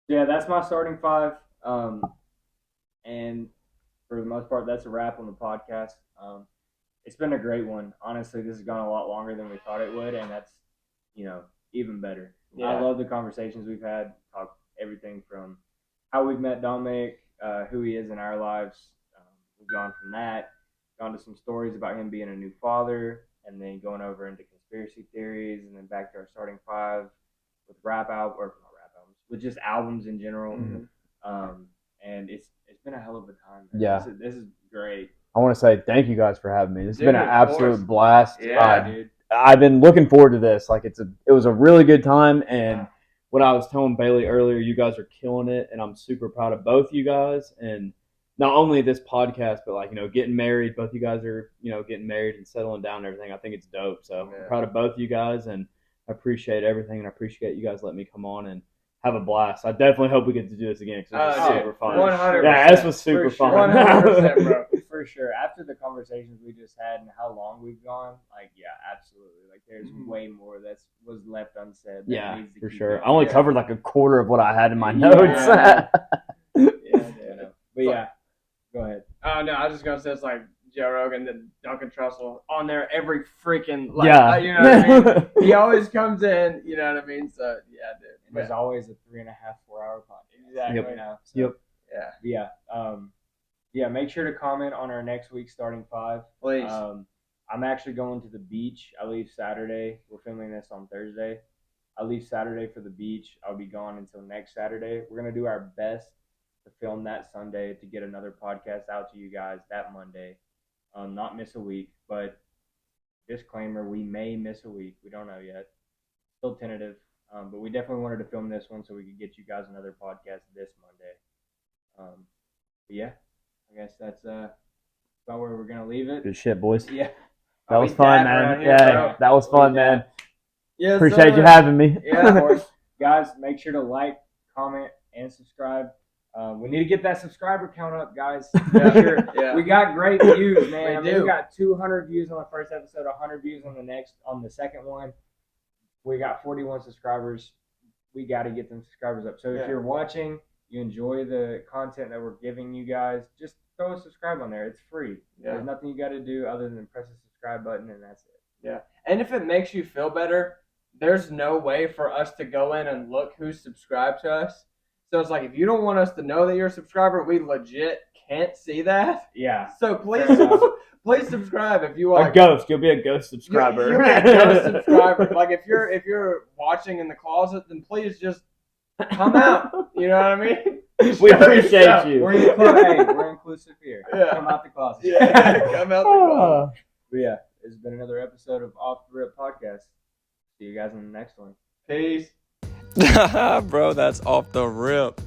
Yeah, that's my starting five. And for the most part, that's a wrap on the podcast. It's been a great one. Honestly, this has gone a lot longer than we thought it would, and that's, even better. Yeah. I love the conversations we've had. Talk everything from how we've met Dominic, who he is in our lives. We've gone from that, gone to some stories about him being a new father, and then going over into conspiracy theories, and then back to our starting five with rap album or not rap albums, with just albums in general. And it's been a hell of a time. Man. Yeah. This is great. I want to say thank you guys for having me. This has been Dude, an of absolute course. blast. Yeah, dude. I've been looking forward to this. Like it was a really good time, and what I was telling Bailey earlier, you guys are killing it, and I'm super proud of both you guys. And not only this podcast, but like getting married. Both you guys are getting married and settling down and everything. I think it's dope. So I'm proud of both you guys, and I appreciate everything, and I appreciate you guys letting me come on and have a blast. I definitely hope we get to do this again because it was super fun. 100%. Yeah, this was super For sure. fun. 100%, bro. For sure. After the conversations we just had and how long we've gone, like, yeah, absolutely. Like, there's way more that was left unsaid. That Yeah, needs to for keep sure. going. I only Yeah. covered like a quarter of what I had in my Yeah. notes. Yeah. But yeah, go ahead. Oh no, I was just gonna say it's like Joe Rogan, then Duncan Trussell on there every freaking Yeah. you know what I mean? He always comes in, you know what I mean? So yeah, dude. And there's always a 3.5, 4 hour podcast. Exactly. Yep. You know, so, Yep. Yeah. Yeah. Make sure to comment on our next week's starting five. Please. I'm actually going to the beach. I leave Saturday. We're filming this on Thursday. I leave Saturday for the beach. I'll be gone until next Saturday. We're going to do our best to film that Sunday to get another podcast out to you guys that Monday. Not miss a week, but disclaimer, we may miss a week. We don't know yet. Still tentative. But we definitely wanted to film this one so we could get you guys another podcast this Monday. But yeah, I guess that's about where we're going to leave it. Good shit, boys. Yeah. That was be fun, dapping around man. here, Yeah, bro. that was fun, Yeah. man. Yes, Appreciate sir. you having me. Yeah, of course. guys, make sure to like, comment, and subscribe. We need to get that subscriber count up, guys. Yeah. We got great views, man. We do. We got 200 views on the first episode, 100 views on the second one. We got 41 subscribers. We got to get them subscribers up. So if you're watching, you enjoy the content that we're giving you guys, just throw a subscribe on there. It's free. Yeah. There's nothing you got to do other than press the subscribe button, and that's it. Yeah. And if it makes you feel better, there's no way for us to go in and look who's subscribed to us. So it's like, if you don't want us to know that you're a subscriber, we legit can't see that. Yeah. So please, Fair enough. please subscribe if you want. A ghost. You'll be a ghost subscriber. You'll be a ghost subscriber. Like if you're watching in the closet, then please just come out. You know what I mean? We appreciate you. We're inclusive here. Yeah. Come out the closet. Yeah, come out the closet. But yeah, this has been another episode of Off the Rip Podcast. See you guys in the next one. Peace. Bro, that's off the rip.